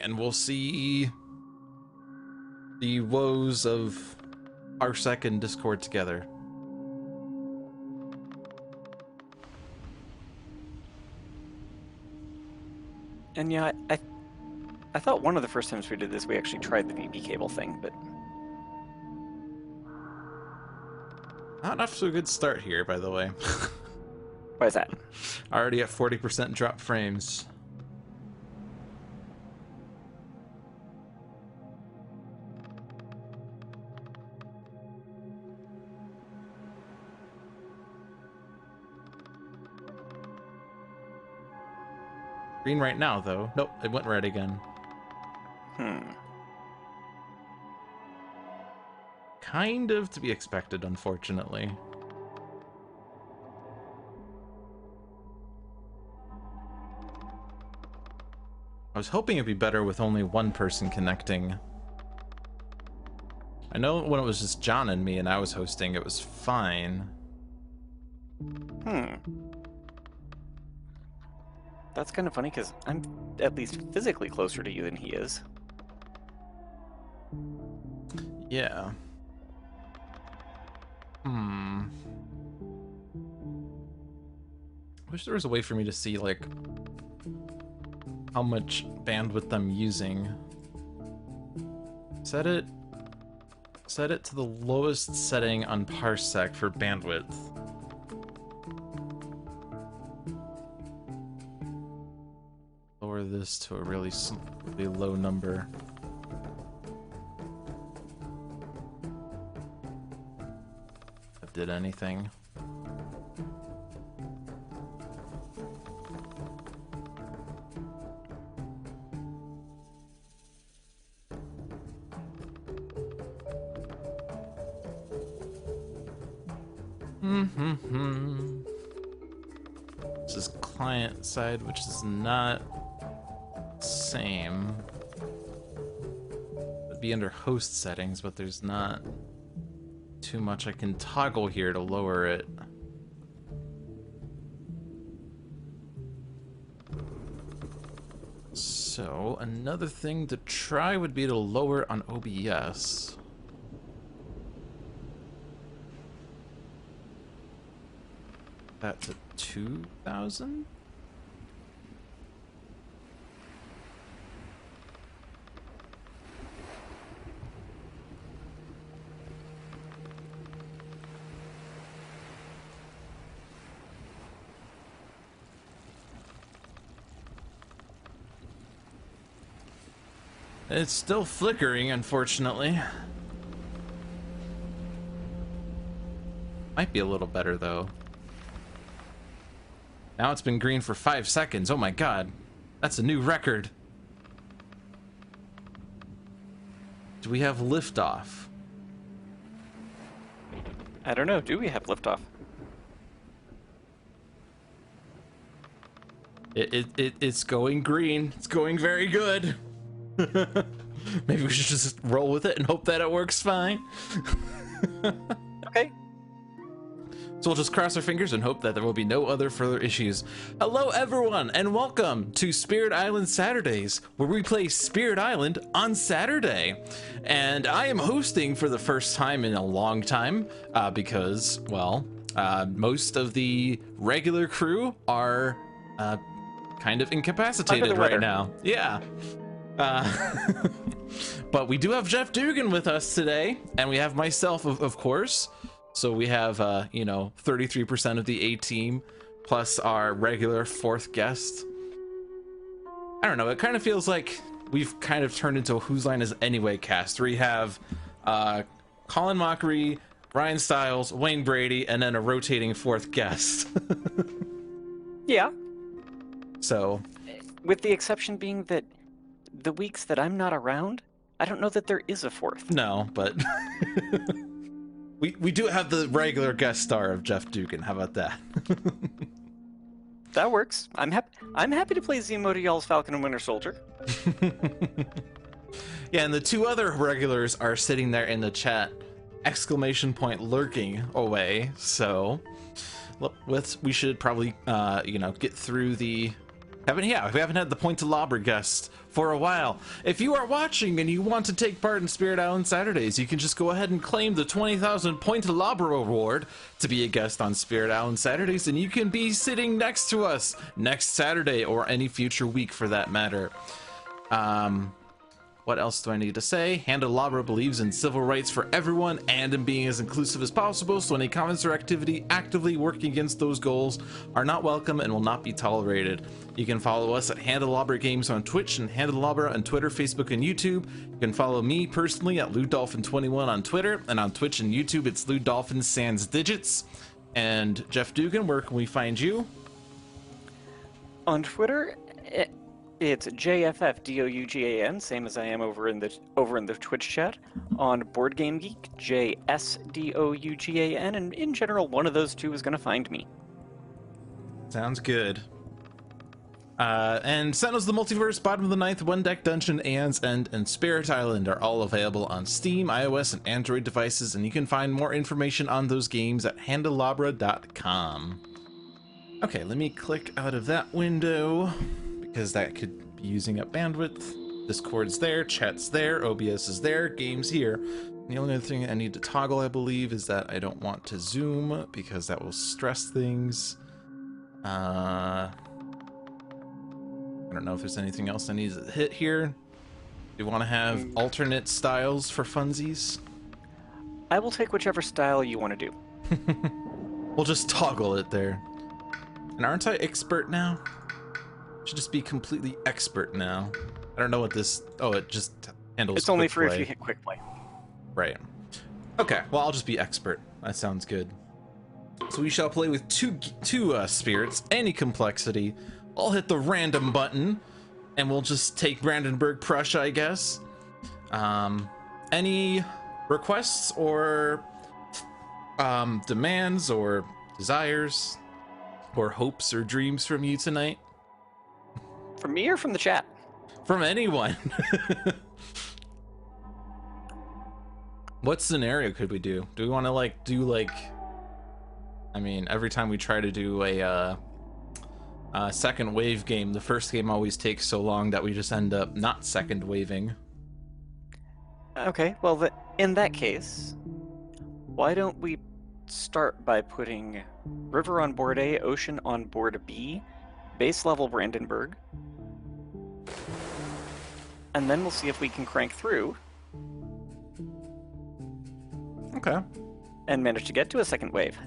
and we'll see the woes of Parsec and Discord together. And yeah, I thought one of the first times we did this, we actually tried the VB cable thing, but... Not off to a good start here, by the way. Why is that? Already at 40% drop frames. Green right now, though. Nope, it went red again. Kind of to be expected, unfortunately. I was hoping it'd be better with only one person connecting. I know when it was just John and me and I was hosting, it was fine. That's kind of funny, because I'm at least physically closer to you than he is. Yeah. Wish there was a way for me to see, like, how much bandwidth I'm using. Set it to the lowest setting on Parsec for bandwidth. Lower this to a really low number. That did anything. This is client side, which is not same. It'd be under host settings, but there's not too much I can toggle here to lower it. So another thing to try would be to lower on OBS. That to 2,000? It's still flickering, unfortunately. Might be a little better, though. Now it's been green for 5 seconds. Oh my god. That's a new record. Do we have liftoff? I don't know. Do we have liftoff? It's going green. It's going very good. Maybe we should just roll with it and hope that it works fine. Okay. So we'll just cross our fingers and hope that there will be no other further issues. Hello everyone, and welcome to Spirit Island Saturdays, where we play Spirit Island on Saturday. And I am hosting for the first time in a long time, because, well, most of the regular crew are kind of incapacitated right now. Yeah. But we do have Jeff Dugan with us today, and we have myself, of course. So we have, you know, 33% of the A team, plus our regular fourth guest. I don't know, it kind of feels like we've kind of turned into a Whose Line Is Anyway cast, where you have Colin Mockery, Ryan Stiles, Wayne Brady, and then a rotating fourth guest. Yeah. So, with the exception being that the weeks that I'm not around, I don't know that there is a fourth. No, but we do have the regular guest star of Jeff Dugan. How about that? That works. I'm happy to play Zimodial's Falcon and Winter Soldier. Yeah, and the two other regulars are sitting there in the chat, exclamation point lurking away. So, we should probably, you know, get through the. We haven't had the Handelabra guest for a while. If you are watching and you want to take part in Spirit Island Saturdays, you can just go ahead and claim the 20,000 Handelabra award to be a guest on Spirit Island Saturdays, and you can be sitting next to us next Saturday or any future week for that matter. What else do I need to say? Handelabra believes in civil rights for everyone and in being as inclusive as possible, so any comments or activity actively working against those goals are not welcome and will not be tolerated. You can follow us at Handelabra Games on Twitch and Handelabra on Twitter, Facebook, and YouTube. You can follow me personally at LouDolphin21 on Twitter, and on Twitch and YouTube it's LouDolphin Sans Digits. And Jeff Dugan, where can we find you? On Twitter, it's JFFDOUGAN, same as I am over in the Twitch chat. On Board Game Geek, JSDOUGAN, and in general, one of those two is going to find me. Sounds good. And Sentinels of the Multiverse, Bottom of the Ninth, One Deck Dungeon, Aeon's End, and Spirit Island are all available on Steam, iOS, and Android devices, and you can find more information on those games at Handelabra.com. Okay, let me click out of that window, because that could be using up bandwidth. Discord's there, chat's there, OBS is there, game's here. The only other thing I need to toggle, I believe, is that I don't want to zoom, because that will stress things. I don't know if there's anything else I need to hit here. Do you want to have alternate styles for funsies? I will take whichever style you want to do. We'll just toggle it there. And aren't I expert now? Should just be completely expert now. I don't know what this... Oh, it just handles It's only quick for play. if you hit quick play. Right. Okay, well, I'll just be expert. That sounds good. So we shall play with two spirits, any complexity. I'll hit the random button, and we'll just take Brandenburg Prussia, I guess. Any requests or demands or desires or hopes or dreams from you tonight? From me or from the chat? From anyone. What scenario could we do? Do we want to I mean, every time we try to do a second wave game, the first game always takes so long that we just end up not second waving. Okay, well, in that case, why don't we start by putting River on board A, Ocean on board B, base level Brandenburg, and then we'll see if we can crank through. Okay. And manage to get to a second wave.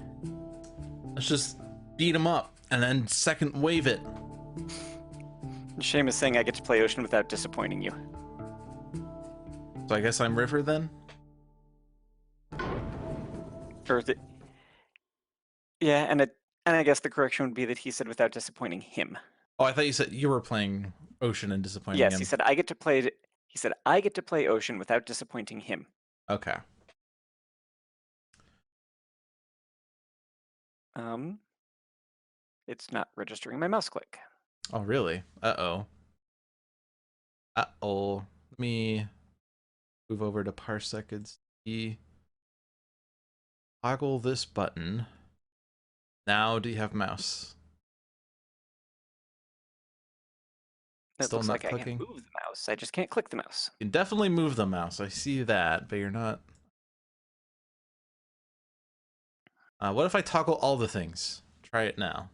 Let's just beat them up and then second wave it. Shame is saying I get to play Ocean without disappointing you. So I guess I'm River then? Yeah, and I guess the correction would be that he said without disappointing him. Oh, I thought you said you were playing Ocean and disappointing yes, him. he said I get to play Ocean without disappointing him. Okay. It's not registering my mouse click. Oh, really? Uh-oh. Uh-oh. Let me move over to Parsec and see. Toggle this button. Now do you have mouse? It Still looks not like clicking? I can move the mouse. I just can't click the mouse. You can definitely move the mouse. I see that, but you're not. What if I toggle all the things? Try it now.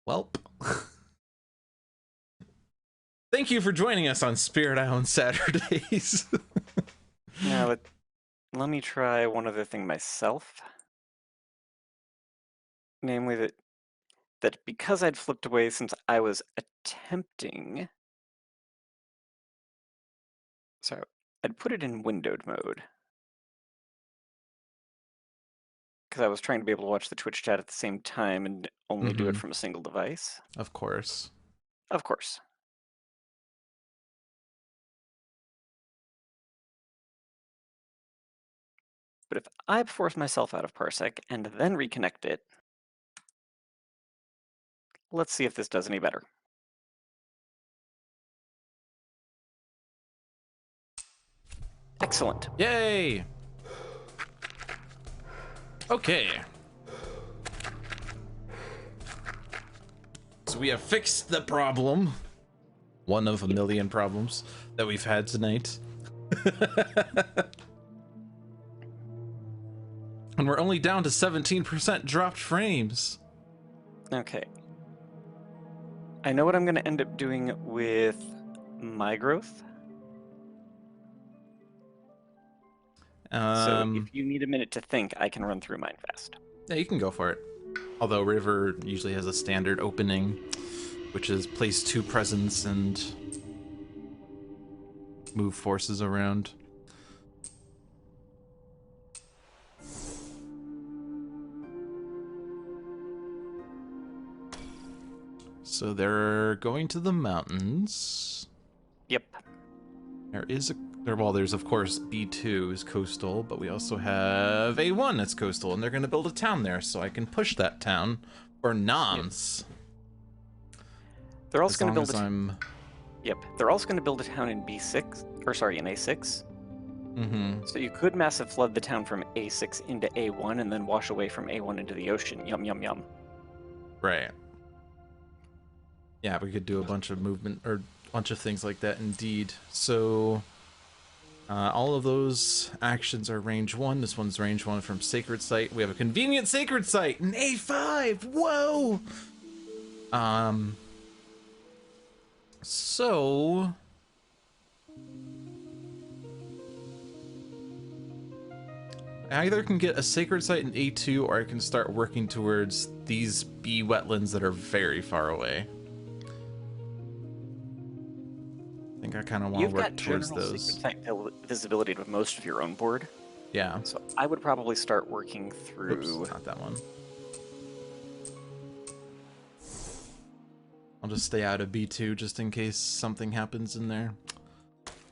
Welp. Thank you for joining us on Spirit Island Saturdays. Now, let me try one other thing myself. Namely that because I'd flipped away since I was attempting... So I'd put it in windowed mode. Because I was trying to be able to watch the Twitch chat at the same time and only do it from a single device. Of course. Of course. But if I force myself out of Parsec and then reconnect it, let's see if this does any better. Excellent. Yay! Okay. So we have fixed the problem. One of a million problems that we've had tonight. And we're only down to 17% dropped frames. Okay. I know what I'm going to end up doing with my growth. So if you need a minute to think, I can run through mine fast. Yeah, you can go for it. Although River usually has a standard opening, which is place 2 presence and move forces around. So they're going to the mountains. Yep. There's of course B2 is coastal, but we also have A1 that's coastal, and they're going to build a town there, so I can push that town for noms. Yep. They're also going to build Yep. They're also going to build a town in B6, or sorry, in A6. Mm-hmm. So you could massive flood the town from A6 into A1 and then wash away from A1 into the ocean. Yum, yum, yum. Right. Yeah, we could do a bunch of movement or a bunch of things like that indeed. So all of those actions are range 1. This one's range 1 from Sacred Site. We have a convenient Sacred Site in A5. Whoa! So I either can get a Sacred Site in A2, or I can start working towards these B wetlands that are very far away. I think I kind of want to work towards those. You've got general Sacred Site visibility to most of your own board. Yeah. So I would probably start working through... Oops, not that one. I'll just stay out of B2 just in case something happens in there.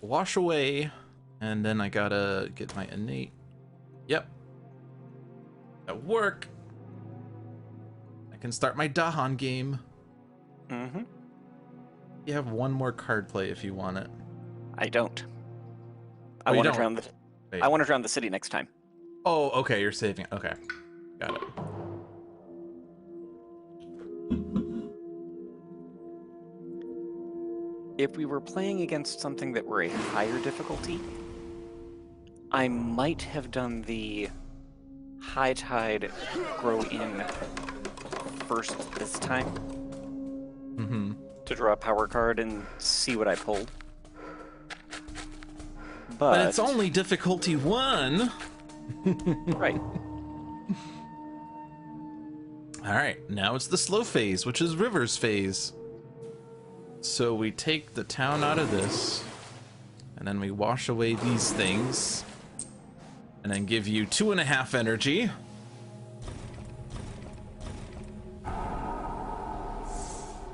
Wash away, and then I gotta get my innate. Yep. That'll work. I can start my Dahan game. Mm-hmm. You have one more card play if you want it. I don't. Oh, I want to drown the city next time. Oh, okay, you're saving it. Okay. Got it. If we were playing against something that were a higher difficulty, I might have done the High Tide grow in first this time. Mm-hmm. To draw a power card and see what I pulled. But it's only difficulty 1. Right. Alright, now it's the slow phase, which is River's phase. So we take the town out of this, and then we wash away these things, and then give you 2.5 energy.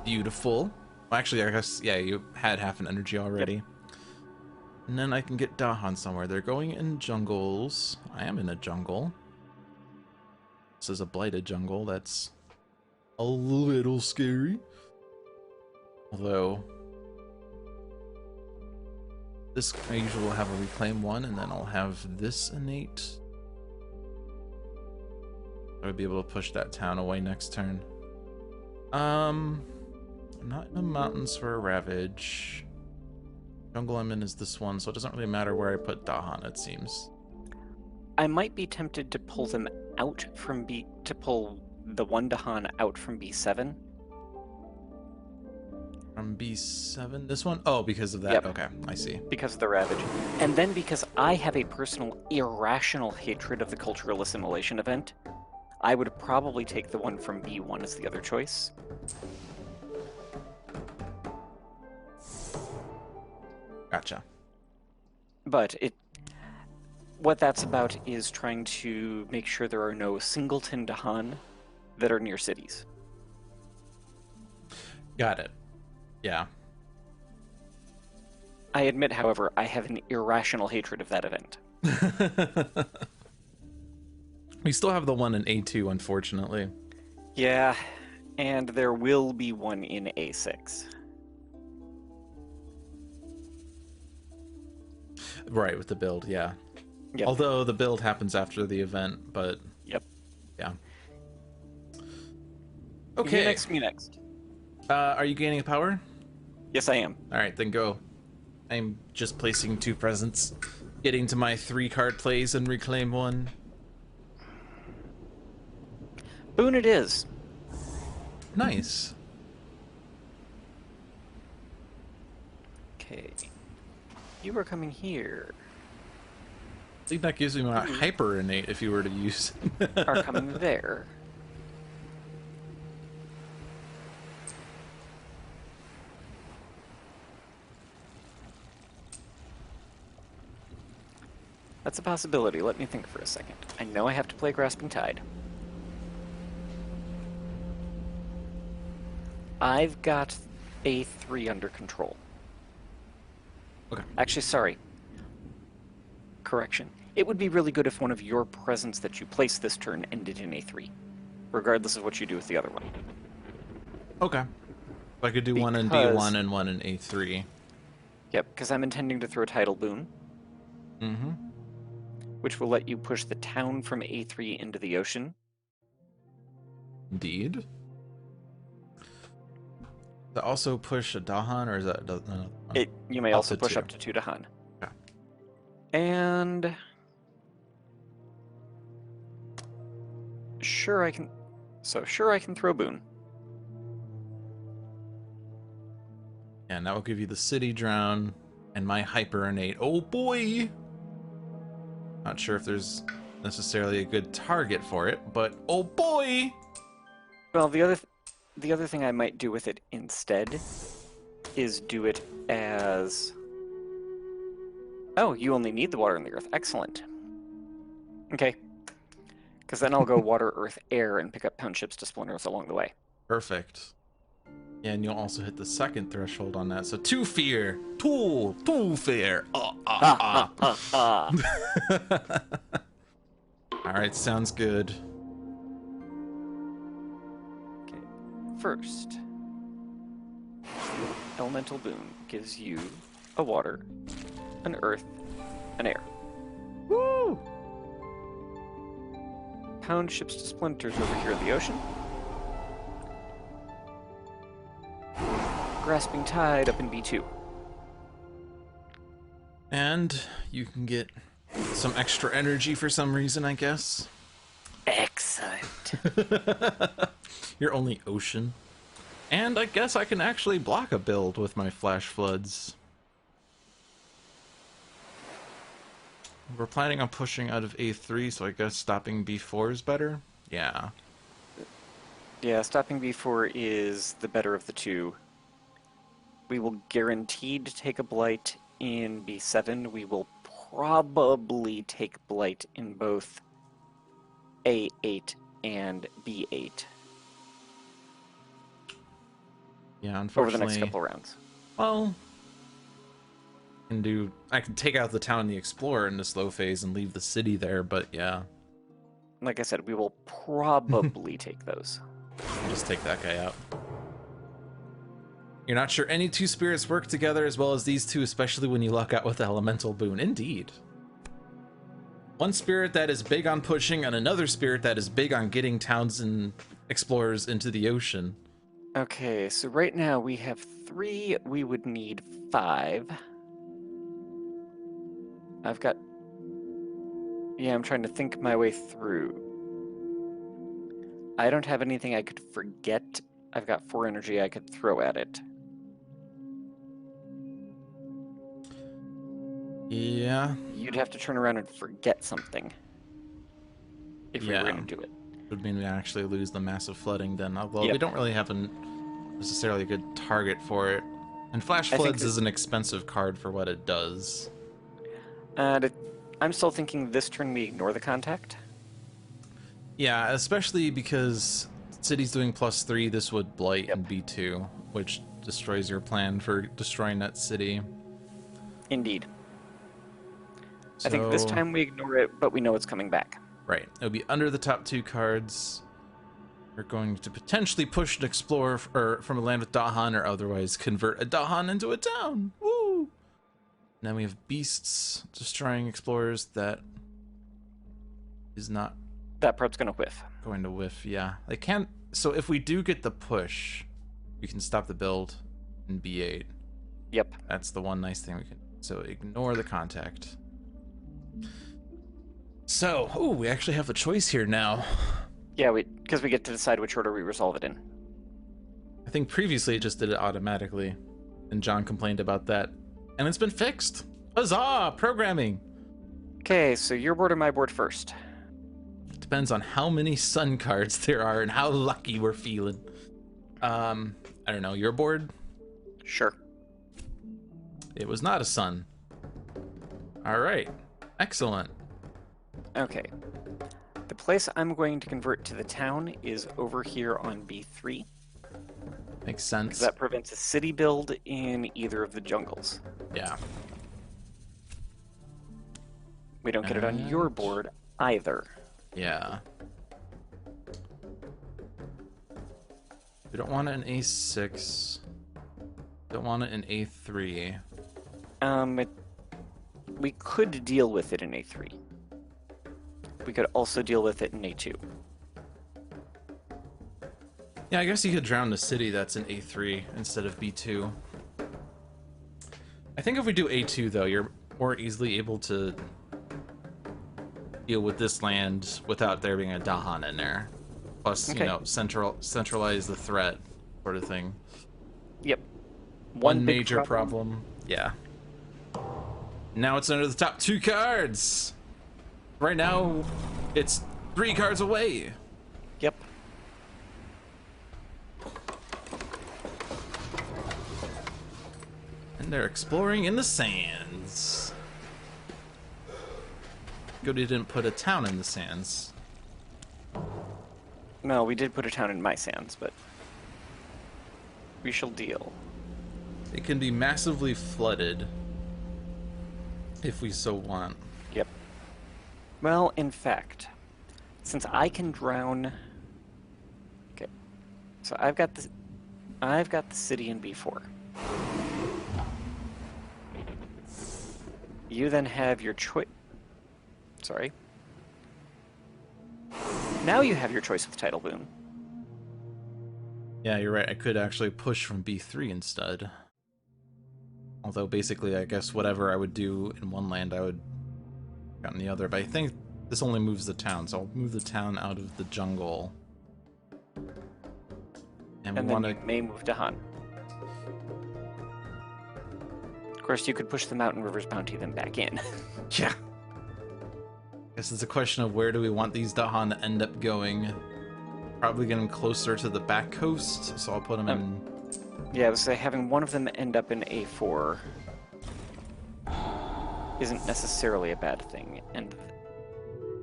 Beautiful. Well, actually, I guess, yeah, you had half an energy already. Yep. And then I can get Dahan somewhere. They're going in jungles. I am in a jungle. This is a blighted jungle. That's a little scary. Although, this I usually will have a reclaim 1, and then I'll have this innate. I would be able to push that town away next turn. I'm not in the mountains for a Ravage. Jungle I'm in is this one, so it doesn't really matter where I put Dahan, it seems. I might be tempted to pull them out from to pull the one Dahan out from B7. From B7? This one? Oh, because of that? Yep. Okay, I see. Because of the Ravage. And then because I have a personal irrational hatred of the cultural assimilation event, I would probably take the one from B1 as the other choice. Gotcha. But what that's about is trying to make sure there are no singleton Dahan that are near cities. Got it. Yeah. I admit, however, I have an irrational hatred of that event. We still have the one in A2, unfortunately. Yeah, and there will be one in A6. Right, with the build, yeah. Yep. Although the build happens after the event, but... Yep. Yeah. Okay. Me next. Are you gaining power? Yes, I am. All right, then go. I'm just placing 2 presents, getting to my 3-card plays and reclaim 1. Boon it is. Nice. Okay. You are coming here. I think that gives me my hyper innate if you were to use it. Are coming there. That's a possibility. Let me think for a second. I know I have to play Grasping Tide. I've got A3 under control. Okay. Actually, sorry. Correction. It would be really good if one of your presents that you place this turn ended in A3, regardless of what you do with the other one. Okay. If I could do one in D1 and one in A3. Yep, because I'm intending to throw Tidal Boon, Mm-hmm. which will let you push the town from A3 into the ocean. Indeed. That also push a Dahan, or is that? You may also push 2. up to 2 Dahan. Okay. And sure I can throw Boon. And that will give you the city drown and my hyper innate. Oh boy! Not sure if there's necessarily a good target for it, but oh boy! Well, the other thing I might do with it instead is do it as... Oh, you only need the water and the earth. Excellent. Okay. Because then I'll go water, earth, air, and pick up townships to splinters along the way. Perfect. Yeah, and you'll also hit the 2nd threshold on that. So 2 fear. 2 fear. Alright, sounds good. Okay. First, Elemental Boon gives you a water, an earth, an air. Woo! Pound ships to splinters over here in the ocean. Grasping Tide up in B2. And you can get some extra energy for some reason, I guess. Excellent. Your only ocean. And I guess I can actually block a build with my flash floods. We're planning on pushing out of A3, so I guess stopping B4 is better? Yeah. Yeah, stopping B4 is the better of the two. We will guaranteed take a blight in B7. We will probably take blight in both A8 and B8. Yeah, unfortunately. Over the next couple rounds. Well, I can take out the town and the explorer in the slow phase and leave the city there, but yeah. Like I said, we will probably take those. I'll just take that guy out. You're not sure any 2 spirits work together as well as these 2, especially when you luck out with the elemental boon. Indeed. One spirit that is big on pushing and another spirit that is big on getting towns and explorers into the ocean. Okay, so right now we have 3. We would need 5. Yeah, I'm trying to think my way through. I don't have anything I could forget. I've got 4 energy I could throw at it. Yeah. You'd have to turn around and forget something if we were going to do it. Would mean we actually lose the massive flooding then. Although we don't really have necessarily a good target for it. And Flash Floods is an expensive card for what it does. I'm still thinking this turn we ignore the contact. Yeah, especially because City's doing +3, this would blight in B2, which destroys your plan for destroying that city. Indeed. So, I think this time we ignore it, but we know it's coming back. Right. It'll be under the top 2 cards. We're going to potentially push an explorer from a land with Dahan, or otherwise convert a Dahan into a town. Woo! And then we have beasts destroying explorers. That is not... That part's going to whiff. Going to whiff, yeah. They can't... So if we do get the push, We can stop the build in B8. Yep. That's the one nice thing we can. So ignore the contact. So, oh, we actually have a choice here now. Yeah, because we get to decide which order we resolve it in. I think previously it just did it automatically, and John complained about that, and it's been fixed. Huzzah! Programming. Okay, so your board or my board first? It depends on how many sun cards there are and how lucky we're feeling. I don't know. Your board? Sure. It was not a sun. All right. Excellent. Okay. The place I'm going to convert to the town is over here on B3. Makes sense. Because that prevents a city build in either of the jungles. Yeah. We don't get it on your board either. Yeah. We don't want it in A6. Don't want it in A3. We could deal with it in A3. We could also deal with it in A2. Yeah, I guess you could drown the city that's in A3 instead of B2. I think if we do A2, though, you're more easily able to deal with this land without there being a Dahan in there. Plus, okay. You know, centralize the threat sort of thing. Yep. One major problem. Yeah. Now it's under the top 2 cards. Right now, it's 3 cards away. Yep. And they're exploring in the sands. Good we didn't put a town in the sands. No, we did put a town in my sands, but we shall deal. It can be massively flooded if we so want. Yep. Well, in fact, since I can drown... Okay. So I've got the city in B4. You then have your choice... Sorry. Now you have your choice with Title Boon. Yeah, you're right. I could actually push from B3 instead. Although basically, I guess whatever I would do in one land, I would go in the other. But I think this only moves the town, so I'll move the town out of the jungle. And we want to... you may move to Han. Of course, you could push the Mountain Rivers Bounty then back in. Yeah. Guess it's a question of where do we want these Dahan to end up going. Probably getting closer to the back coast, so I'll put them in... Yeah, I would say having one of them end up in A4 isn't necessarily a bad thing, and...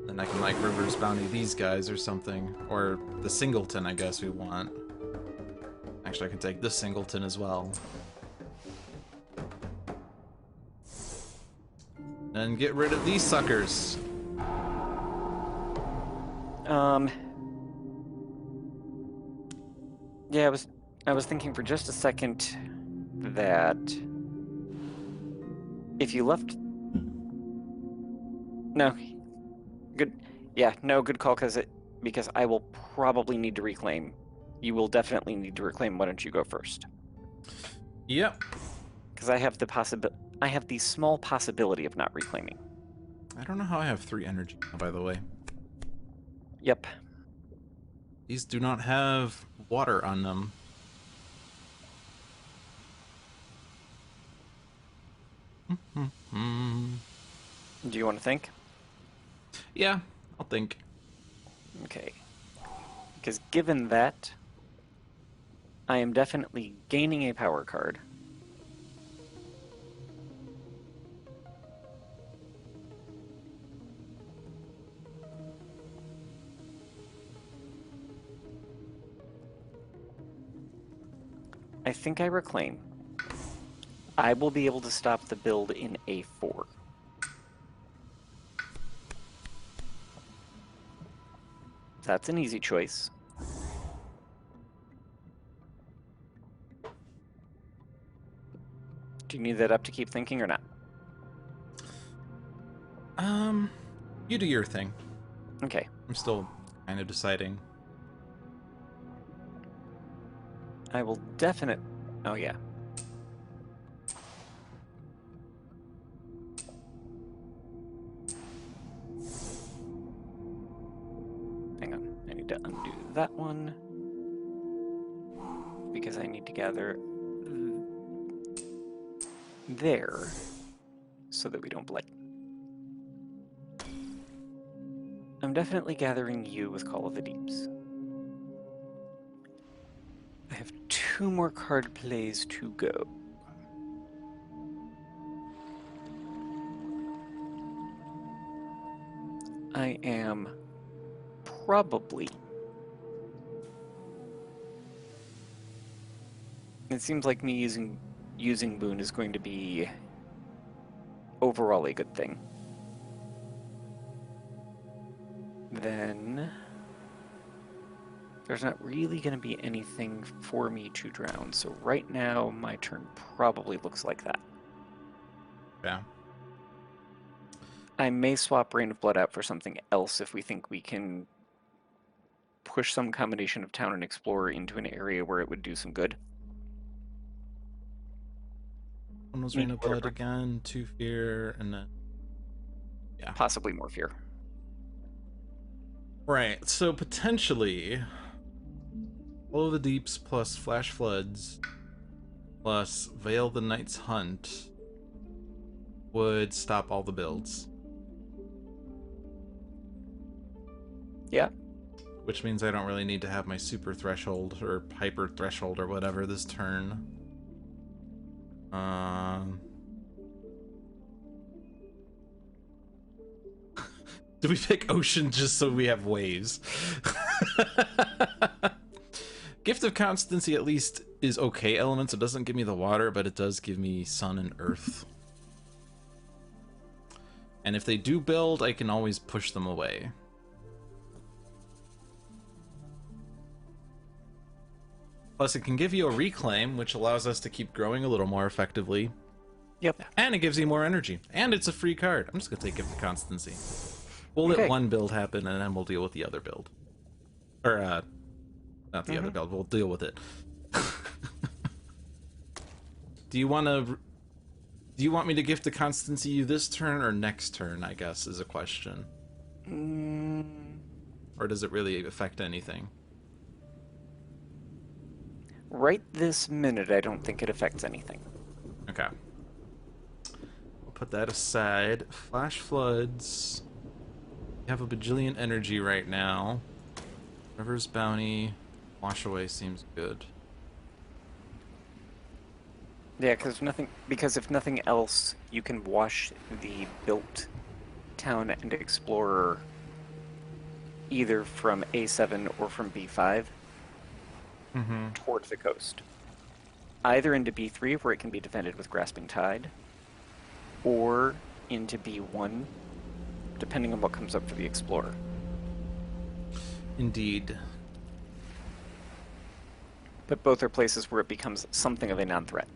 Then I can, like, Rivers Bounty these guys or something. Or the Singleton, I guess we want. Actually, I can take this Singleton as well. And get rid of these suckers. Yeah, I was thinking for just a second that if you left... No. Good. Yeah, no, good call, because I will probably need to reclaim. You will definitely need to reclaim. Why don't you go first? Yep. Because I have the small possibility of not reclaiming. I don't know how I have 3 energy, by the way. Yep. These do not have water on them. Do you want to think? Yeah, I'll think. Okay. Because given that, I am definitely gaining a power card. I think I reclaim. I will be able to stop the build in A4. That's an easy choice. Do you need that up to keep thinking or not? You do your thing. Okay. I'm still kind of deciding. I will definitely... Oh, yeah. Hang on. I need to undo that one. Because I need to gather there so that we don't blight. I'm definitely gathering you with Call of the Deeps. I have 2 more card plays to go. I am probably... It seems like me using Boon is going to be overall a good thing. Then there's not really going to be anything for me to drown. So right now my turn probably looks like that. Yeah. I may swap Rain of Blood out for something else if we think we can push some combination of Town and Explorer into an area where it would do some good. One was Rain of Blood again, 2 Fear, and then... Yeah. Possibly more Fear. Right, so potentially... All of the Deeps plus Flash Floods plus Veil the Night's Hunt would stop all the builds. Yeah. Which means I don't really need to have my super threshold or hyper threshold or whatever this turn. Do we pick Ocean just so we have waves? Gift of Constancy at least is okay elements. It doesn't give me the water, but it does give me sun and earth. And if they do build, I can always push them away. Plus, it can give you a reclaim, which allows us to keep growing a little more effectively. Yep. And it gives you more energy. And it's a free card. I'm just going to take Gift of Constancy. We'll let one build happen, and then we'll deal with the other build. Or, not the other build. We'll deal with it. Do you want me to Gift of Constancy you this turn or next turn, I guess, is a question. Or does it really affect anything? Right this minute, I don't think it affects anything. Okay. We'll put that aside. Flash Floods. You have a bajillion energy right now. River's Bounty. Wash Away seems good. Yeah, because if nothing else, you can wash the built Town and Explorer either from A7 or from B5 towards the coast. Either into B3, where it can be defended with Grasping Tide, or into B1, depending on what comes up for the Explorer. Indeed. But both are places where it becomes something of a non-threat.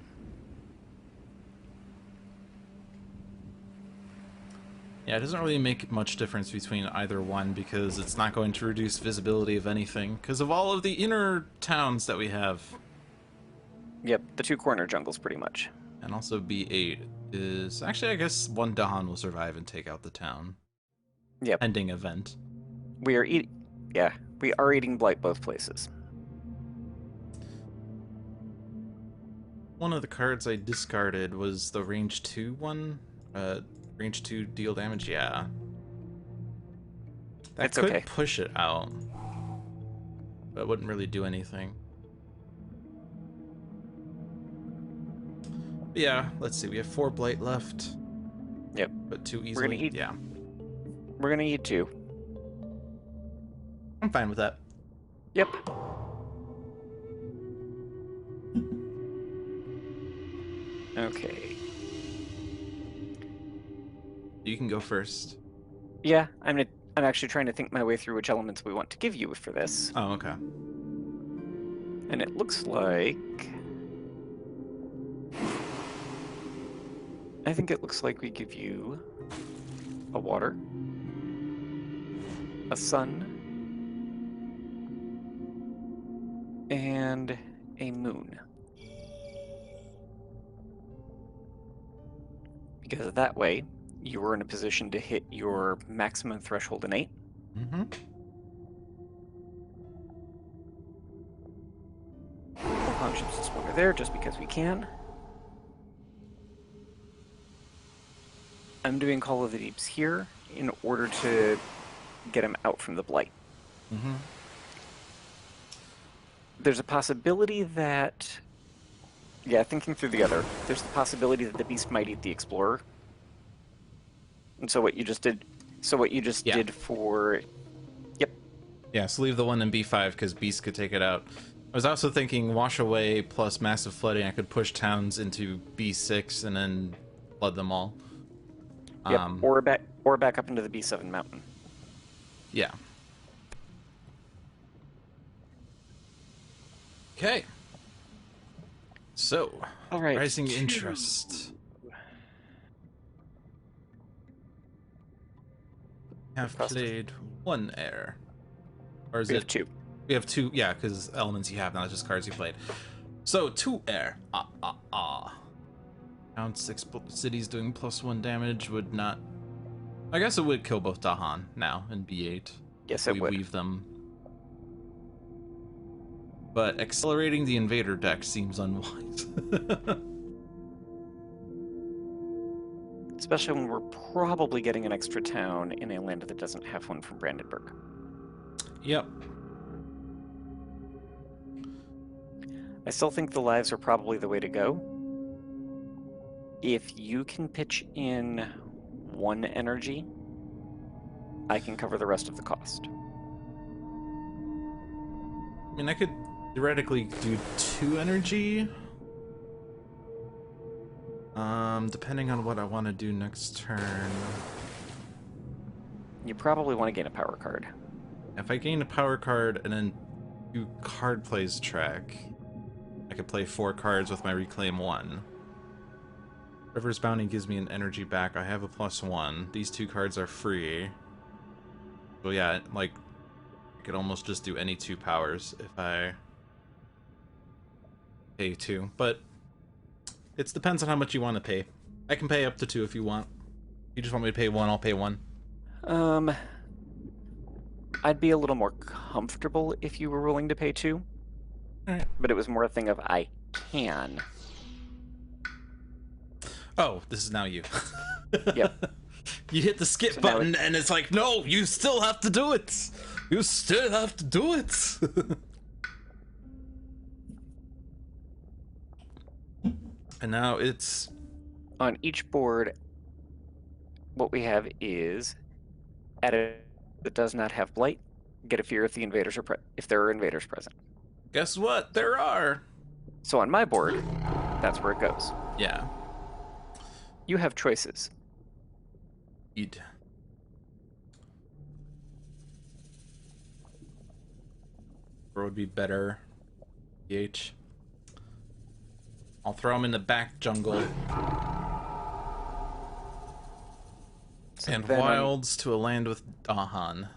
Yeah, it doesn't really make much difference between either one because it's not going to reduce visibility of anything because of all of the inner towns that we have. Yep, the 2 corner jungles pretty much. And also B8 is... Actually, I guess one Dahan will survive and take out the town. Yep. Ending event. We are eating blight both places. One of the cards I discarded was the range 2 one. Range 2 deal damage, yeah. That could push it out. But it wouldn't really do anything. But yeah, let's see. We have 4 blight left. Yep. But 2 easily. We're gonna eat. Yeah. We're gonna eat 2. I'm fine with that. Yep. Okay. You can go first. Yeah, I'm actually trying to think my way through which elements we want to give you for this. Oh, okay. And it looks like... I think it looks like we give you a water, a sun, and a moon. Because that way, you were in a position to hit your maximum threshold in 8. Mm-hmm. Ships this one there just because we can. I'm doing Call of the Deeps here in order to get him out from the blight. Mm-hmm. There's a possibility that, thinking through the other, there's the possibility that the beast might eat the explorer. And so what you just did, did for, Yeah, so leave the one in B5 because beast could take it out. I was also thinking wash away plus massive flooding. I could push towns into B6 and then flood them all. Or back up into the B7 mountain. Yeah. Okay. So, all right, rising interest. Have played 1 heir. Or is we it have 2? We have 2, yeah, because elements you have, not just cards you played. So, 2 heir. Count 6 cities doing +1 damage would not... I guess it would kill both Dahan now in B8. Yes, it would. Weave them. But accelerating the invader deck seems unwise. Especially when we're probably getting an extra town in a land that doesn't have one from Brandenburg. Yep. I still think the lives are probably the way to go. If you can pitch in 1 energy, I can cover the rest of the cost. I mean, I could theoretically do 2 energy. Depending on what I want to do next turn. You probably want to gain a power card. If I gain a power card and then do card plays track, I could play 4 cards with my Reclaim 1. River's Bounty gives me an energy back. I have a +1. These 2 cards are free. So yeah, like, I could almost just do any 2 powers if I pay 2. But it depends on how much you want to pay. I can pay up to 2 if you want. If you just want me to pay 1, I'll pay 1. I'd be a little more comfortable if you were willing to pay 2. Alright. But it was more a thing of I can. Oh, this is now you. Yep. You hit the skip button and it's like, no, you still have to do it. You still have to do it. And now it's... On each board, what we have is at a that does not have blight, get a fear if the invaders are if there are invaders present. Guess what? There are. So on my board, that's where it goes. Yeah. You have choices. Eat. Or would be better. PH. I'll throw him in the back jungle. So and wilds to a land with Dahan.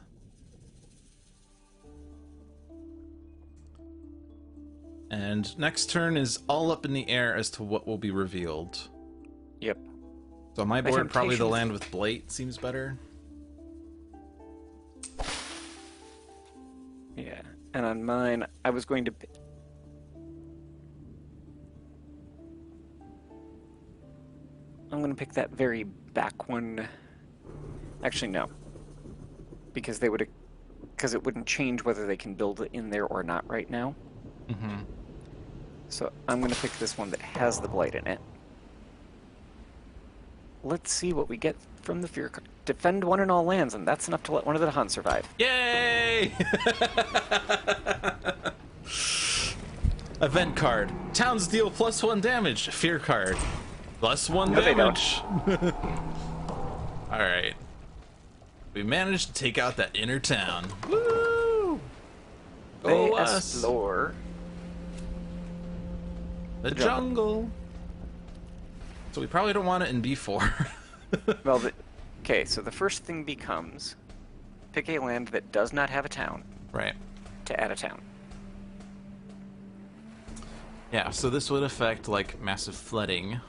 And next turn is all up in the air as to what will be revealed. Yep. So on my board, probably the land with blight seems better. Yeah, and on mine, I was going to... I'm going to pick that very back one. Actually, no. Because they would... Because it wouldn't change whether they can build it in there or not right now. Mm-hmm. So I'm going to pick this one that has the blight in it. Let's see what we get from the fear card. Defend one in all lands, and that's enough to let one of the Dahan survive. Yay! Event card. Towns deal +1 damage. Fear card. +1 damage. Alright. We managed to take out that inner town. Woo! They Go us. explore The jungle. So we probably don't want it in B4. Well, okay, so the first thing becomes pick a land that does not have a town Right. to add a town. Yeah, so this would affect, like, massive flooding.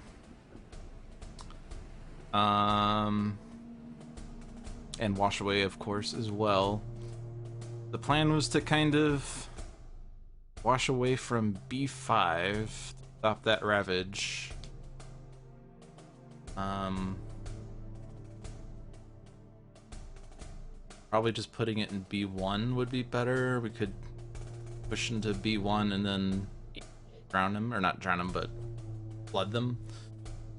And wash away, of course, as well. The plan was to kind of wash away from B5, stop that ravage. Probably just putting it in B1 would be better. We could push into B1 and then drown them, or not drown them, but flood them.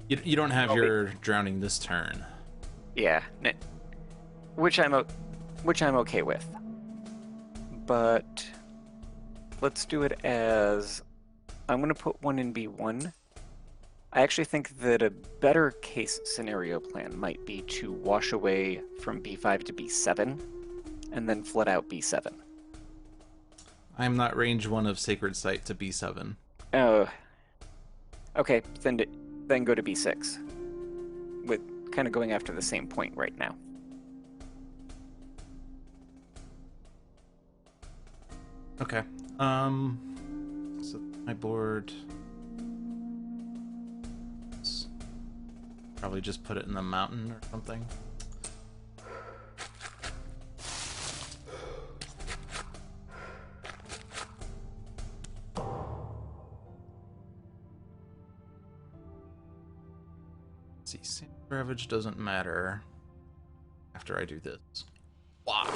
You don't have your drowning this turn. Yeah, which I'm okay with. But let's do it as I'm going to put one in B1. I actually think that a better case scenario plan might be to wash away from B5 to B7 and then flood out B7. I'm not range 1 of Sacred Site to B7. Oh. Okay, then go to B6. With kind of going after the same point right now. Okay. So my board. Probably just put it in the mountain or something. Let's see, sand ravage doesn't matter after I do this. Wow.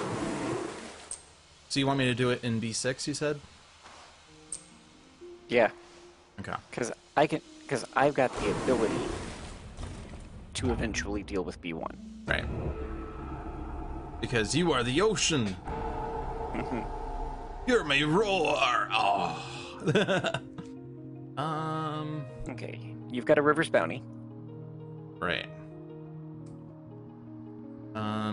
So you want me to do it in B6, you said? Yeah. Okay. Because I've got the ability to eventually deal with B1. Right. Because you are the ocean. Hear me roar. Oh. Okay, you've got a River's Bounty. Right. I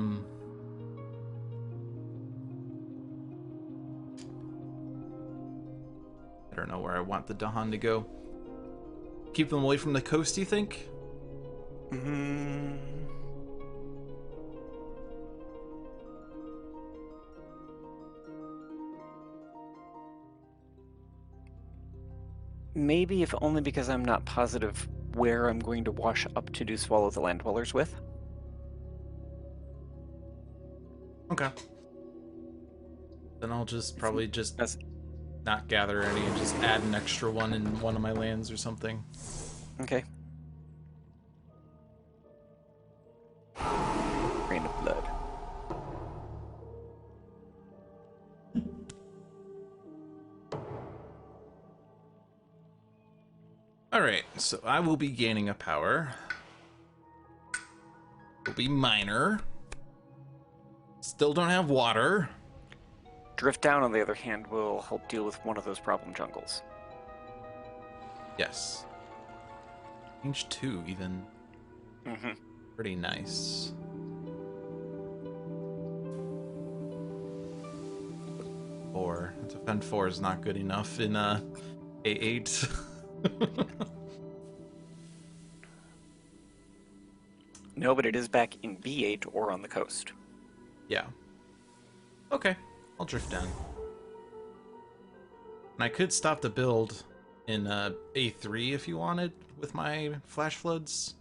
don't know where I want the Dahan to go. Keep them away from the coast, you think? Maybe, if only because I'm not positive where I'm going to wash up to do Swallow the Land Dwellers with. Okay. Then I'll just probably just not gather any and just add an extra one in one of my lands or something. Okay. Rain of Blood. Alright, so I will be gaining a power. Will be minor. Still don't have water. Drift Down, on the other hand, will help deal with one of those problem jungles. Yes. Range 2 even. Pretty nice. Four. Defend 4 is not good enough in A8. No, but it is back in B8 or on the coast. Yeah. Okay, I'll drift down. And I could stop the build in A3 if you wanted with my flash floods.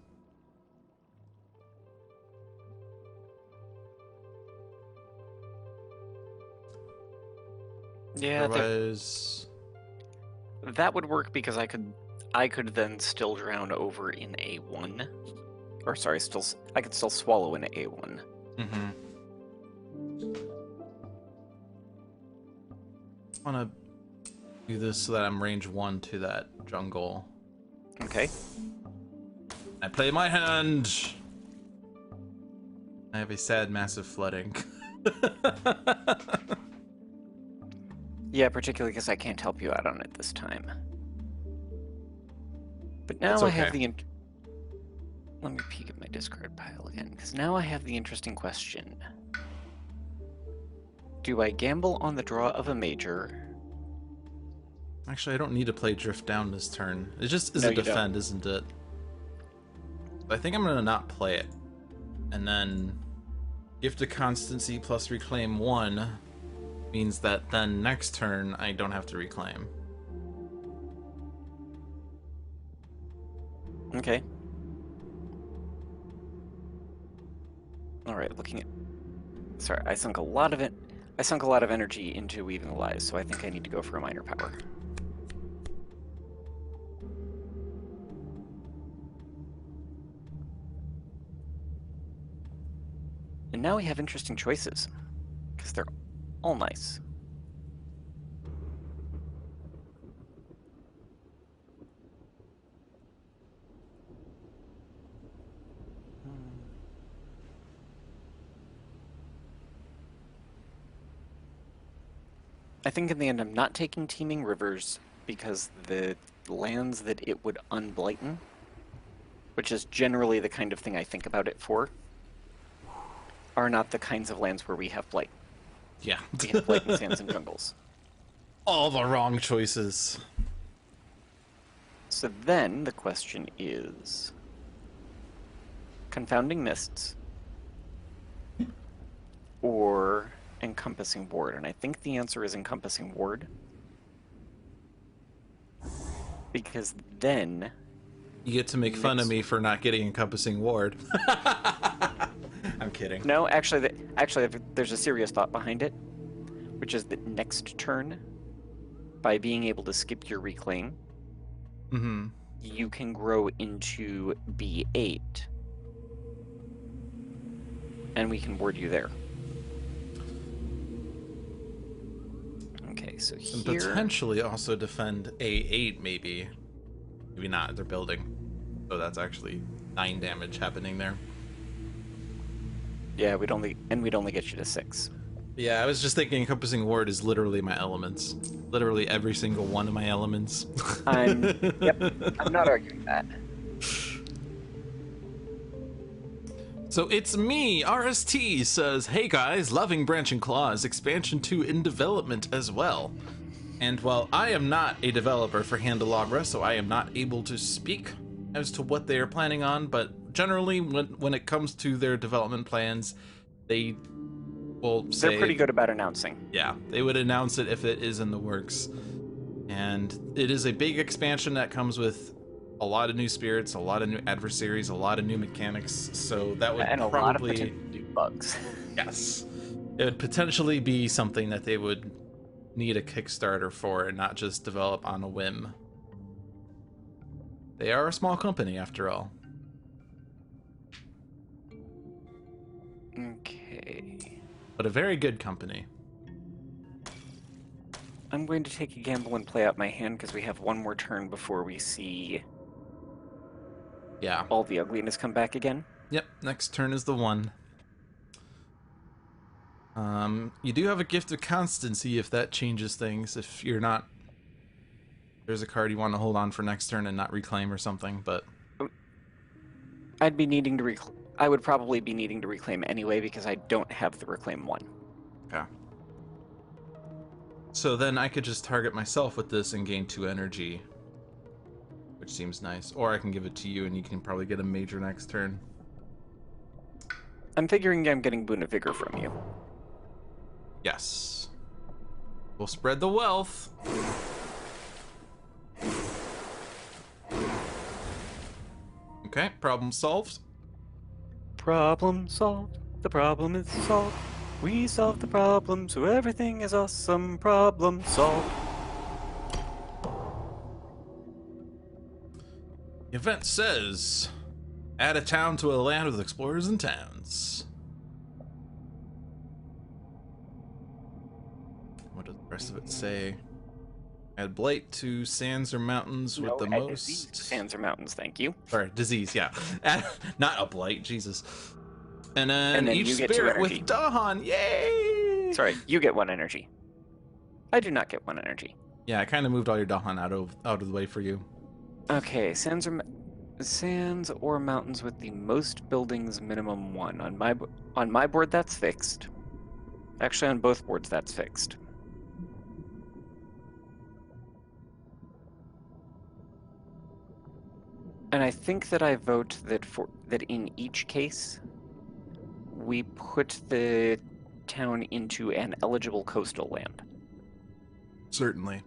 Yeah, otherwise... that would work because I could then still drown over in A1. Or sorry, I could still swallow in A1. I want to do this so that I'm range 1 to that jungle. Okay. I play my hand. I have a sad massive flooding. Yeah, particularly because I can't help you out on it this time. But now That's I okay. have the... Let me peek at my discard pile again, because now I have the interesting question. Do I gamble on the draw of a major? Actually, I don't need to play Drift Down this turn. It just is a defend, isn't it? I think I'm going to not play it. And then Gift of Constancy plus Reclaim 1 means that then next turn I don't have to reclaim. Okay. All right, looking at... Sorry, I sunk a lot of it. I sunk a lot of energy into Weaving the Lies, so I think I need to go for a minor power. And now we have interesting choices, because they're all nice. I think in the end I'm not taking Teeming Rivers because the lands that it would unblighten, which is generally the kind of thing I think about it for, are not the kinds of lands where we have blight. Yeah. We have blight in sands and jungles. All the wrong choices. So then the question is, Confounding Mists or Encompassing Ward? And I think the answer is Encompassing Ward. Because then... You get to make fun of me for not getting Encompassing Ward. I'm kidding. No, actually, there's a serious thought behind it, which is that next turn, by being able to skip your Reclaim, you can grow into B8, and we can ward you there. Okay, so here... And potentially also defend A8, maybe. Maybe not, they're building. So that's actually 9 damage happening there. Yeah, we'd only get you to 6. Yeah, I was just thinking Encompassing Ward is literally my elements. Literally every single one of my elements. Yep, I'm not arguing that. So it's me, RST says, hey guys, loving Branching Claws, expansion 2 in development as well. And while I am not a developer for Handelabra, so I am not able to speak as to what they are planning on, but generally when it comes to their development plans, they will say... They're pretty good about announcing. Yeah, they would announce it if it is in the works. And it is a big expansion that comes with a lot of new spirits, a lot of new adversaries, a lot of new mechanics, so that would and a probably... lot of potential new bugs. Yes. It would potentially be something that they would need a Kickstarter for and not just develop on a whim. They are a small company, after all. Okay. But a very good company. I'm going to take a gamble and play out my hand because we have one more turn before we see all the ugliness come back again. Yep, next turn is the one. You do have a Gift of Constancy if that changes things. If you're not... There's a card you want to hold on for next turn and not reclaim or something, but... I'd be needing to I would probably be needing to reclaim anyway because I don't have the Reclaim 1. Okay. So then I could just target myself with this and gain 2 energy. Which seems nice. Or I can give it to you and you can probably get a major next turn. I'm figuring I'm getting Boon of Vigor from you. Yes. We'll spread the wealth. Okay, problem solved. Problem solved. The problem is solved. We solved the problem, so everything is awesome. Problem solved. The event says, add a town to a land with explorers and towns. What does the rest of it say? Add blight to sands or mountains with the most... Disease to sands or mountains, thank you. Sorry, disease, yeah. Not a blight, Jesus. And then each you get spirit 2 energy. with Dahan, yay! Sorry, you get 1 energy. I do not get 1 energy. Yeah, I kind of moved all your Dahan out of the way for you. Okay, sands or mountains with the most buildings minimum 1. On my board, that's fixed. Actually, on both boards, that's fixed. And I think that I vote that in each case, we put the town into an eligible coastal land. Certainly.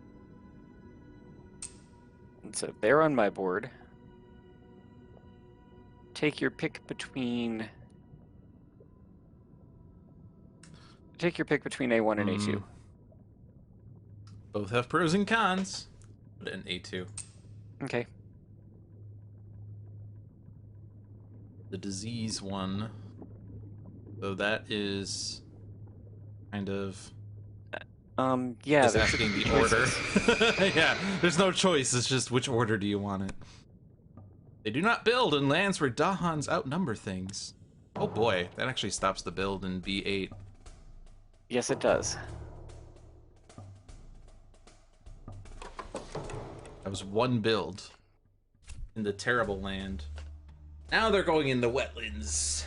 And so they're on my board. take your pick between A1 and A2. Both have pros and cons. Put it in A2. Okay. The disease one. So that is kind of yeah, is asking the order. Yeah, there's no choice. It's just which order do you want it. They do not build in lands where Dahans outnumber things. Oh boy, that actually stops the build in B8. Yes, it does. That was one build in the terrible land. Now they're going in the wetlands.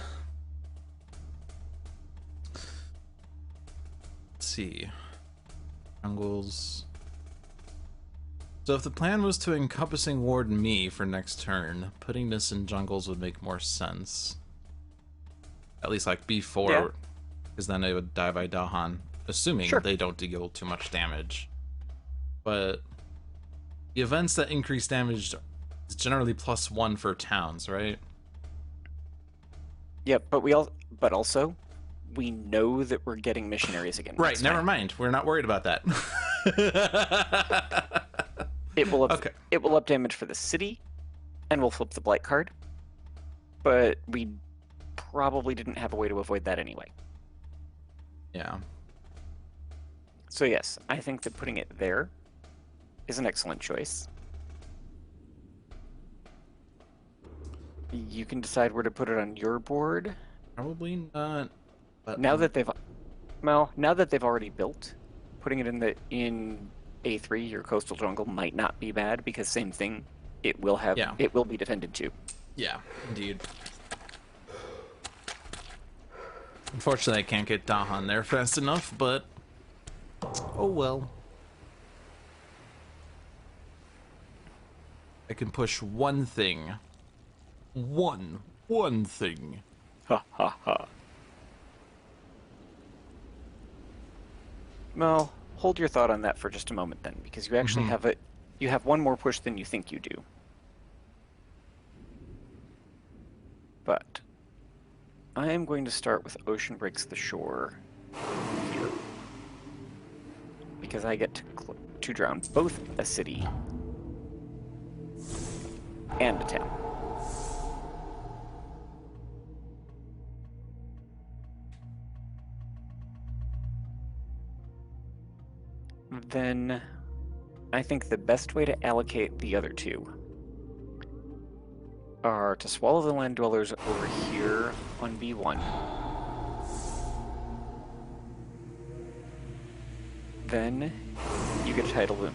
Let's see. Jungles. So if the plan was to encompassing ward me for next turn, putting this in jungles would make more sense. At least like B4, because then they would die by Dahan, assuming they don't deal too much damage. But the events that increase damage is generally +1 for towns, right? Yep, but also we know that we're getting missionaries again. Right, never mind. We're not worried about that. It will up damage for the city, and we'll flip the blight card. But we probably didn't have a way to avoid that anyway. Yeah. So yes, I think that putting it there is an excellent choice. You can decide where to put it on your board. Probably not. But Now that they've already built, putting it in A3, your coastal jungle, might not be bad, because same thing, it will be defended too. Yeah, indeed. Unfortunately, I can't get Dahan there fast enough, but oh well. I can push one thing. One thing. Ha ha ha. Well, hold your thought on that for just a moment then, because you actually have one more push than you think you do. But I am going to start with Ocean Breaks the Shore here, because I get to drown both a city and a town. Then I think the best way to allocate the other two are to swallow the land dwellers over here on B1. Then you get a title boon.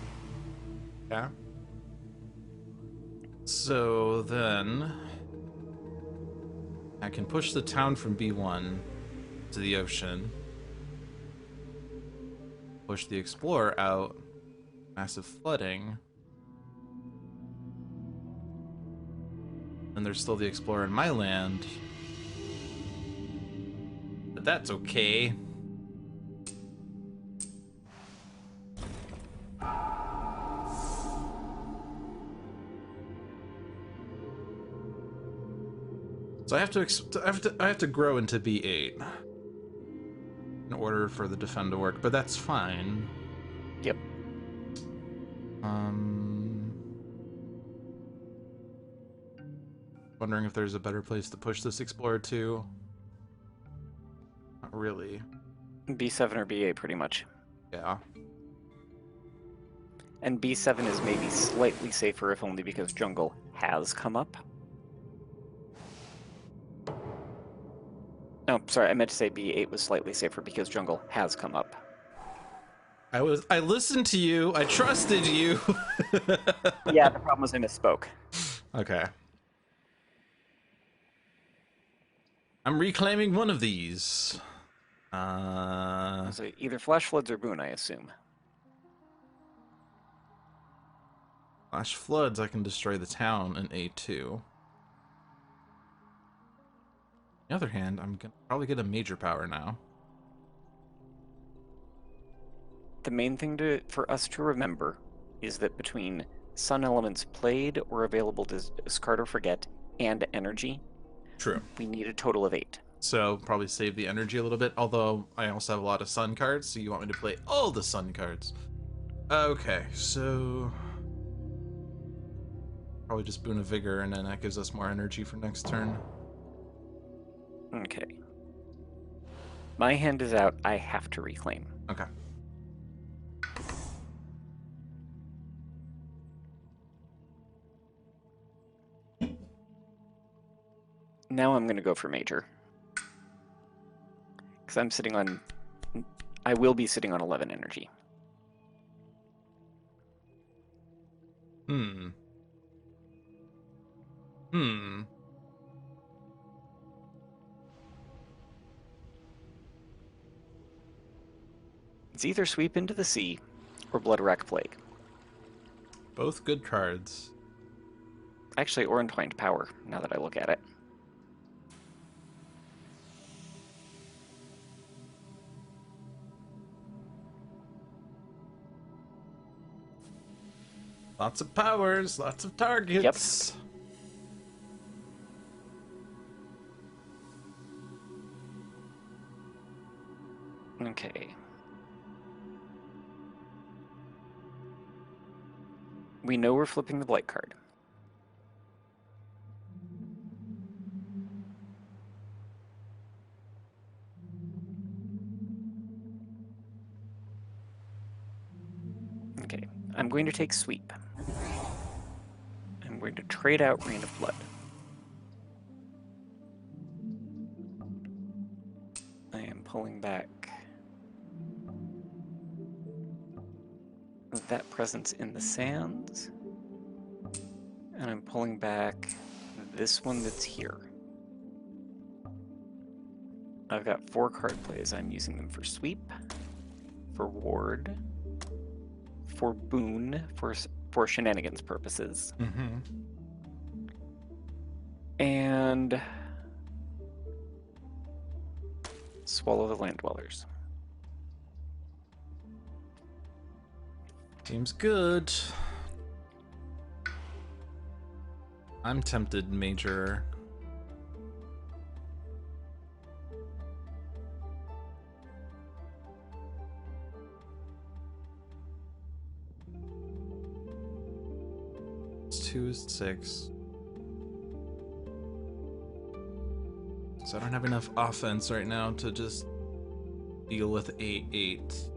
Yeah. So then I can push the town from B1 to the ocean. Push the explorer out. Massive flooding. And there's still the explorer in my land. But that's okay. So I have to grow into B8 in order for the defend to work, but that's fine. Yep. Wondering if there's a better place to push this explorer to. Not really. B7 or B8 pretty much. Yeah. And B7 is maybe slightly safer, if only because jungle has come up. Oh, sorry, I meant to say B8 was slightly safer because jungle has come up. I listened to you. I trusted you. Yeah, the problem was I misspoke. Okay. I'm reclaiming one of these. So either flash floods or boon, I assume. Flash floods, I can destroy the town in A2. On the other hand, I'm gonna probably get a major power now. The main thing for us to remember is that between sun elements played or available to discard or forget and energy, True. We need a total of 8. So probably save the energy a little bit, although I also have a lot of sun cards, so you want me to play all the sun cards. Okay, so probably just Boon of Vigor, and then that gives us more energy for next turn. Okay. My hand is out. I have to reclaim. Okay. Now I'm going to go for major. Because I'm sitting on... I will be sitting on 11 energy. It's either Sweep into the Sea or Blood Rack Plague. Both good cards. Actually, or Entwined Power, now that I look at it. Lots of powers, lots of targets. Yep. Okay. We know we're flipping the Blight card. Okay, I'm going to take Sweep. I'm going to trade out Rain of Blood. I am pulling back that presence in the sands, and I'm pulling back this one that's here. I've got 4 card plays. I'm using them for Sweep, for Ward, for Boon, for shenanigans purposes, and Swallow the Land Dwellers. Seems good. I'm tempted, Major. It's 2 is 6. So I don't have enough offense right now to just deal with 8/8.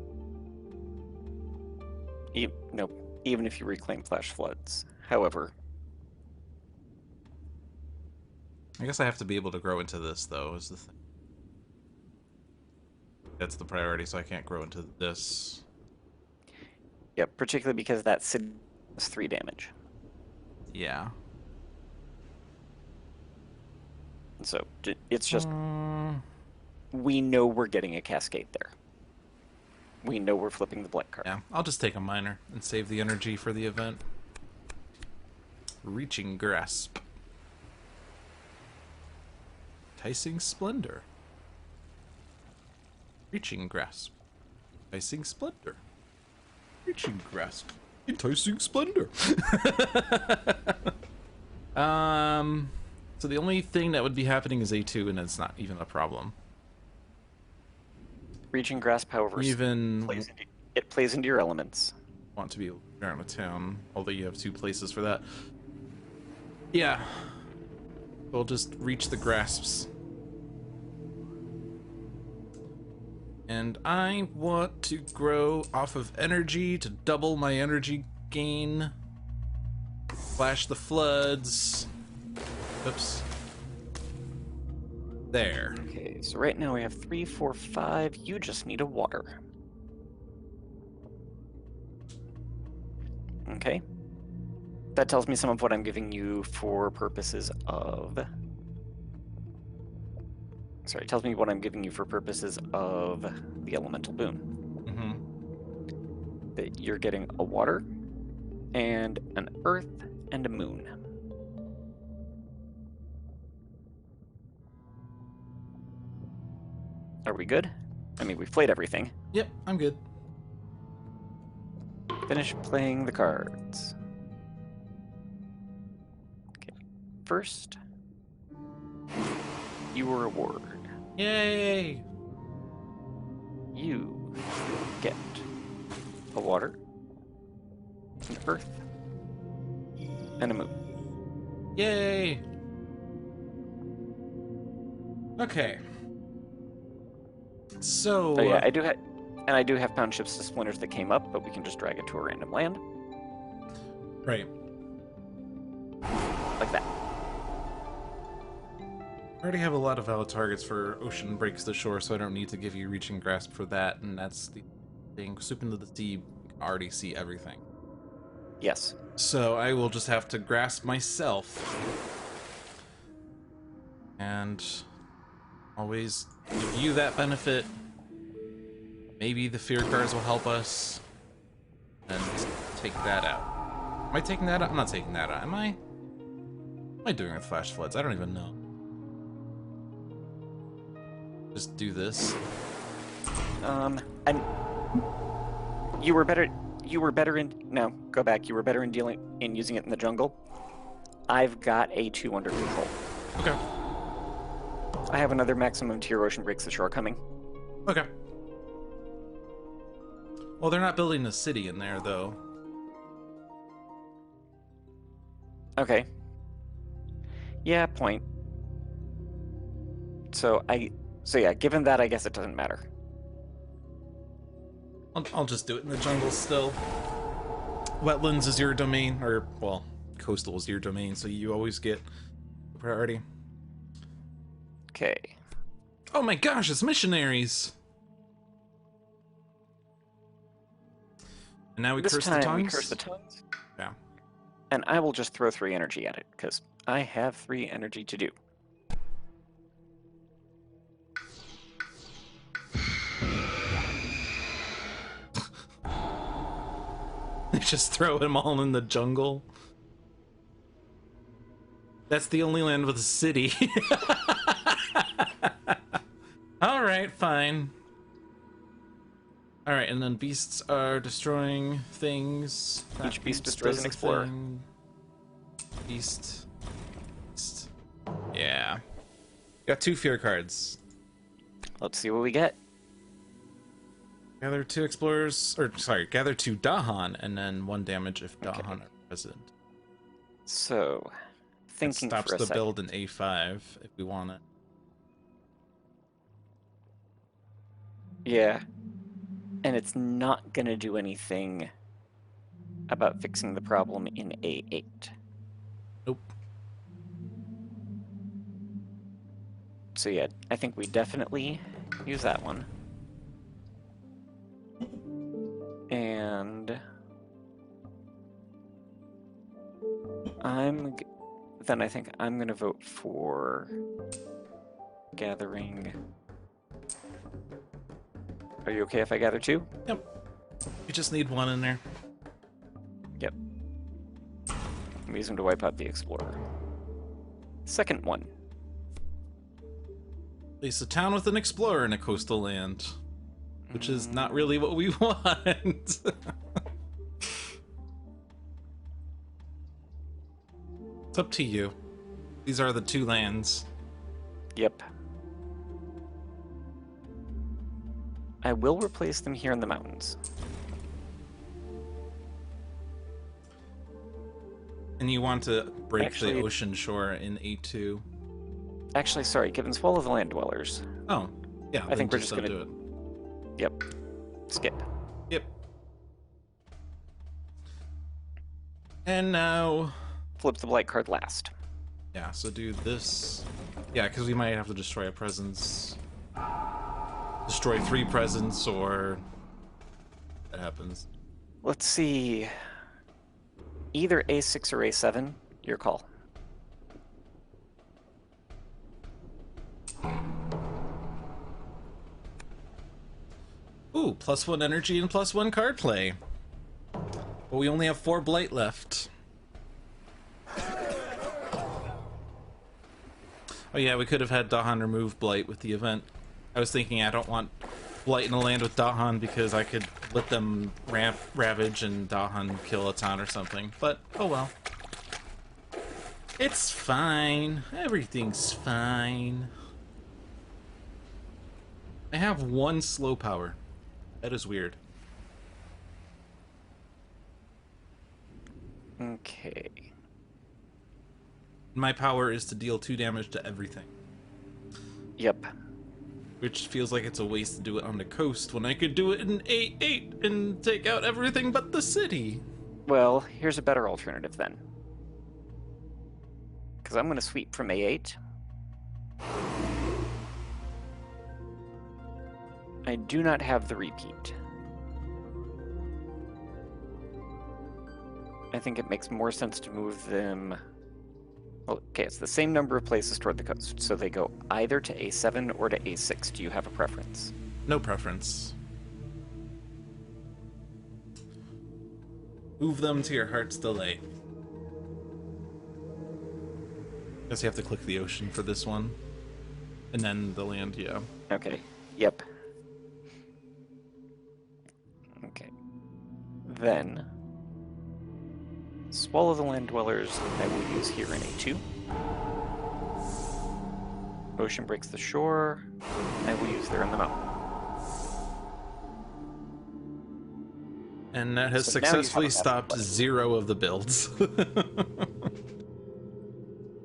Nope, even if you reclaim Flash Floods. However, I guess I have to be able to grow into this, though, is the thing. That's the priority, so I can't grow into this. yeah, particularly because that city has 3 damage. Yeah. So it's just, we know we're getting a Cascade there. We know we're flipping the Blight card. Yeah, I'll just take a minor and save the energy for the event. Reaching Grasp. Enticing Splendor. Reaching Grasp. Enticing Splendor. Reaching Grasp. Enticing Splendor. So the only thing that would be happening is A2, and it's not even a problem. Reaching Grasp, however, it plays into your elements. Want to be around a town, although you have 2 places for that. Yeah. We'll just reach the grasps. And I want to grow off of energy to double my energy gain. Flash the floods. Oops. There. Okay, so right now we have 3, 4, 5. You just need a water. Okay. That tells me some of what I'm giving you for purposes of... Sorry, it tells me what I'm giving you for purposes of the Elemental Boon. That you're getting a water, and an earth, and a moon. Are we good? I mean, we've played everything. Yep, I'm good. Finish playing the cards. Okay. First, your reward. Yay! You get a water, an earth, and a moon. Yay! Okay. So... Oh yeah, I do have pound ships to splinters that came up, but we can just drag it to a random land. Right. Like that. I already have a lot of valid targets for Ocean Breaks the Shore, so I don't need to give you Reaching Grasp for that, and that's the thing. Swoop into the sea, you can already see everything. Yes. So I will just have to grasp myself. And always give you that benefit. Maybe the fear cards will help us. And take that out. Am I taking that out? I'm not taking that out, am I? What am I doing with Flash Floods? I don't even know. Just do this. And you were better in no, go back. You were better in using it in the jungle. I've got A2 under control. Okay. I have another maximum tier Ocean Breaks the Shore coming. Okay. Well, they're not building a city in there, though. Okay. Yeah, point. So yeah, given that, I guess it doesn't matter. I'll just do it in the jungle still. Wetlands is your domain, or, well, coastal is your domain, so you always get priority. Okay. Oh my gosh, it's missionaries! And now we curse the tongues? We curse the tongues. Yeah. And I will just throw 3 energy at it, because I have 3 energy to do. They just throw them all in the jungle. That's the only land with a city. Alright, fine. Alright, and then beasts are destroying things. Each beast destroys an explorer. Beast. Yeah. Got 2 fear cards. Let's see what we get. Gather 2 explorers, or sorry, gather 2 Dahan, and then 1 damage if Dahan are present. So, thinking that stops for a the second. build in A5 if we want it. Yeah. And it's not going to do anything about fixing the problem in A8. Nope. So yeah, I think we definitely use that one. And then I think I'm going to vote for gathering. Are you okay if I gather 2? Yep. You just need 1 in there. Yep. I'm using them to wipe out the Explorer. Second one. At least a town with an explorer in a coastal land. Which is not really what we want. It's up to you. These are the 2 lands. Yep. I will replace them here in the mountains. And you want to break Actually, the ocean shore in A2. Actually, sorry, given Swallow the Land Dwellers. Oh, yeah. I think we're just don't gonna do it. Yep. Skip. Yep. And now... Flip the blight card last. Yeah, so do this. Yeah, because we might have to destroy a presence. Destroy 3 presents, or... That happens. Let's see. Either A6 or A7. Your call. Ooh, +1 energy and +1 card play. But we only have 4 blight left. Oh yeah, we could have had Dahan remove blight with the event. I was thinking I don't want blight in a land with Dahan because I could let them ravage and Dahan kill a town or something. But, oh well. It's fine. Everything's fine. I have one slow power. That is weird. Okay. My power is to deal 2 damage to everything. Yep. Which feels like it's a waste to do it on the coast when I could do it in 8-8 and take out everything but the city. Well, here's a better alternative then. Because I'm going to sweep from A8. I do not have the repeat. I think it makes more sense to move them... Well, okay, it's the same number of places toward the coast, so they go either to A7 or to A6. Do you have a preference? No preference. Move them to your heart's delight. Guess you have to click the ocean for this one. And then the land, yeah. Okay, yep. Okay. Then... Swallow the Land Dwellers I will use here in A2. Ocean Breaks the Shore I will use there in the mountain. And that has successfully stopped 0 of the builds.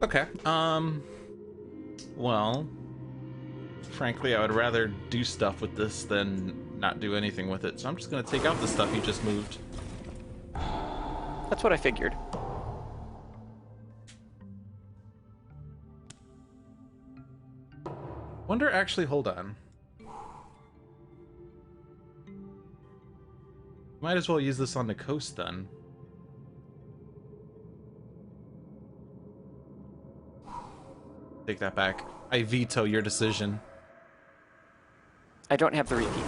Okay, well, frankly, I would rather do stuff with this than not do anything with it, so I'm just gonna take out the stuff you just moved. That's what I figured. Wonder, actually, hold on. Might as well use this on the coast then. Take that back. I veto your decision. I don't have the repeat.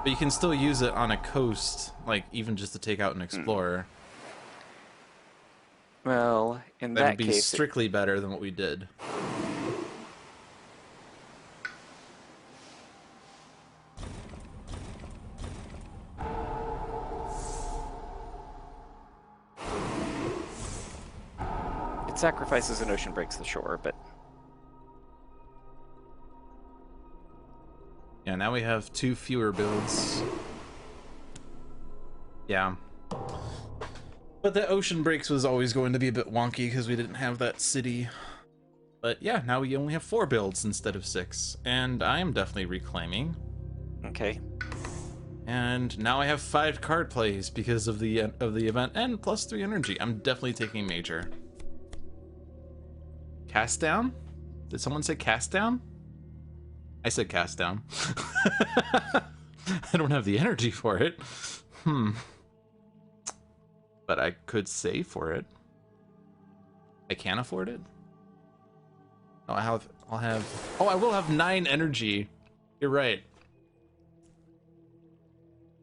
But you can still use it on a coast, like even just to take out an explorer. Well, in That'd that be case, strictly better than what we did. it sacrifices an Ocean Breaks the Shore, but Yeah, now we have 2 fewer builds. Yeah. But the Ocean Breaks was always going to be a bit wonky because we didn't have that city. But yeah, now we only have 4 builds instead of 6. And I am definitely reclaiming. okay. And now I have 5 card plays because of the event and plus 3 energy. I'm definitely taking major. Cast down? Did someone say cast down? I said cast down. I don't have the energy for it. But I could save for it. I can't afford it. Oh, I'll have. Oh, I will have 9 energy. You're right.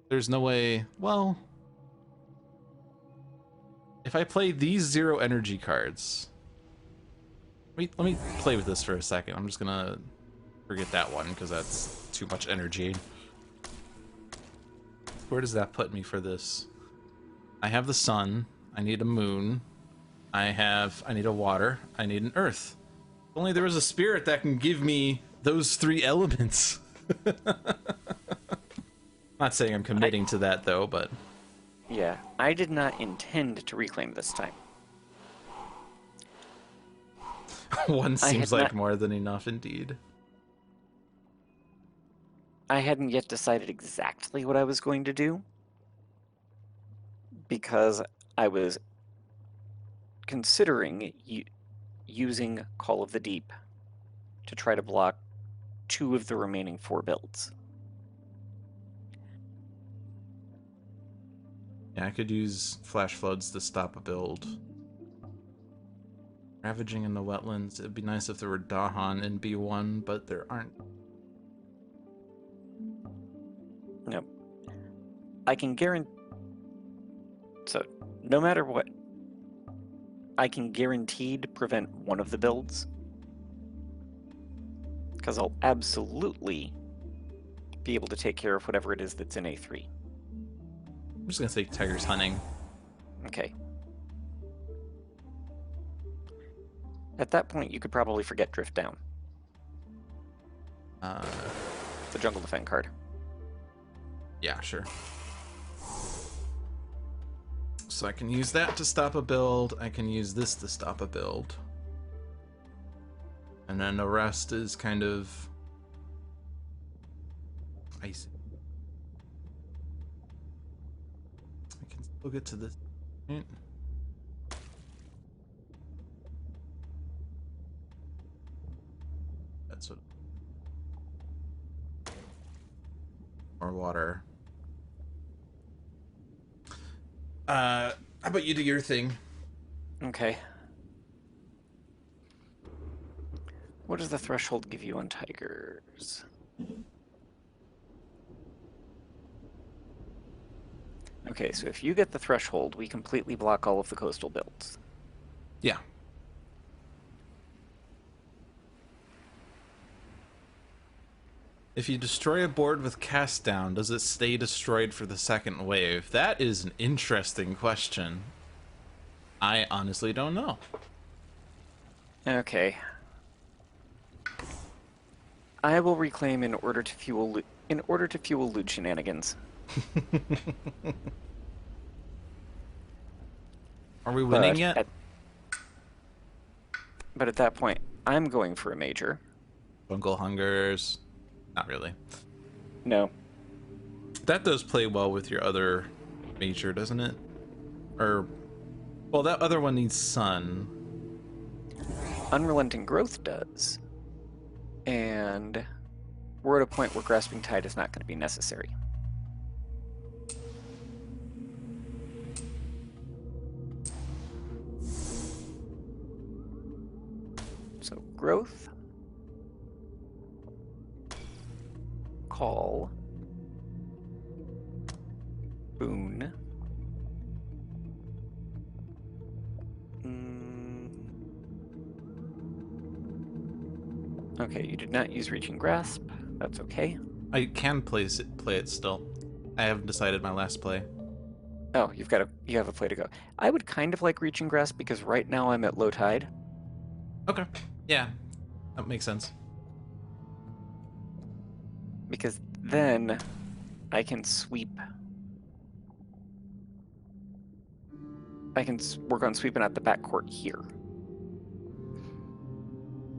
There's no way. Well, if I play these 0 energy cards, let me play with this for a second. I'm just gonna forget that one because that's too much energy. Where does that put me for this? I have the sun. I need a moon. I need a water. I need an earth. If only there was a spirit that can give me those 3 elements. Not saying I'm committing to that though, but Yeah, I did not intend to reclaim this time. one seems like more than enough indeed. I hadn't yet decided exactly what I was going to do because I was considering using Call of the Deep to try to block 2 of the remaining 4 builds. Yeah, I could use flash floods to stop a build. Ravaging in the wetlands. It'd be nice if there were Dahan in B1, but there aren't. No. I can guarantee... So, no matter what, I can guaranteed prevent one of the builds. Because I'll absolutely be able to take care of whatever it is that's in A3. I'm just gonna say Tiger's Hunting. Okay. At that point, you could probably forget Drift Down. The Jungle Defend card. Yeah, sure. So I can use that to stop a build. I can use this to stop a build. And then the rest is kind of icy. I can still get to this point. That's what. More water. How about you do your thing? Okay. What does the threshold give you on tigers? Okay, so if you get the threshold, we completely block all of the coastal builds. Yeah. If you destroy a board with cast down, does it stay destroyed for the second wave? That is an interesting question. I honestly don't know. Okay. I will reclaim in order to fuel loot shenanigans. Are we winning yet? But at that point, I'm going for a major. Bungle Hungers. Not really. No. That does play well with your other major, doesn't it? Or, well, that other one needs sun. Unrelenting Growth does. And we're at a point where Grasping Tide is not going to be necessary. So growth, call, boon. Okay, you did not use Reaching Grasp. That's okay. I can play it still. I haven't decided my last play. Oh, you have a play to go. I would kind of like Reaching Grasp because right now I'm at low tide. Okay. Yeah, that makes sense. Because then I can sweep. I can work on sweeping out the backcourt here.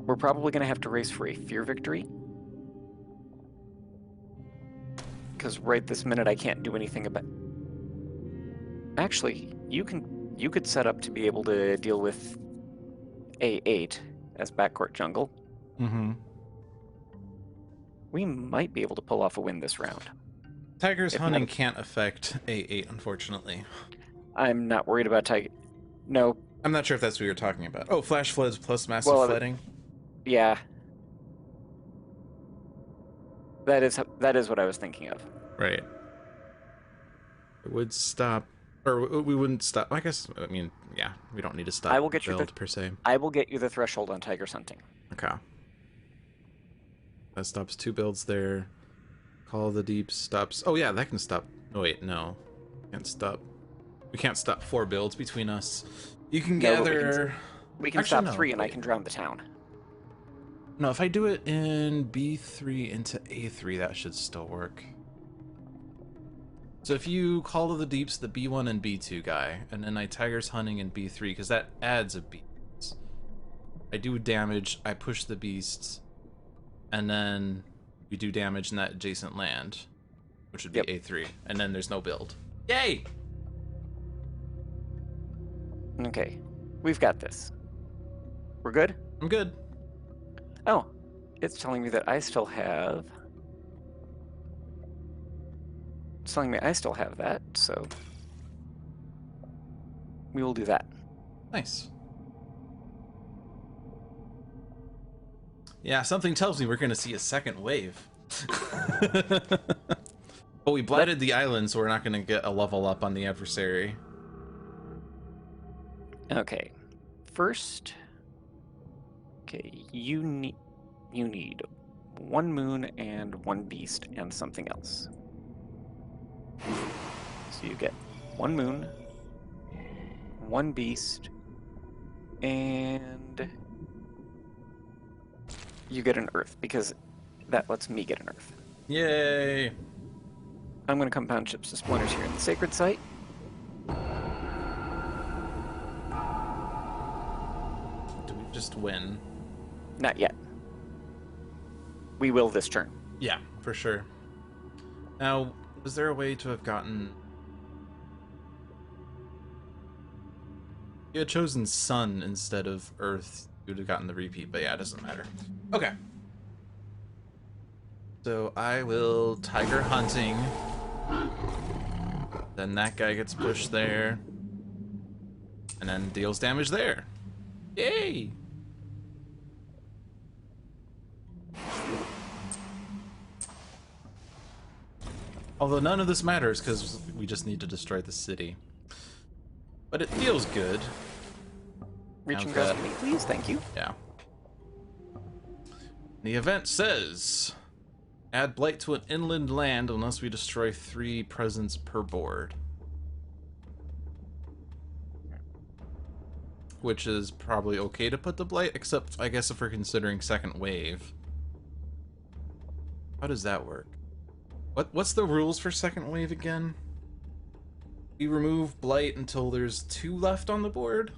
We're probably going to have to race for a fear victory. Because right this minute I can't do anything about... Actually, you could set up to be able to deal with A8 as backcourt jungle. Mm-hmm. We might be able to pull off a win this round. Tiger's hunting can't affect A8, unfortunately. I'm not worried about Tiger. No. I'm not sure if that's what you're talking about. Oh, flash floods plus massive flooding? Yeah. That is what I was thinking of. Right. It would stop, or we wouldn't stop. I guess, I mean, yeah, we don't need to stop build per se. I will get you the threshold on Tiger's hunting. Okay. That stops 2 builds there. Call of the Deep stops. Oh yeah, that can stop. Oh wait, no. Can't stop. We can't stop 4 builds between us. You can gather... We can stop 3 and I can drown the town. No, if I do it in B3 into A3, that should still work. So if you Call of the Deeps, the B1 and B2 guy, and then I Tiger's Hunting in B3, because that adds a beast. I do damage, I push the beasts, and then we do damage in that adjacent land, which would be A3, and then there's no build. Yay! Okay, we've got this. We're good? I'm good. Oh, it's telling me that I still have... It's telling me I still have that, so... We will do that. Nice. Yeah, something tells me we're going to see a second wave. But we blighted the island, so we're not going to get a level up on the adversary. Okay. First... Okay, you need 1 moon and 1 beast and something else. So you get 1 moon, 1 beast, and you get an earth, because That lets me get an earth. Yay! I'm going to compound chips to splinters here in the sacred site. Do we just win? Not yet. We will this turn. Yeah, for sure. Now, was there a way to have gotten... You had chosen sun instead of earth, you would have gotten the repeat, but yeah, it doesn't matter. Okay. So I will tiger hunting. Then that guy gets pushed there. And then deals damage there. Yay! Although none of this matters because we just need to destroy the city. But it feels good. Reaching across me, please, thank you. Yeah. The event says, add blight to an inland land unless we destroy 3 presents per board. Which is probably okay to put the blight, except I guess if we're considering second wave. How does that work? What's the rules for second wave again? We remove blight until there's 2 left on the board?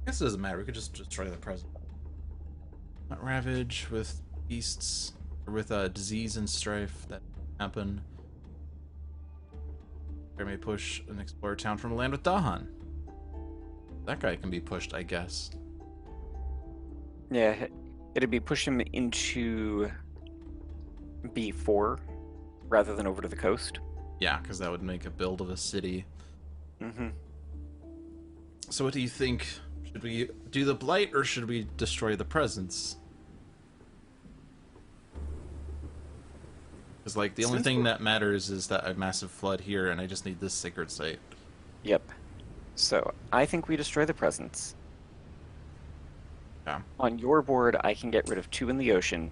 I guess it doesn't matter, we could just destroy the present. Not ravage with beasts, or with disease and strife that happen. I may push an explorer town from a land with Dahan. That guy can be pushed, I guess. Yeah, it'd be push him into B4 rather than over to the coast. Yeah, because that would make a build of a city. Mm-hmm. So what do you think? Should we do the blight or should we destroy the presents? Because like the only thing that matters is that a massive flood here, and I just need this sacred site. Yep. So I think we destroy the presents. Yeah. On your board, I can get rid of 2 in the ocean.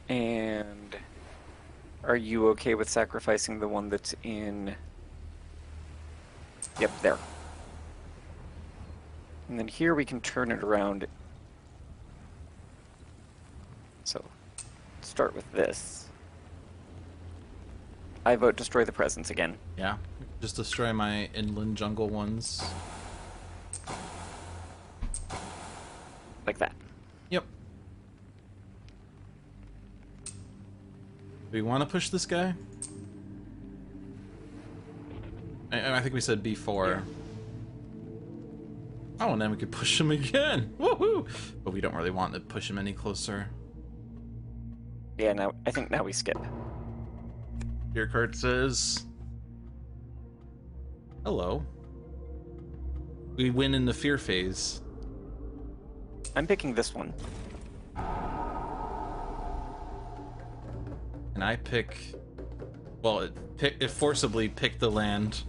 And are you okay with sacrificing the one that's in... Yep, there. And then here we can turn it around. So, start with this. I vote destroy the presents again. Yeah. Just destroy my inland jungle ones. Like that. Yep. Do we want to push this guy? I think we said B4. Yeah. Oh, and then we could push him again. Woohoo! But we don't really want to push him any closer. Yeah, now I think now we skip. Your card says, hello. We win in the fear phase. I'm picking this one. And I pick... Well, it forcibly picked the land.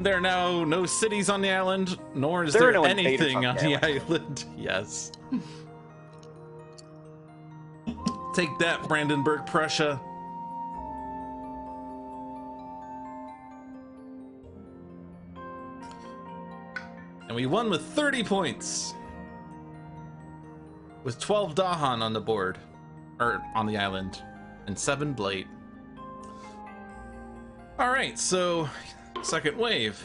There are now no cities on the island, nor is there no anything on the island. island. Yes. Take that, Brandenburg, Prussia. And we won with 30 points. With 12 Dahan on the board. Or on the island. And 7 blight. Alright, so second wave.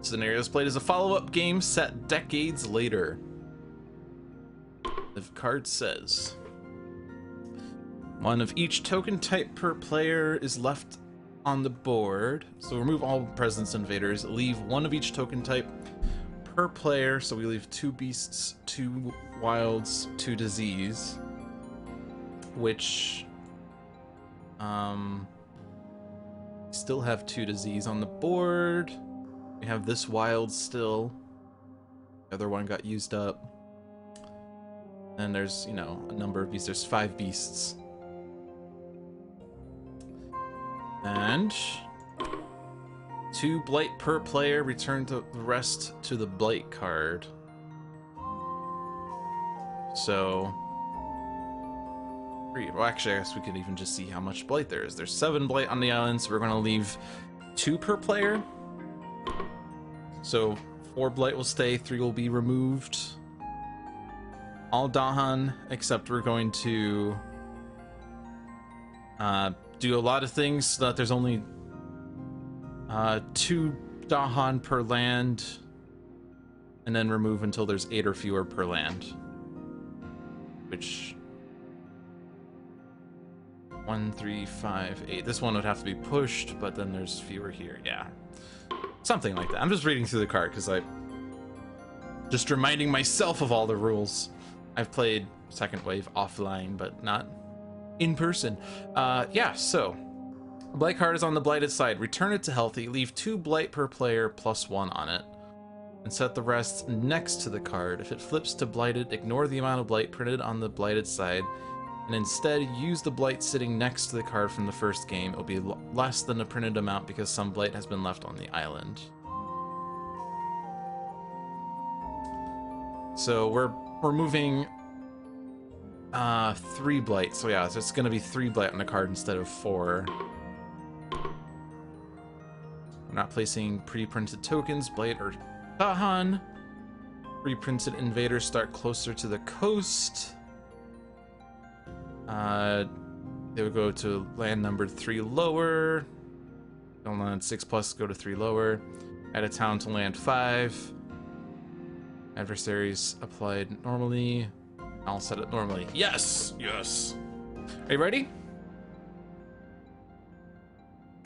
Scenarios played as a follow-up game set decades later. The card says, one of each token type per player is left on the board. So remove all presence invaders. Leave one of each token type per player. So we leave 2 beasts, 2 wilds, 2 disease. Which... still have 2 disease on the board. We have this wild still. The other one got used up. And there's, you know, a number of beasts. There's 5 beasts. And 2 blight per player. Return the rest to the blight card. So... Well, actually, I guess we could even just see how much blight there is. There's 7 blight on the island, so we're going to leave 2 per player. So 4 blight will stay, 3 will be removed. All Dahan, except we're going to do a lot of things so that there's only 2 Dahan per land, and then remove until there's 8 or fewer per land. Which 1, 3, 5, 8. This one would have to be pushed, but then there's fewer here. Yeah, something like that. I'm just reading through the card because I just reminding myself of all the rules. I've played Second Wave offline, but not in person. Yeah, so blight card is on the blighted side. Return it to healthy. Leave 2 blight per player plus 1 on it, and set the rest next to the card. If it flips to blighted, ignore the amount of blight printed on the blighted side, and instead use the blight sitting next to the card from the first game. It will be less than the printed amount because some blight has been left on the island. So we're removing 3 blight. So yeah, so it's going to be 3 blight on the card instead of 4. We're not placing pre-printed tokens, blight or Dahan. Pre-printed invaders start closer to the coast. They would go to land numbered 3 lower. On land 6+, go to 3 lower. Add a town to land 5. Adversaries applied normally. I'll set it normally. Yes! Yes! Are you ready?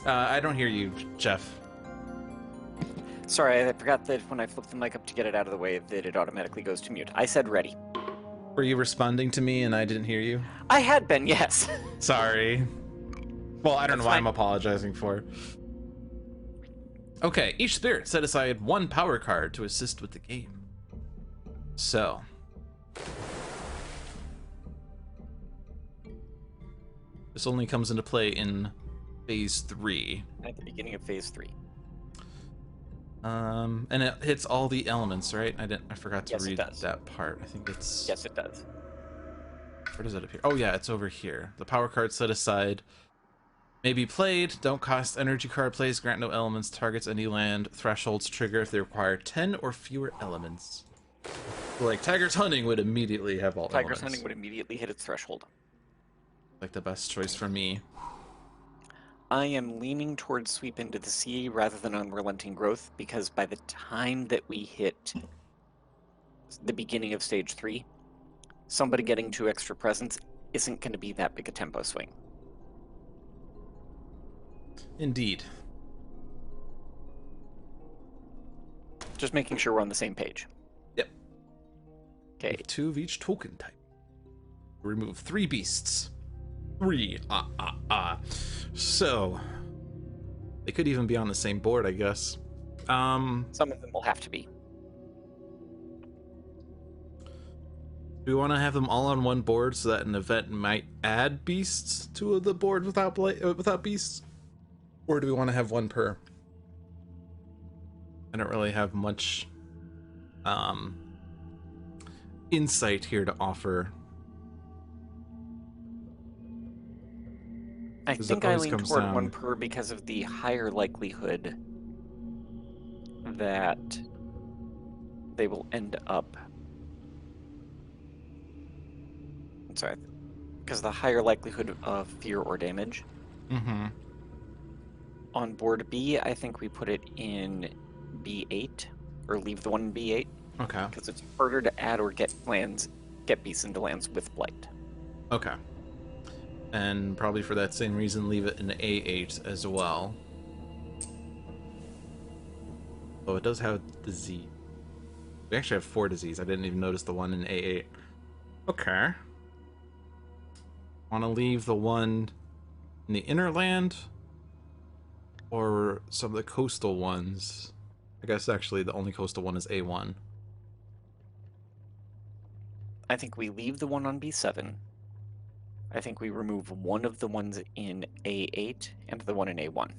I don't hear you, Jeff. Sorry, I forgot that when I flip the mic up to get it out of the way, that it automatically goes to mute. I said ready. Were you responding to me and I didn't hear you? I had been, yes. Sorry. Well, I don't know what I'm apologizing for. Okay, each spirit set aside 1 power card to assist with the game. So. This only comes into play in phase 3. At the beginning of phase 3. And it hits all the elements, right? I forgot to read does. that part. I think it's... Yes, it does. Where does it appear? Oh yeah, it's over here. The power card set aside may be played. Don't cost energy card plays. Grant no elements. Targets any land. Thresholds trigger if they require 10 or fewer elements. So, like Tiger's Hunting would immediately have all elements. Tiger's Hunting would immediately hit its threshold. Like the best choice for me. I am leaning towards Sweep into the Sea rather than Unrelenting Growth, because by the time that we hit the beginning of stage 3, somebody getting 2 extra presents isn't going to be that big a tempo swing. Indeed. Just making sure we're on the same page. Yep. Okay. 2 of each token type. Remove 3 beasts. 3. So, they could even be on the same board, I guess. Some of them will have to be. Do we want to have them all on one board so that an event might add beasts to the board without beasts? Or do we want to have 1 per? I don't really have much insight here to offer. I think I lean toward 1 per because of the higher likelihood that they will end up... I'm sorry. Because of the higher likelihood of fear or damage. Mm-hmm. On board B, I think we put it in B8, or leave the 1 in B8. Okay. Because it's harder to add or get beasts into lands with blight. Okay. And probably for that same reason, leave it in A8 as well. Oh, it does have disease. We actually have 4 disease. I didn't even notice the 1 in A8. Okay. Want to leave the 1 in the inner land? Or some of the coastal ones? I guess actually the only coastal one is A1. I think we leave the 1 on B7. I think we remove 1 of the ones in A8 and the 1 in A1.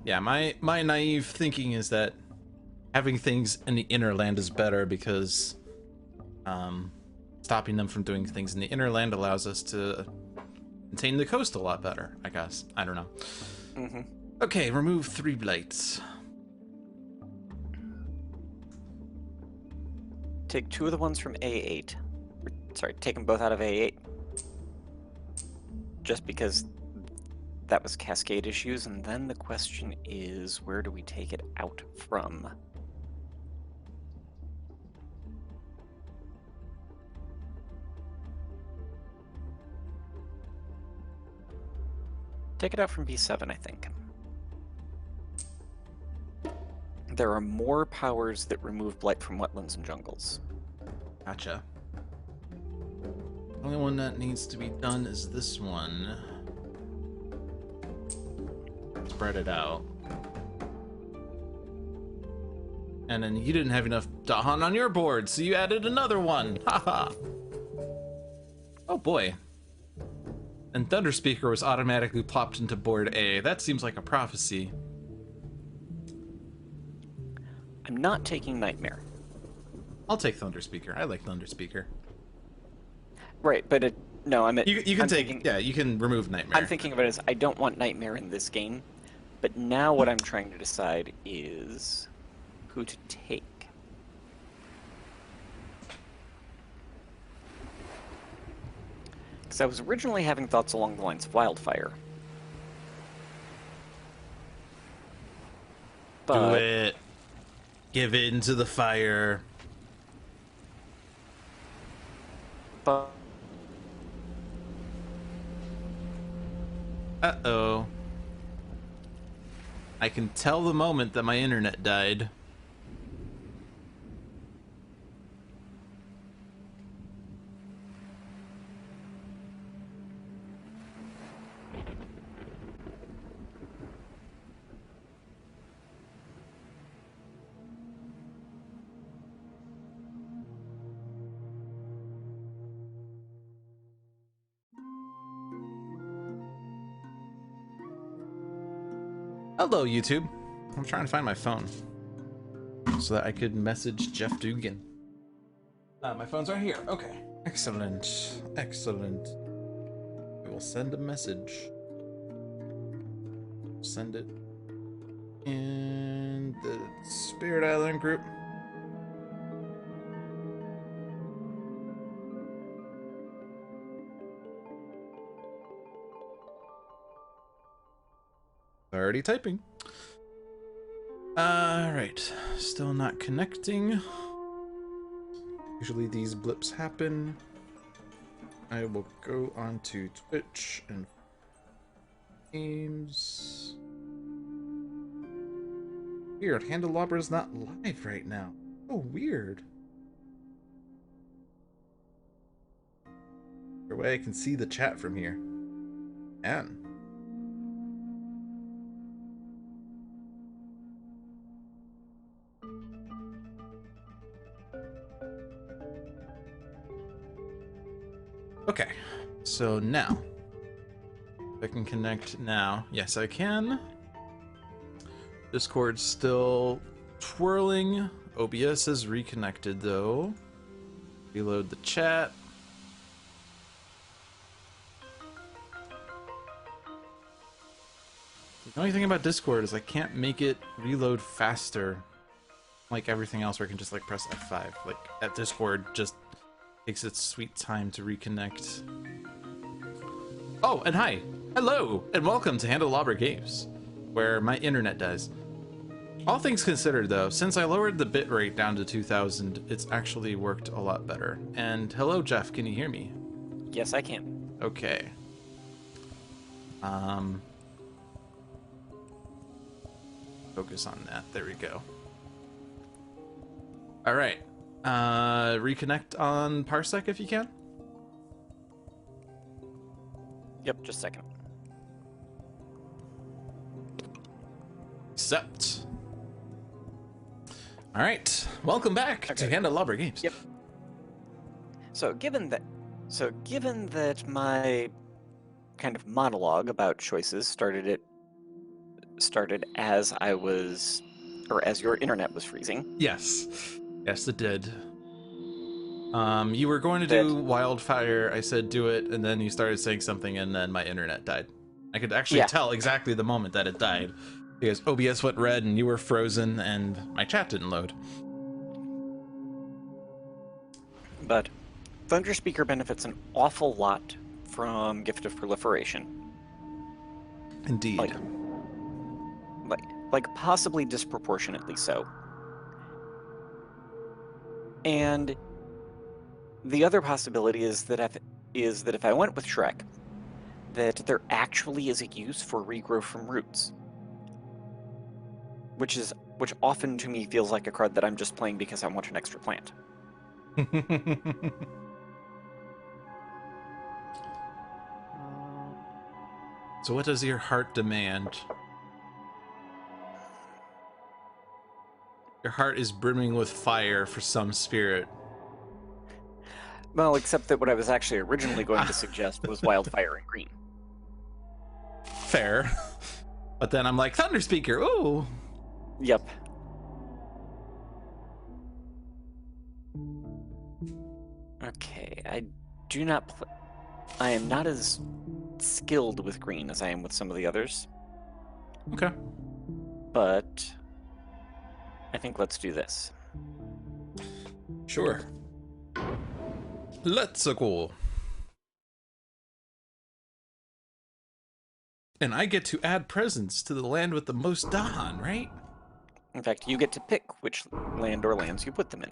Yeah, my naive thinking is that having things in the inner land is better because stopping them from doing things in the inner land allows us to contain the coast a lot better, I guess. I don't know. Mm-hmm. Okay, remove 3 blights. Take 2 of the ones from A8. Sorry, take them both out of A8. Just because that was cascade issues, and then the question is, where do we take it out from? Take it out from B7, I think. There are more powers that remove blight from wetlands and jungles. Gotcha. The only one that needs to be done is this one. Spread it out. And then you didn't have enough Dahan on your board, so you added another one. Haha. Oh boy. And Thunder Speaker was automatically plopped into board A. That seems like a prophecy. I'm not taking Nightmare. I'll take Thunder Speaker. I like Thunder Speaker. Right, but no, You can I'm take, thinking, yeah, you can remove Nightmare. I'm thinking of it as I don't want Nightmare in this game, but now what I'm trying to decide is who to take. Because I was originally having thoughts along the lines of Wildfire. But Do it. Give in to the fire. But Uh-oh. I can tell the moment that my internet died. Hello, YouTube. I'm trying to find my phone so that I could message Jeff Dugan. My phone's right here. Okay. Excellent. Excellent. I will send a message. Send it in the Spirit Island group. Already typing. Alright. Still not connecting. Usually these blips happen. I will go onto Twitch and games. Weird. Handelabra is not live right now. Oh, weird. Your way I can see the chat from here. And okay, so now, if I can connect now. Yes, I can. Discord's still twirling. OBS is reconnected, though. Reload the chat. The only thing about Discord is I can't make it reload faster like everything else where I can just, like, press F5. Like, at Discord, just takes its sweet time to reconnect. Oh, and hi! Hello! And welcome to Handelabra Games, where my internet dies. All things considered, though, since I lowered the bitrate down to 2000, it's actually worked a lot better. And hello, Jeff, can you hear me? yes, I can. Okay. Focus on that. There we go. All right. Reconnect on Parsec if you can. Yep, just a second. Accept. All right. Welcome back to Handelabra Games. Yep. So given that my kind of monologue about choices started as I was, or as your internet was freezing. Yes. Yes, it did. You were going to do Wildfire. I said do it, and then you started saying something, and then my internet died. I could actually tell exactly the moment that it died. Because OBS went red and you were frozen and my chat didn't load. But Thunder Speaker benefits an awful lot from Gift of Proliferation. Indeed. Like possibly disproportionately so. And the other possibility is that if I went with Shrek, that there actually is a use for regrow from roots. Which often to me feels like a card that I'm just playing because I want an extra plant. So what does your heart demand? Your heart is brimming with fire for some spirit. Well, except that what I was actually originally going to suggest was Wildfire in green. Fair. But then I'm like, Thunder Speaker, ooh! Yep. Okay, I am not as skilled with green as I am with some of the others. Okay. But I think let's do this. Sure. Let's go. And I get to add presents to the land with the most Dahan, right? In fact, you get to pick which land or lands you put them in.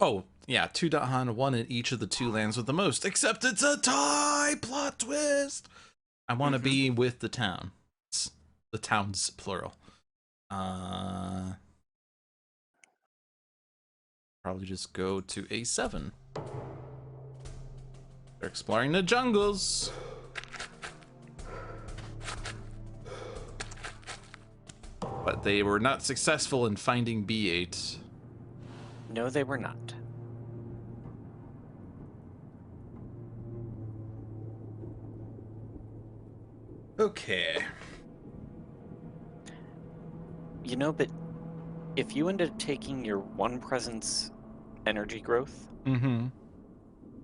Oh, yeah, 2 Dahan, 1 in each of the 2 lands with the most, except it's a tie! Plot twist! I want to be with the town. The towns, plural. Probably just go to A7. They're exploring the jungles. But they were not successful in finding B8. No, they were not. Okay. You know, but if you ended up taking your 1 presence energy growth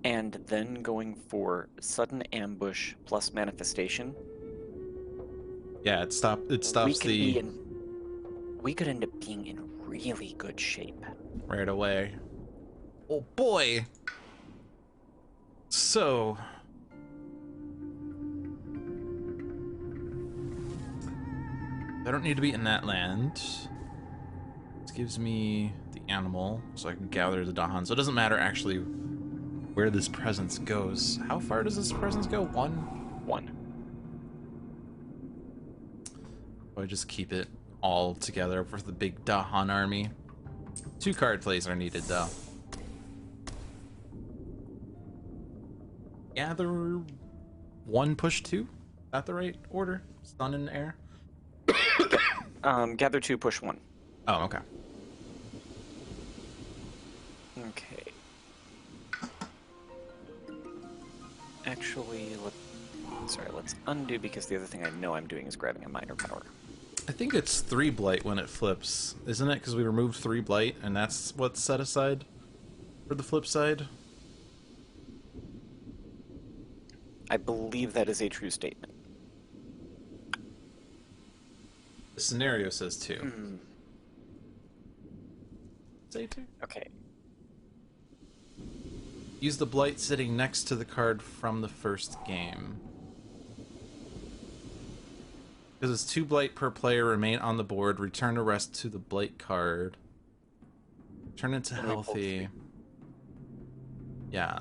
and then going for sudden ambush plus manifestation, yeah, it stops we could end up being in really good shape right away. Oh boy. So I don't need to be in that land. This gives me the animal, so I can gather the Dahan. So it doesn't matter actually where this presence goes. How far does this presence go? 1? 1. I just keep it all together for the big Dahan army. 2 card plays are needed though. Gather 1, push 2? Is that the right order? Sun in the air? Gather 2, push 1. Oh, okay. Okay. Actually, let's undo, because the other thing I know I'm doing is grabbing a minor power. I think it's 3 blight when it flips, isn't it? Because we removed 3 blight, and that's what's set aside for the flip side. I believe that is a true statement. The scenario says 2. Say 2? Okay. Use the blight sitting next to the card from the first game. Because it's 2 blight per player remain on the board. Return the rest to the blight card. Turn it to healthy. Yeah.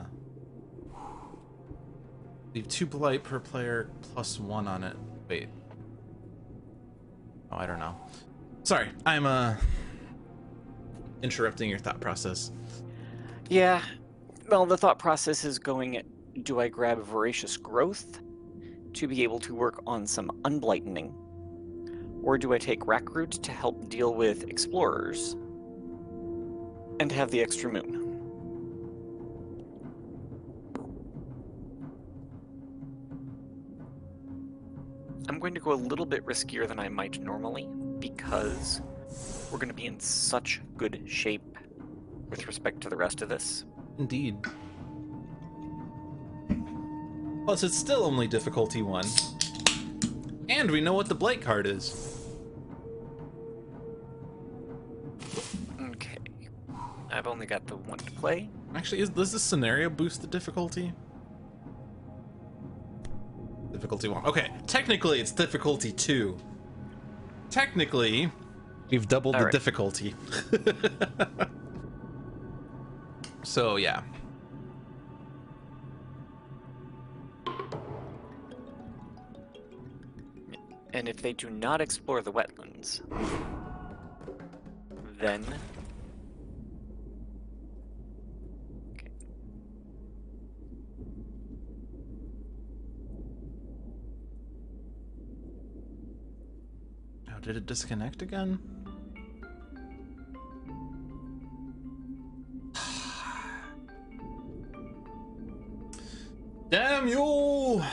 Leave 2 blight per player plus 1 on it. Wait. Oh, I don't know. Sorry, I'm interrupting your thought process. Yeah. Well, the thought process is going, do I grab Voracious Growth to be able to work on some unblightening? Or do I take Rackroot to help deal with Explorers and have the extra moon? I'm going to go a little bit riskier than I might normally, because we're going to be in such good shape with respect to the rest of this. Indeed. Plus, it's still only difficulty 1. And we know what the blight card is. Okay. I've only got the one to play. Actually, does this scenario boost the difficulty? Difficulty 1. Okay, technically it's difficulty 2. Technically, we've doubled the difficulty. So, yeah. And if they do not explore the wetlands, then... Okay. Oh, did it disconnect again? Damn you!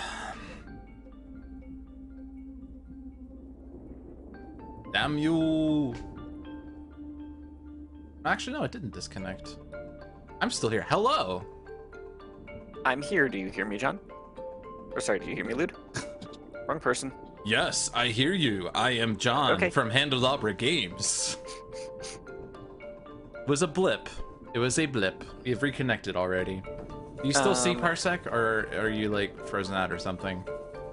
Damn you! Actually, no, it didn't disconnect. I'm still here. Hello! I'm here. Do you hear me, John? Or sorry, do you hear me, Lude? Wrong person. Yes, I hear you. I am John from Handelabra Games. It was a blip. It was a blip. We have reconnected already. Do you still see Parsec, or are you, like, frozen out or something?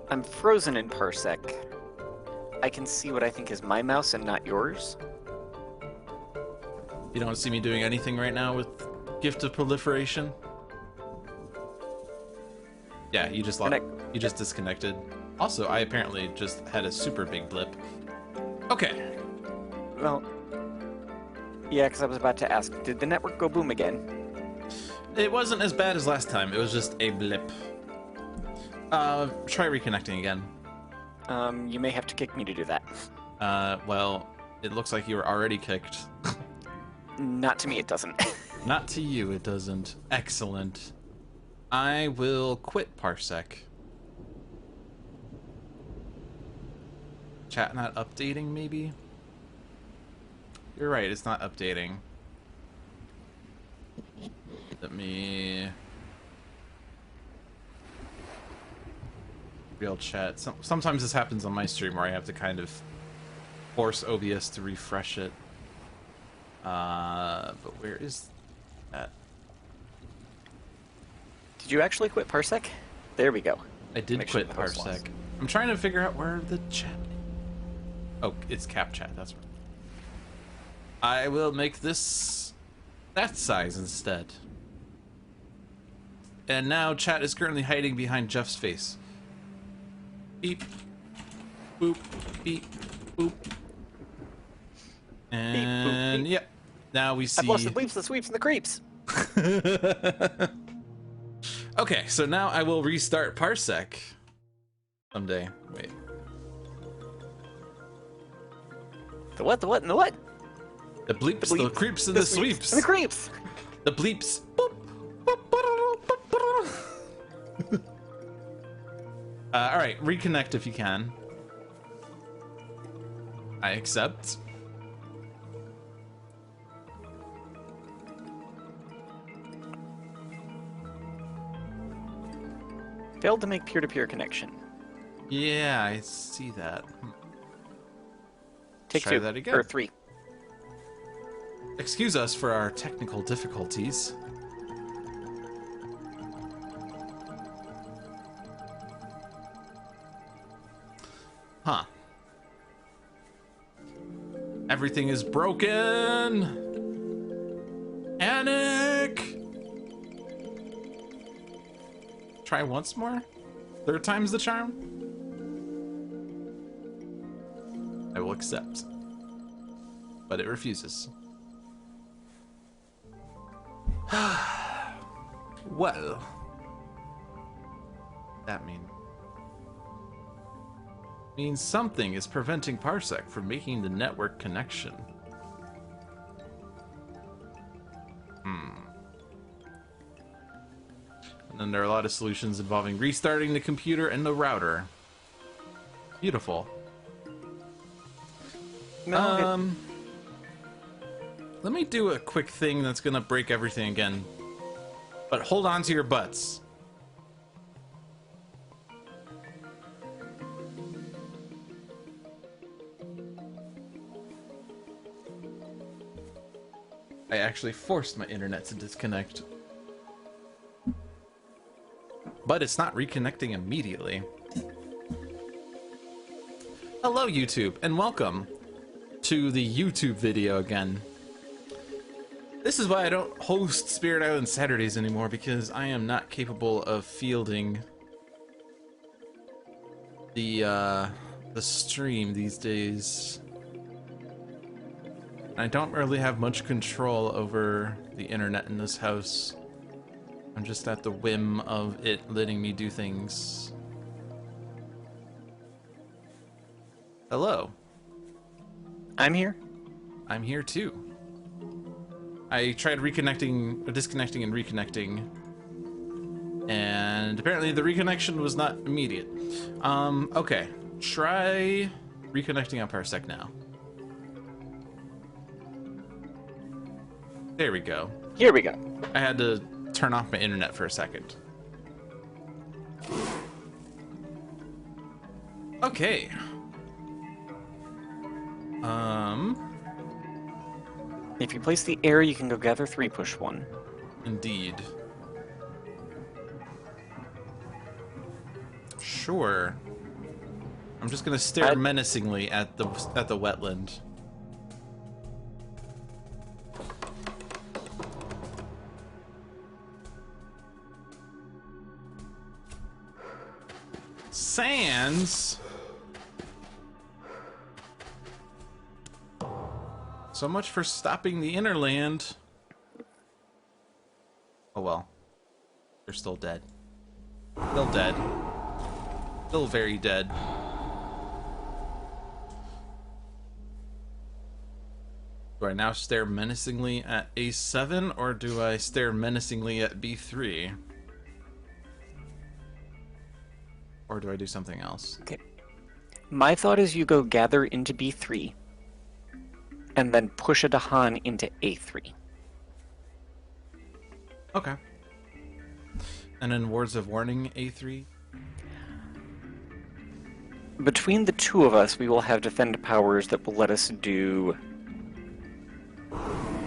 I'm frozen in Parsec. I can see what I think is my mouse and not yours. You don't see me doing anything right now with Gift of Proliferation? Yeah, you just you just disconnected. Also, I apparently just had a super big blip. Okay. Well, yeah, because I was about to ask, did the network go boom again? It wasn't as bad as last time. It was just a blip. Try reconnecting again. You may have to kick me to do that. Well, it looks like you were already kicked. Not to me, it doesn't. Not to you, it doesn't. Excellent. I will quit Parsec. Chat not updating, maybe? You're right, it's not updating. Let me... Real chat. Sometimes this happens on my stream where I have to kind of force OBS to refresh it. But where is that? Did you actually quit Parsec? There we go. I did quit Parsec. I'm trying to figure out where the chat... Oh, it's cap chat, that's right. I will make this that size instead. And now chat is currently hiding behind Jeff's face. Beep. Boop. Beep. Boop. And beep, boop, beep. Yep. Now we see... I've lost the bleeps, the sweeps, and the creeps. Okay, so now I will restart Parsec. Someday. Wait. The what, the what, and the what? The bleeps, the creeps, and the sweeps. And the creeps. The bleeps. Boop. Alright, reconnect if you can. I accept. Failed to make peer-to-peer connection. Yeah, I see that. Take Try two, that again. or three. Excuse us for our technical difficulties. Huh. Everything is broken! Panic! Try once more? Third time's the charm? I will accept. But it refuses. Well. That means something is preventing Parsec from making the network connection. And then there are a lot of solutions involving restarting the computer and the router. Beautiful. No, let me do a quick thing that's gonna break everything again. But hold on to your butts. actually forced my internet to disconnect. But it's not reconnecting immediately. Hello, YouTube, and welcome to the YouTube video again. This is why I don't host Spirit Island Saturdays anymore, because I am not capable of fielding the stream these days. I don't really have much control over the internet in this house. I'm just at the whim of it letting me do things. Hello. I'm here. I'm here too. I tried reconnecting, disconnecting and reconnecting, and apparently the reconnection was not immediate. Okay. Try reconnecting on Parsec now. There we go. Here we go. I had to turn off my internet for a second. Okay. If you place the air, you can go gather 3, push 1. Indeed. Sure. I'm just gonna stare menacingly at the wetland. Sands. So much for stopping the innerland. Oh well. They're still dead. Still dead. Still very dead. Do I now stare menacingly at A7, or do I stare menacingly at B3? Or do I do something else? Okay. My thought is you go gather into B3, and then push a Dahan into A3. Okay. And then words of warning, A3? Between the two of us, we will have defend powers that will let us do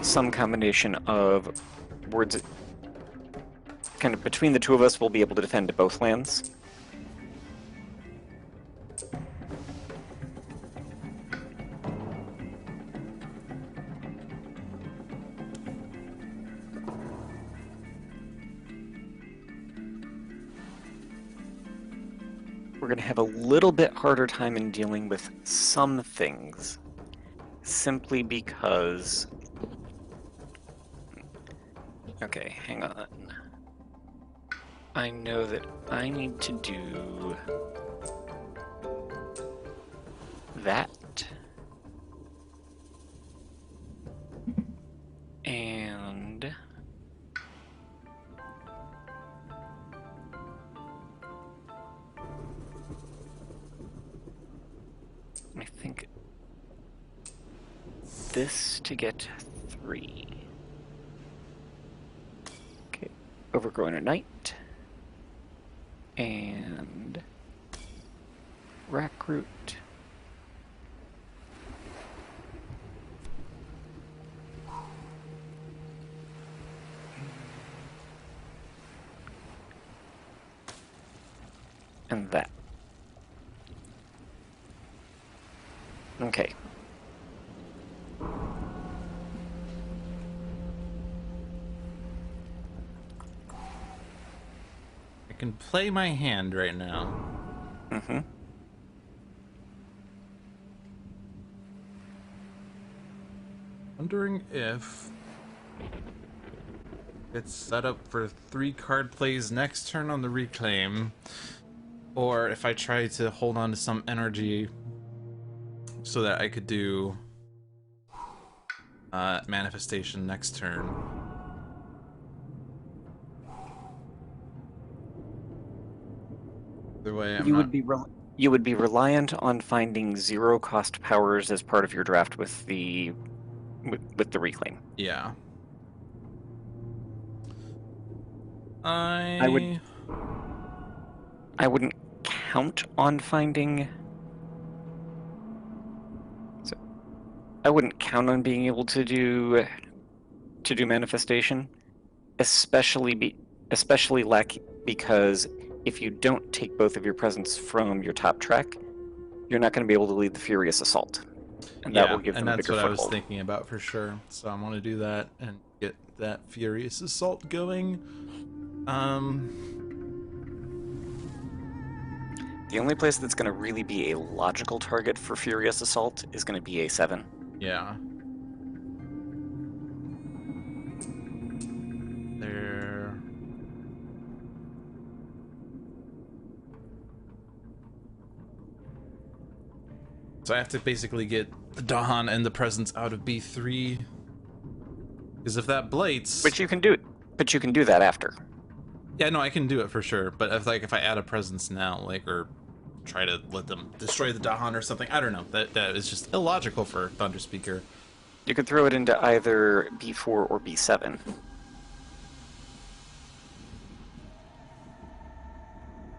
some combination of words. Kind of between the two of us, we'll be able to defend both lands. We're going to have a little bit harder time in dealing with some things, simply because... Okay, hang on. I know that I need to do that. And... I think this to get 3. Okay, Overgrown at Night. And Rack Root. And that. Okay. I can play my hand right now. Mm-hmm. Wondering if it's set up for 3 card plays next turn on the reclaim, or if I try to hold on to some energy so that I could do manifestation next turn. Either way, you would be reliant on finding 0-cost powers as part of your draft with the reclaim. Yeah. I wouldn't count on finding. So I wouldn't count on being able to do to do manifestation, especially because if you don't take both of your presents from your top track, you're not going to be able to lead the Furious Assault, and that will give them a bigger what foothold. I was thinking about for sure. So I want to do that and get that Furious Assault going. The only place that's going to really be a logical target for Furious Assault is going to be A7. Yeah. There. So I have to basically get the Dahan and the presents out of B3. Because if that blights... But you can do that after. Yeah, no, I can do it for sure. But if I add a presence now, like, or try to let them destroy the Dahan or something, I don't know. That is just illogical for Thunder Speaker. You could throw it into either B4 or B7.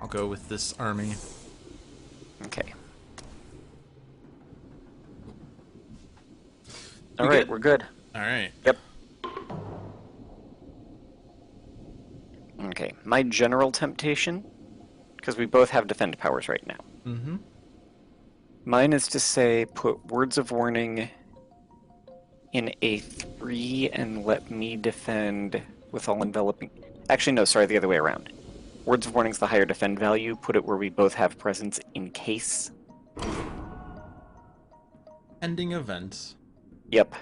I'll go with this army. Okay. All right, we're good. All right. Yep. Okay, my general temptation, because we both have defend powers right now. Mm-hmm. Mine is to say put Words of Warning in A3 and let me defend with all enveloping... Actually, no, sorry, the other way around. Words of Warning's the higher defend value, put it where we both have presence in case. Ending event. Yep.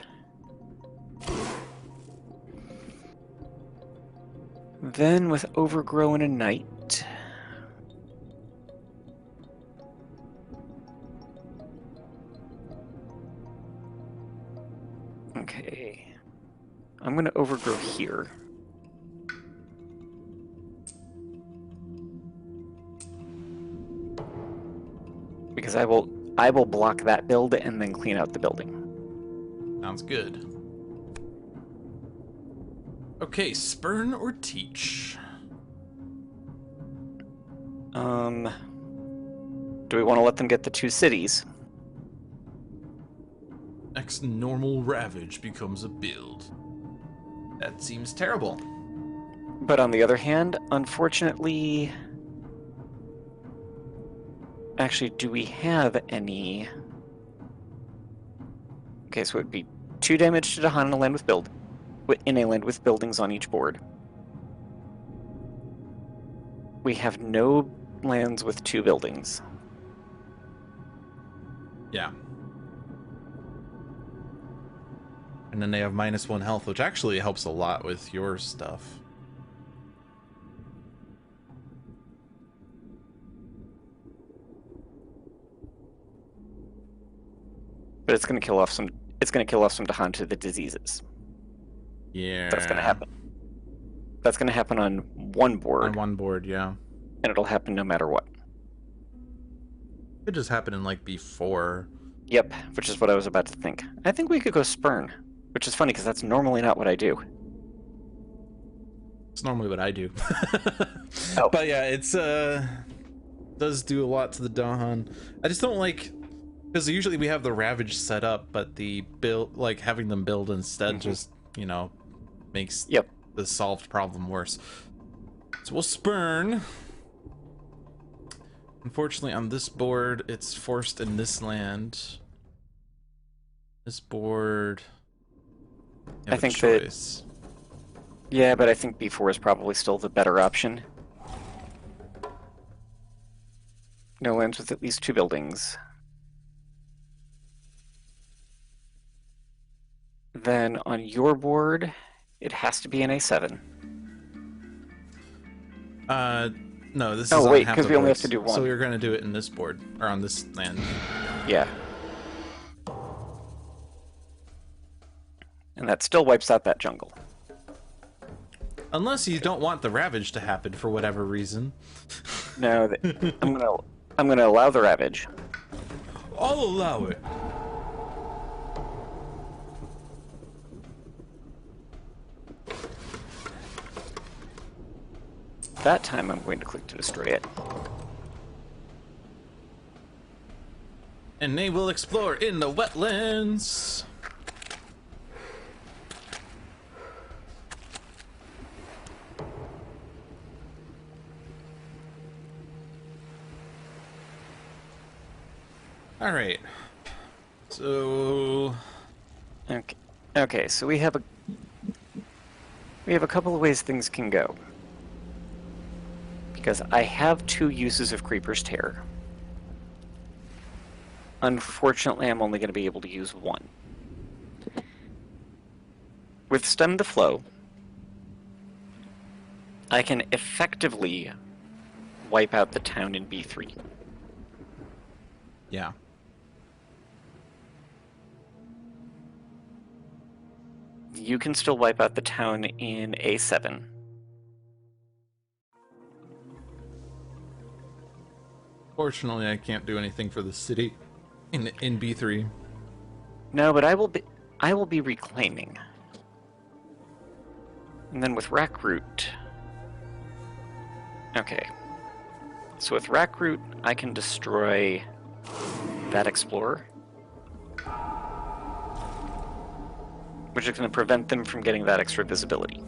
Then with Overgrow and a Knight... Okay. I'm going to Overgrow here. Because I will block that build and then clean out the building. Sounds good. Okay, spurn or teach? Do we want to let them get the 2 cities? Next normal ravage becomes a build. That seems terrible. But on the other hand, unfortunately... Actually, do we have any... Okay, so it would be 2 damage to Dahan in a land with buildings on each board. We have no lands with 2 buildings. Yeah. And then they have -1 health, which actually helps a lot with your stuff. But it's going to kill off some. It's going to kill off some Dahan to the diseases. Yeah. That's going to happen. That's going to happen on one board. On one board, yeah. And it'll happen no matter what. It just happened in like B4. Yep, which is what I was about to think. I think we could go Spurn, which is funny because that's normally not what I do. It's normally what I do. Oh. But yeah, it's does do a lot to the Dahan. I just don't like, because usually we have the Ravage set up, but the build, like having them build instead, just, you know, makes the solved problem worse. So we'll Spurn. Unfortunately, on this board, it's forced in this land. This board, I think that. Yeah, but I think B4 is probably still the better option. No lands with at least 2 buildings. Then on your board, it has to be an A7. No, this is oh on wait, half because the we only have boards. to do 1. So you're gonna do it in this board, or on this land. Yeah. And that still wipes out that jungle. Unless you don't want the Ravage to happen for whatever reason. No, I'm gonna allow the Ravage. I'll allow it. That time I'm going to click to destroy it. And they will explore in the wetlands. All right. So Okay. Okay, so we have a couple of ways things can go. Because I have 2 uses of Creeper's Terror. Unfortunately, I'm only going to be able to use 1. With Stem the Flow, I can effectively wipe out the town in B3. yeah. You can still wipe out the town in A7. Fortunately, I can't do anything for the city in B3. No, but I will be reclaiming. And then with Rack Root. Okay. So with Rack Root, I can destroy that Explorer, which is going to prevent them from getting that extra visibility.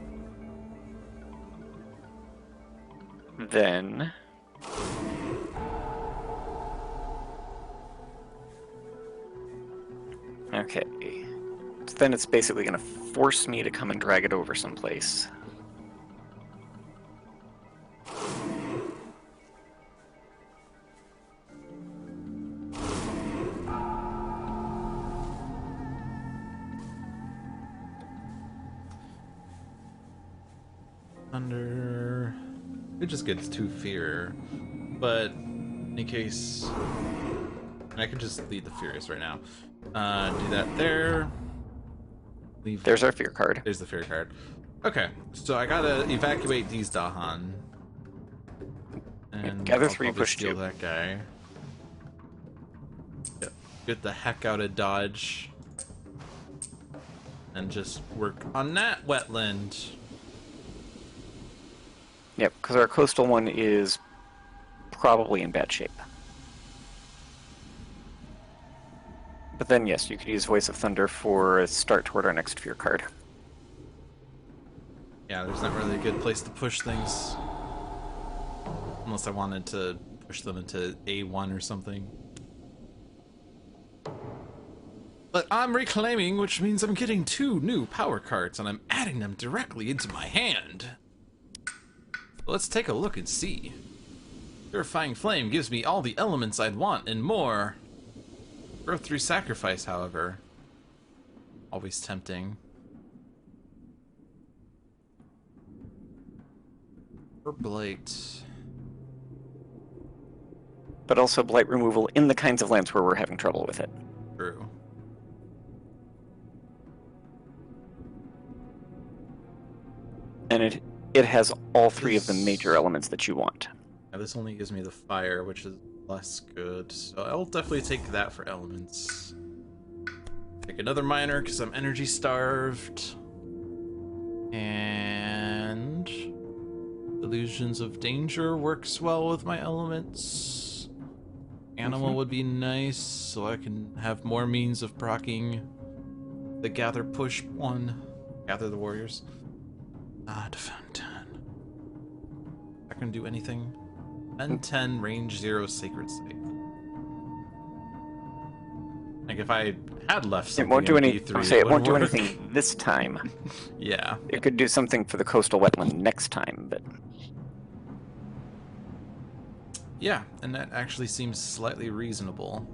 Then okay. So then it's basically going to force me to come and drag it over someplace. Thunder. It just gets 2 fear, but in any case, I can just lead the Furious right now. Do that there. Leave. There's our fear card. There's the fear card. Okay, so I gotta evacuate these Dahan. And Gather I'll 3, probably push steal 2. that guy. Get the heck out of Dodge. And just work on that wetland. Yep, because our coastal one is probably in bad shape. But then, yes, you could use Voice of Thunder for a start toward our next fear card. Yeah, there's not really a good place to push things. Unless I wanted to push them into A1 or something. But I'm reclaiming, which means I'm getting 2 new power cards, and I'm adding them directly into my hand. Let's take a look and see. Purifying Flame gives me all the elements I'd want and more. Growth through sacrifice, however. Always tempting. Or blight. But also blight removal in the kinds of lands where we're having trouble with it. True. And it has all 3 of the major elements that you want. Yeah, this only gives me the fire, which is less good. So I'll definitely take that for elements. Take another miner because I'm energy starved. And Illusions of Danger works well with my elements. Animal would be nice, so I can have more means of proccing the Gather Push 1. Gather the Warriors. Defend 10. I can do anything. Defend 10, range 0, Sacred Site. Like if I had left something It won't do in B3, it won't do work. anything this time. Yeah. It could do something for the coastal wetland next time, but Yeah, and that actually seems slightly reasonable.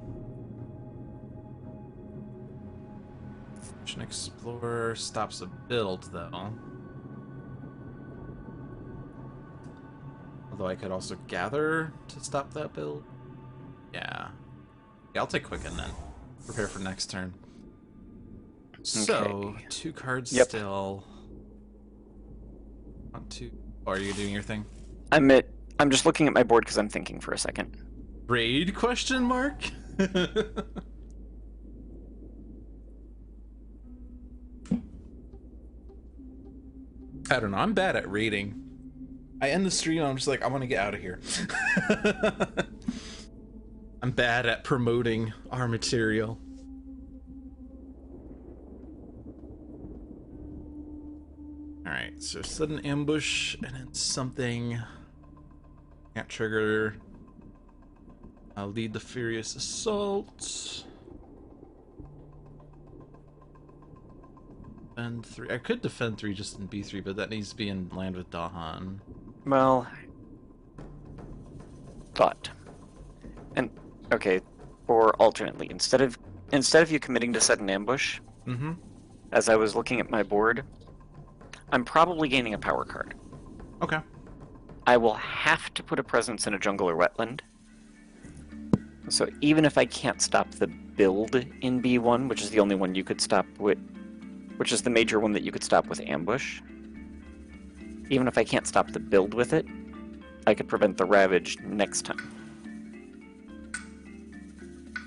Ocean Explorer stops a build, though. Although I could also gather to stop that build. Yeah. Yeah, I'll take Quicken then. Prepare for next turn. So, Okay. 2 cards Yep. still. Want to... Oh, are you doing your thing? I'm just looking at my board because I'm thinking for a second. Raid question mark? I don't know. I'm bad at raiding. I end the stream and I'm just like, I want to get out of here. I'm bad at promoting our material. Alright, so sudden ambush and then something. Can't trigger. I'll lead the furious assault. Defend 3. I could defend 3 just in B3, but that needs to be in land with Dahan. Well, but and okay, or alternately, instead of you committing to set an ambush, Mm-hmm. as I was looking at my board, I'm probably gaining a power card. Okay. I will have to put a presence in a jungle or wetland. So even if I can't stop the build in B1, which is the only one you could stop with, which is the major one that you could stop with ambush, even if I can't stop the build with it, I could prevent the ravage next time.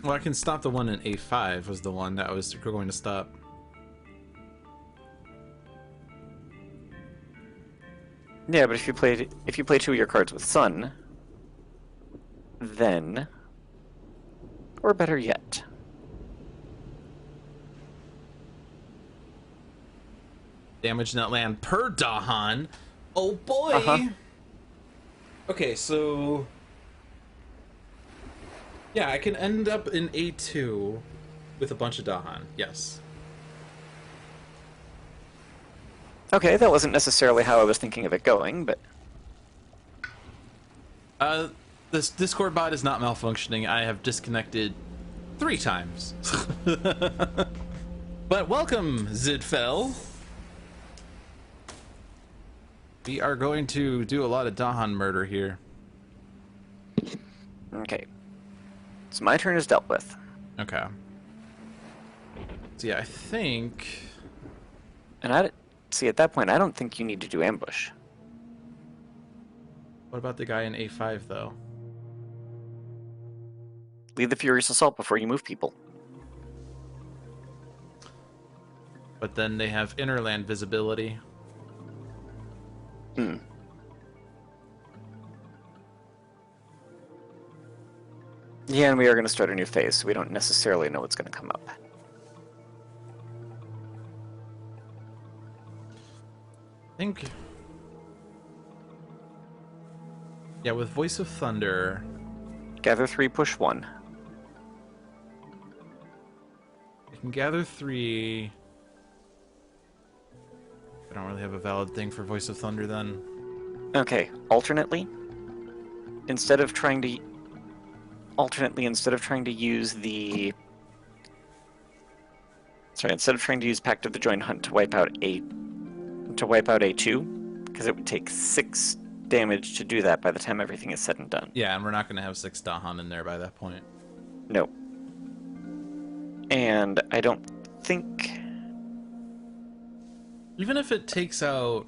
Well, I can stop the one in A5 was the one that I was going to stop. Yeah, but if you play 2 of your cards with Sun, then, or better yet, Damage net land per Dahan. Oh boy. Uh-huh. Okay, so yeah, I can end up in A2 with a bunch of Dahan. Yes. okay, that wasn't necessarily how I was thinking of it going, but This Discord bot is not malfunctioning. I have disconnected 3 times. But welcome, Zidfell. We are going to do a lot of Dahan murder here. okay. So my turn is dealt with. Okay. So yeah, I think... And see, at that point, I don't think you need to do ambush. What about the guy in A5, though? Lead the furious assault before you move people. But then they have inner land visibility. Hmm. Yeah, and we are going to start a new phase, so we don't necessarily know what's going to come up. I think... Yeah, with Voice of Thunder... Gather 3, push 1. I can gather 3... I don't really have a valid thing for Voice of Thunder then. Okay, alternately, instead of trying to use the... Sorry, instead of trying to use Pact of the Joint Hunt to wipe out A2, because it would take 6 damage to do that by the time everything is said and done. Yeah, and we're not going to have 6 Dahan in there by that point. No. And I don't think... Even if it takes out...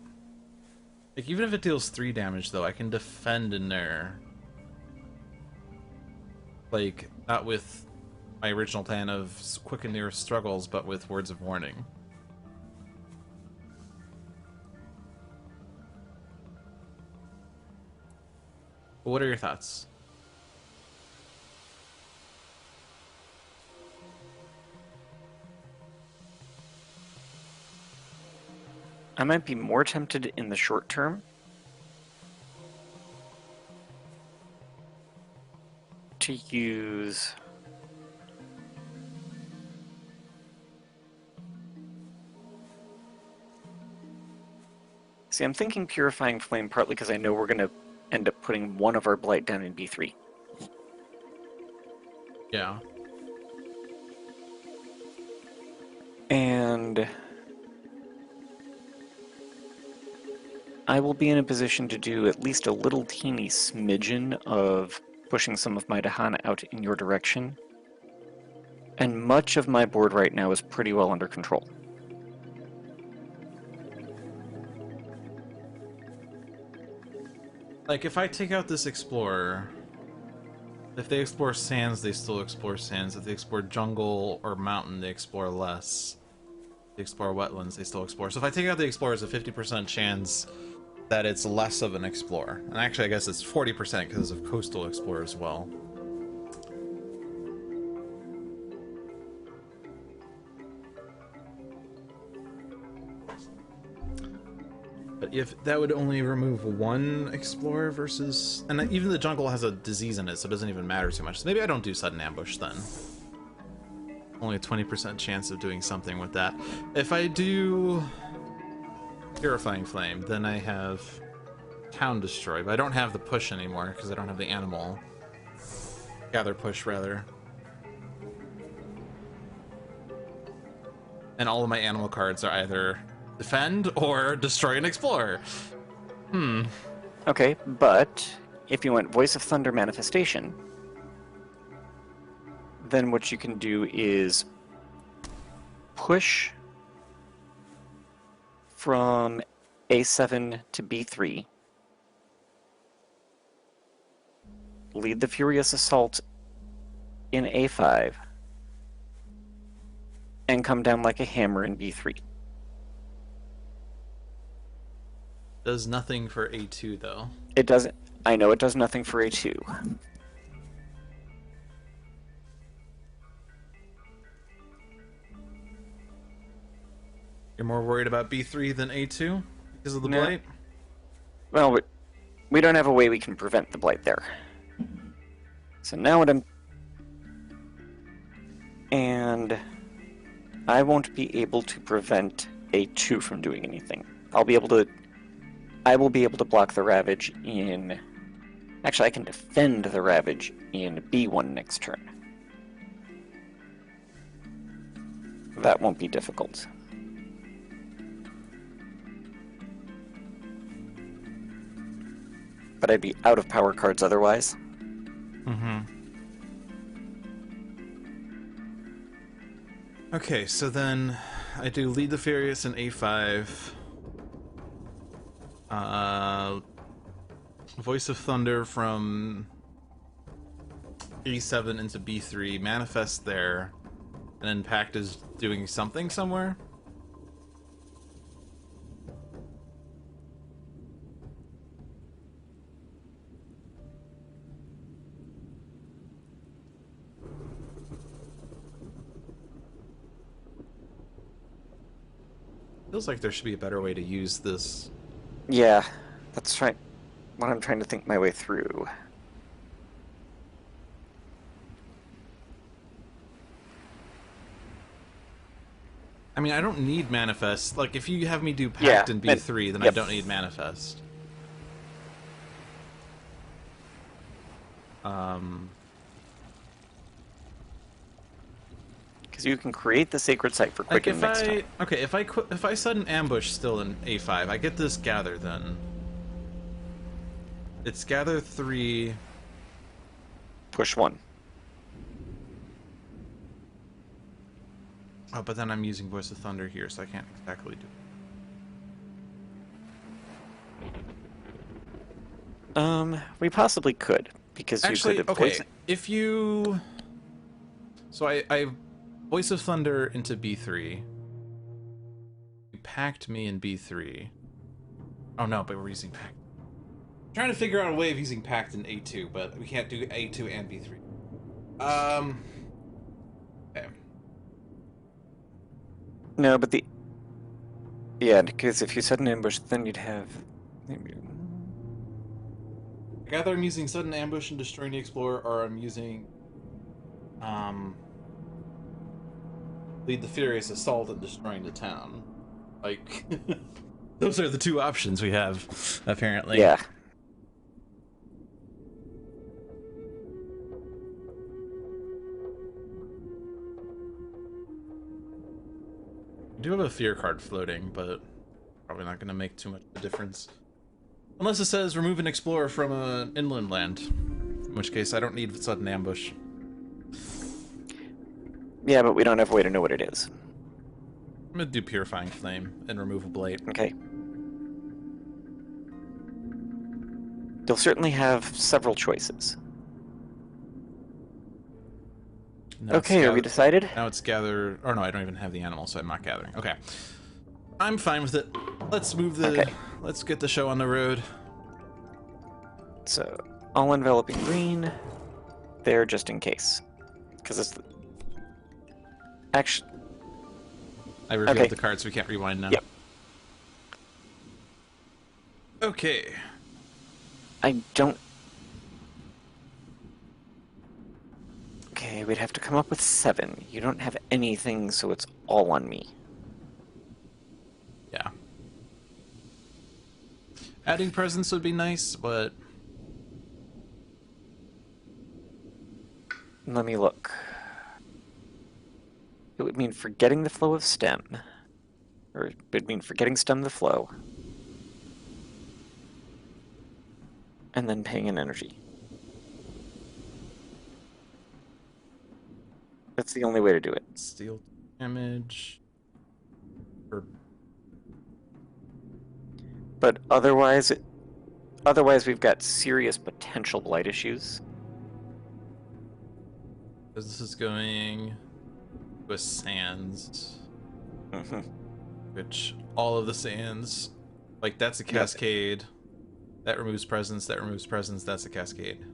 Like, even if it deals 3 damage, though, I can defend in there. Like, not with my original plan of quicken their struggles, but with words of warning. What are your thoughts? I might be more tempted in the short term to use... See, I'm thinking Purifying Flame partly because I know we're going to end up putting one of our blight down in B3. Yeah. And I will be in a position to do at least a little teeny smidgen of pushing some of my Dahan out in your direction. And much of my board right now is pretty well under control. Like, if I take out this Explorer, if they explore sands, they still explore sands. If they explore jungle or mountain, they explore less. If they explore wetlands, they still explore. So if I take out the Explorer, it's a 50% chance that it's less of an Explorer. And actually, I guess it's 40% because of Coastal Explorer as well. But if that would only remove one explorer versus... And even the jungle has a disease in it, so it doesn't even matter too much. So maybe I don't do sudden ambush then. Only a 20% chance of doing something with that. If I do Purifying Flame, then I have Town Destroy, but I don't have the push anymore because I don't have the animal. Gather push, rather. And all of my animal cards are either defend or destroy and explore. Okay, but if you went Voice of Thunder Manifestation, then what you can do is push from A7 to B3, lead the Furious Assault in A5, and come down like a hammer in B3. Does nothing for A2 though. It doesn't. I know it does nothing for A2. You're more worried about B3 than A2 because of the blight? Well, we don't have a way we can prevent the blight there. So now what I'm... And I won't be able to prevent A2 from doing anything. I will be able to block the Ravage in... Actually, I can defend the Ravage in B1 next turn. That won't be difficult. But I'd be out of power cards otherwise. Okay, so then I do Lead the Furious in A5. Voice of Thunder from A7 into B3, manifest there, and then Pact is doing something somewhere. Feels like there should be a better way to use this. Yeah, that's right. What I'm trying to think my way through. I mean, I don't need Manifest. Like, if you have me do Pact in B3, then I don't need Manifest. Because you can create the Sacred Site for Quicken next time. Okay, if I sudden ambush still in A5, I get this Gather then. It's Gather 3. Push 1. Oh, but then I'm using Voice of Thunder here, so I can't exactly do it. We possibly could, because actually, you could okay, if you... So I Voice of Thunder into B3. You packed me in B3. Oh no, but we're using Pact. I'm trying to figure out a way of using Pact in A2, but we can't do A2 and B3. Okay. No, but the... Yeah, because if you sudden ambush, then you'd have... Either I'm using Sudden Ambush and Destroying the Explorer, or I'm using... Lead the Furious Assault and Destroying the Town. Like... Those are the two options we have, apparently. Yeah. I do have a fear card floating, but probably not going to make too much of a difference. Unless it says remove an explorer from an inland land, in which case I don't need sudden ambush. Yeah, but we don't have a way to know what it is. I'm going to do Purifying Flame and remove a blight. Okay. You'll certainly have several choices. Now okay, are we decided? Now it's gather... Oh no, I don't even have the animal, so I'm not gathering. Okay. I'm fine with it. Let's move the... Okay. Let's get the show on the road. So, all-enveloping green. There, just in case. Because it's... Actually... I revealed the card, so we can't rewind now. Yep. Okay. I don't... Okay, we'd have to come up with 7. You don't have anything, so it's all on me. Yeah. Adding presents would be nice, but... Let me look. It would mean forgetting the flow of stem. Or it would mean forgetting stem the flow. And then paying an energy. That's the only way to do it. Steal damage. Or... But otherwise, we've got serious potential blight issues. Because this is going with sands. Mm-hmm. Which, all of the sands, like, that's a cascade. That removes presence, that removes presence, that's a cascade.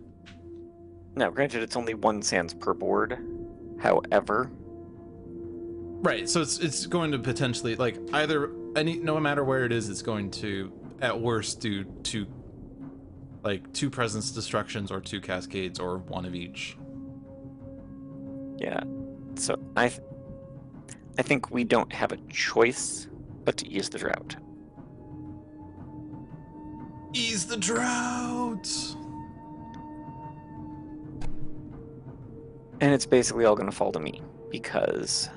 Now, granted, it's only 1 sands per board. However... Right, so it's going to potentially, like, either, no matter where it is, it's going to, at worst, do 2, like, 2 presence destructions or 2 cascades or 1 of each. Yeah, so I think we don't have a choice but to ease the drought. Ease the drought! And it's basically all going to fall to me, because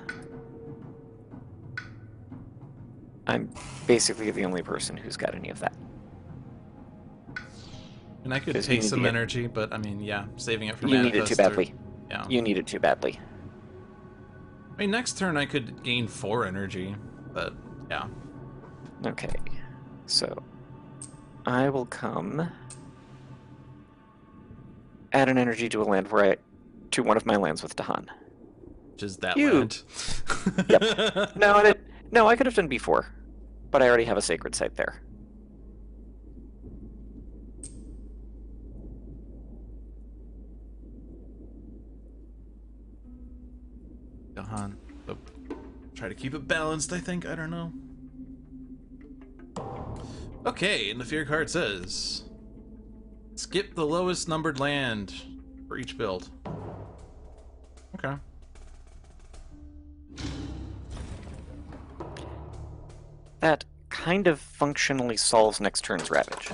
I'm basically the only person who's got any of that. And I could take some energy, but I mean, yeah, saving it for You need it too badly. Yeah. You need it too badly. I mean, next turn I could gain 4 energy, but yeah. Okay, so I will come add an energy to a land to one of my lands with Dahan. Which is that land. Yep. No, I could have done B4, but I already have a sacred site there. Dahan. Oh, try to keep it balanced, I think. I don't know. Okay, and the fear card says skip the lowest numbered land for each build. Okay. That kind of functionally solves next turn's Ravage.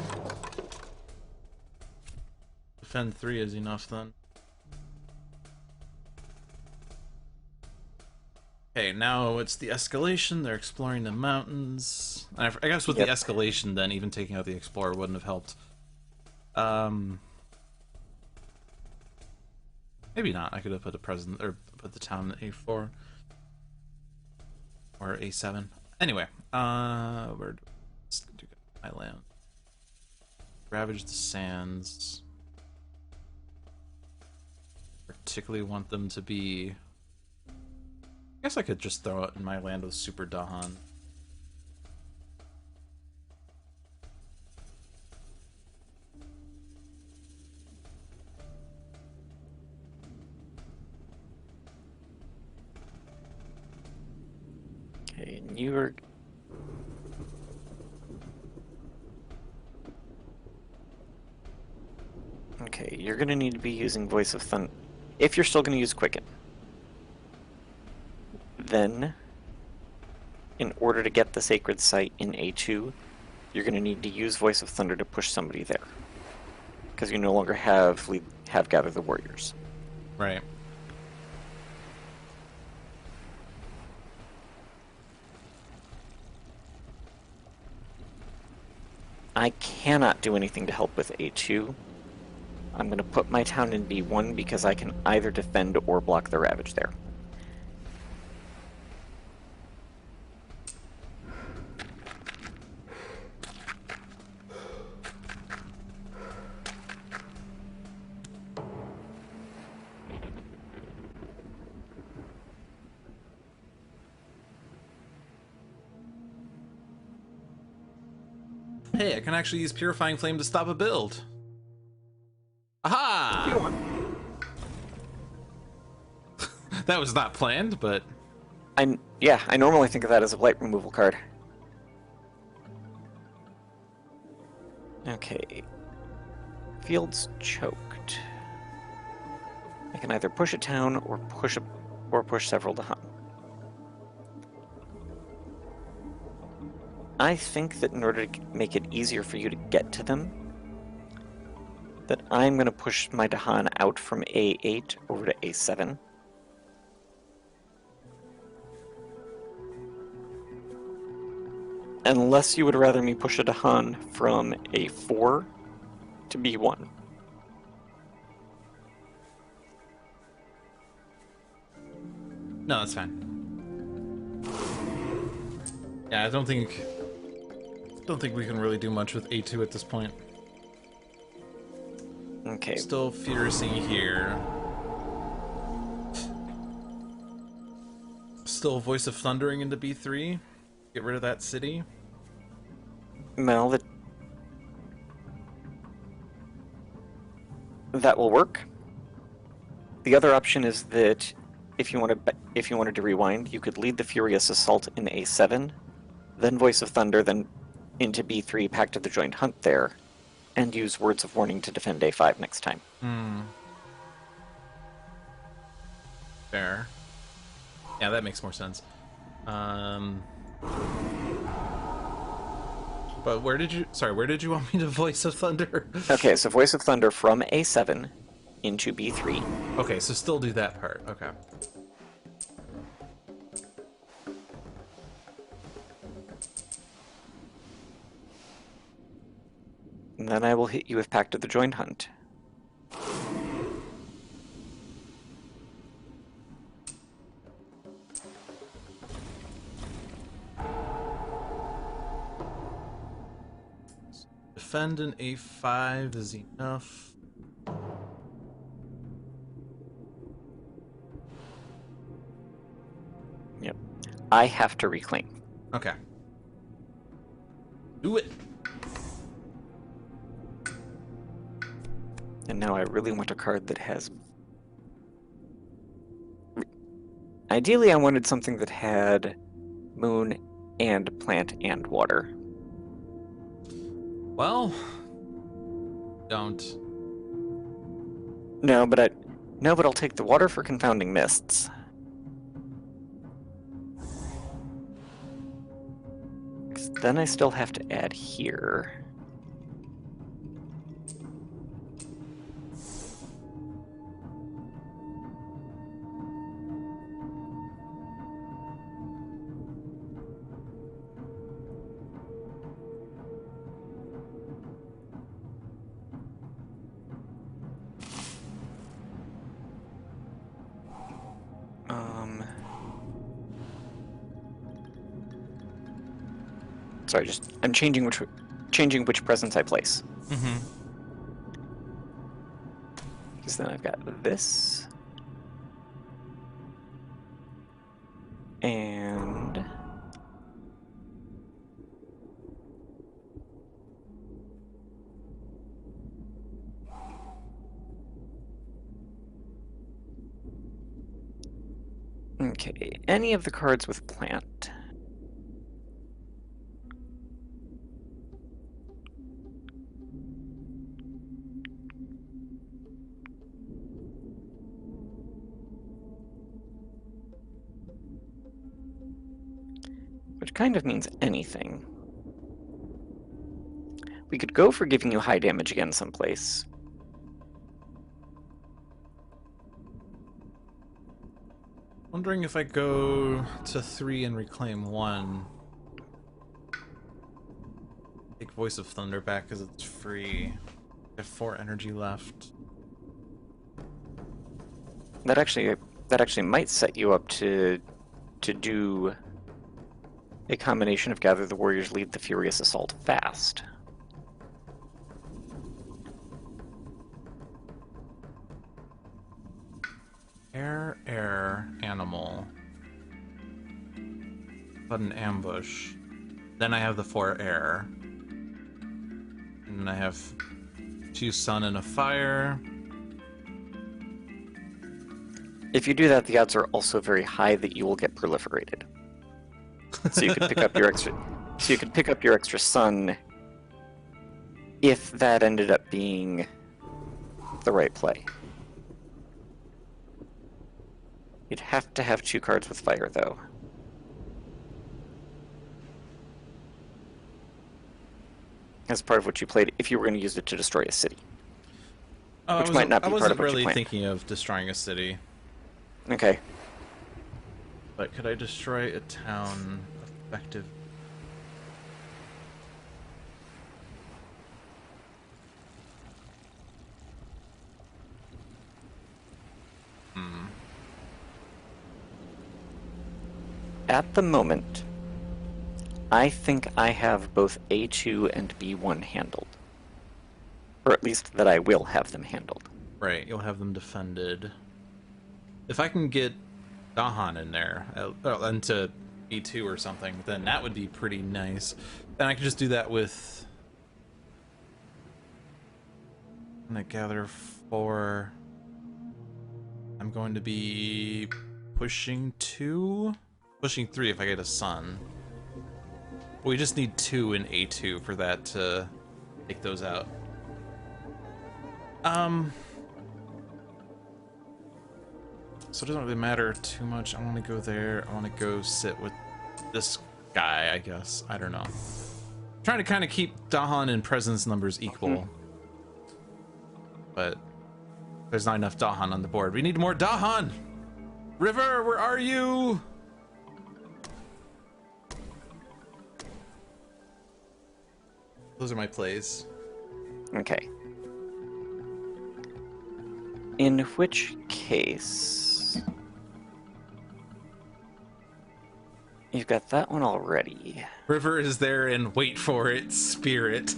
Defend 3 is enough then. Okay, now it's the escalation. They're exploring the mountains. I guess with the escalation, then even taking out the explorer wouldn't have helped. Maybe not. I could have put a present or put the town at A4 or A7. Anyway, where do my land? Ravage the sands. Particularly want them to be. I guess I could just throw it in my land with Super Dahan. Okay, and you are... Okay, you're going to need to be using Voice of Thunder. If you're still going to use Quicken. Then, in order to get the Sacred Site in A2, you're going to need to use Voice of Thunder to push somebody there. Because you no longer have Gather the Warriors. Right. I cannot do anything to help with A2. I'm going to put my town in B1 because I can either defend or block the Ravage there. Hey, I can actually use Purifying Flame to stop a build. Aha! That was not planned, but... I normally think of that as a blight removal card. Okay. Field's choked. I can either push a town or push several to Hun. I think that in order to make it easier for you to get to them, that I'm going to push my Dahan out from A8 over to A7. Unless you would rather me push a Dahan from A4 to B1. No, that's fine. Yeah, I don't think we can really do much with A2 at this point. Okay. Still furiousing here. Still Voice of Thundering into B3. Get rid of that city. Well, that will work. The other option is that if you wanted to rewind, you could lead the Furious Assault in A7, then Voice of Thunder, then into B3, Pact of the Joint Hunt there, and use Words of Warning to defend A5 next time. Fair. Yeah, that makes more sense. But where did you want me to Voice of Thunder? Okay, so Voice of Thunder from A7 into B3. Okay, so still do that part. Okay. And then I will hit you with Pact of the Joint Hunt. Defend an A5 is enough. Yep. I have to reclaim. Okay. Do it. And now I really want a card that has... Ideally, I wanted something that had moon and plant and water. Well, don't. No, but I'll take the water for Confounding Mists. Then I still have to add here. Sorry, I'm changing which presence I place. Because then I've got this. And... Okay, any of the cards with plant. Which kind of means anything. We could go for giving you high damage again someplace. Wondering if I go to 3 and reclaim 1. Take Voice of Thunder back because it's free. I have 4 energy left. That actually might set you up to do a combination of Gather the Warriors, Lead the Furious Assault fast. Air, animal. But an ambush. Then I have the 4 air. And then I have 2 sun and a fire. If you do that, the odds are also very high that you will get proliferated. So you could pick up your extra. So you could pick up your extra sun if that ended up being the right play. You'd have to have 2 cards with fire, though. As part of what you played, if you were going to use it to destroy a city. Which might not be part of what you really planned. thinking of destroying a city. Okay. But could I destroy a town effective? At the moment, I think I have both A2 and B1 handled. Or at least that I will have them handled. Right, you'll have them defended. If I can get Dahan in there, into B2 or something, then that would be pretty nice. Then I could just do that with... I'm gonna gather 4. I'm going to be pushing 2? Pushing 3 if I get a sun. We just need 2 in A2 for that to take those out. So it doesn't really matter too much. I want to go there. I want to go sit with this guy, I guess. I don't know. I'm trying to kind of keep Dahan and presence numbers equal. But there's not enough Dahan on the board. We need more Dahan! River, where are you? Those are my plays. Okay. In which case... You've got that one already. River is there and wait for it, spirit.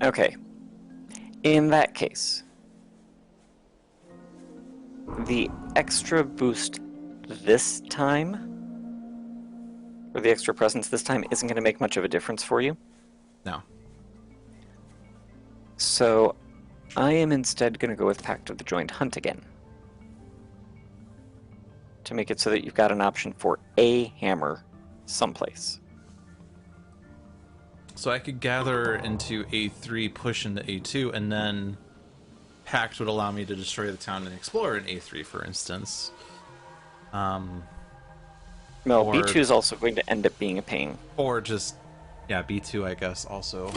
Okay. In that case, the extra boost this time, or the extra presence this time, isn't going to make much of a difference for you. No. So I am instead going to go with Pact of the Joined Hunt again, to make it so that you've got an option for a hammer someplace. So I could gather into A3, push into A2, and then Pact would allow me to destroy the town and explore in A3, for instance. No, or, B2 is also going to end up being a pain. Or just, yeah, B2, I guess, also.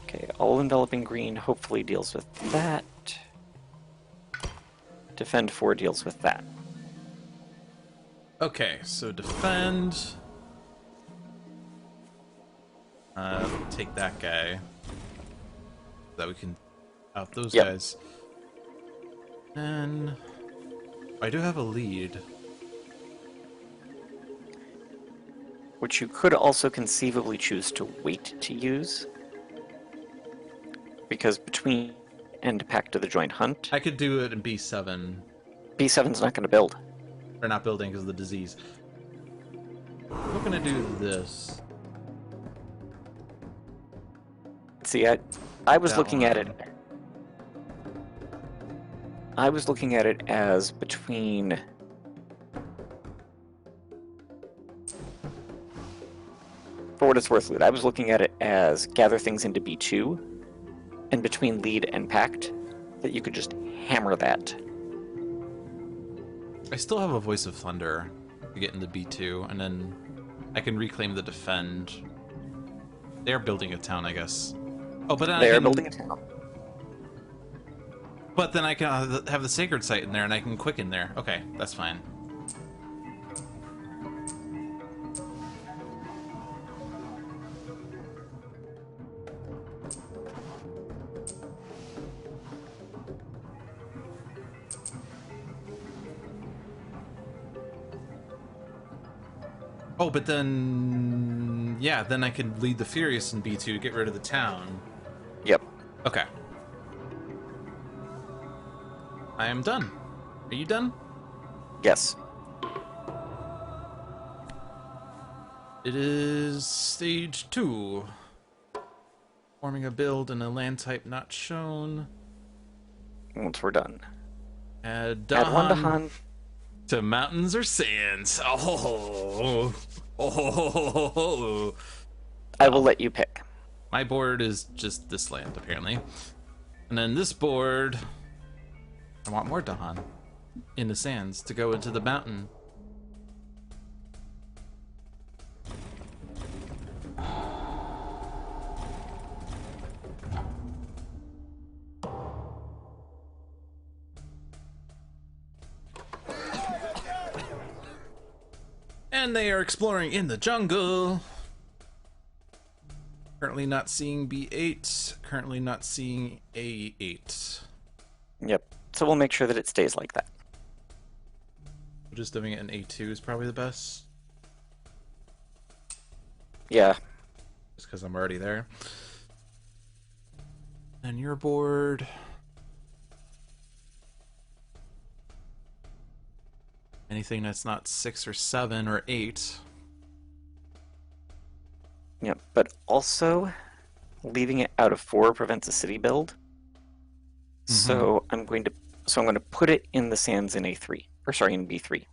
Okay, All Enveloping Green hopefully deals with that. Defend 4 deals with that. Okay, so defend. Take that guy. That we can out those guys. And I do have a lead. Which you could also conceivably choose to wait to use. Because between and Pact of the Joined Hunt, I could do it in B7. B7's not going to build. Or not building because of the disease. We're gonna do this. See, I was looking at it. I was looking at it as between. For what it's worth, Lude, I was looking at it as gather things into B2, and between lead and pact, that you could just hammer that. I still have a Voice of Thunder to get into B2, and then I can reclaim the defend. They're building a town, I guess. Oh, but then They are building a town. But then I can have the Sacred Site in there, and I can quicken there. Okay, that's fine. Oh, but then... Yeah, then I could lead the Furious in B2 to get rid of the town. Yep. Okay. I am done. Are you done? Yes. It is stage 2. Forming a build in a land type not shown. Once we're done. Add Add 1 to Dahan Han. to mountains or sands. Oh. I will let you pick. My board is just this land, apparently. And then this board, I want more Dahan in the sands to go into the mountain. And they are exploring in the jungle. Currently not seeing B8. Currently not seeing A8. Yep. So we'll make sure that it stays like that. Just doing it in A2 is probably the best. Yeah. Just because I'm already there. And your board. Anything that's not 6 or 7 or 8. Yep. But also, leaving it out of 4 prevents a city build. So I'm going to put it in the sands in A3, or sorry, in B3.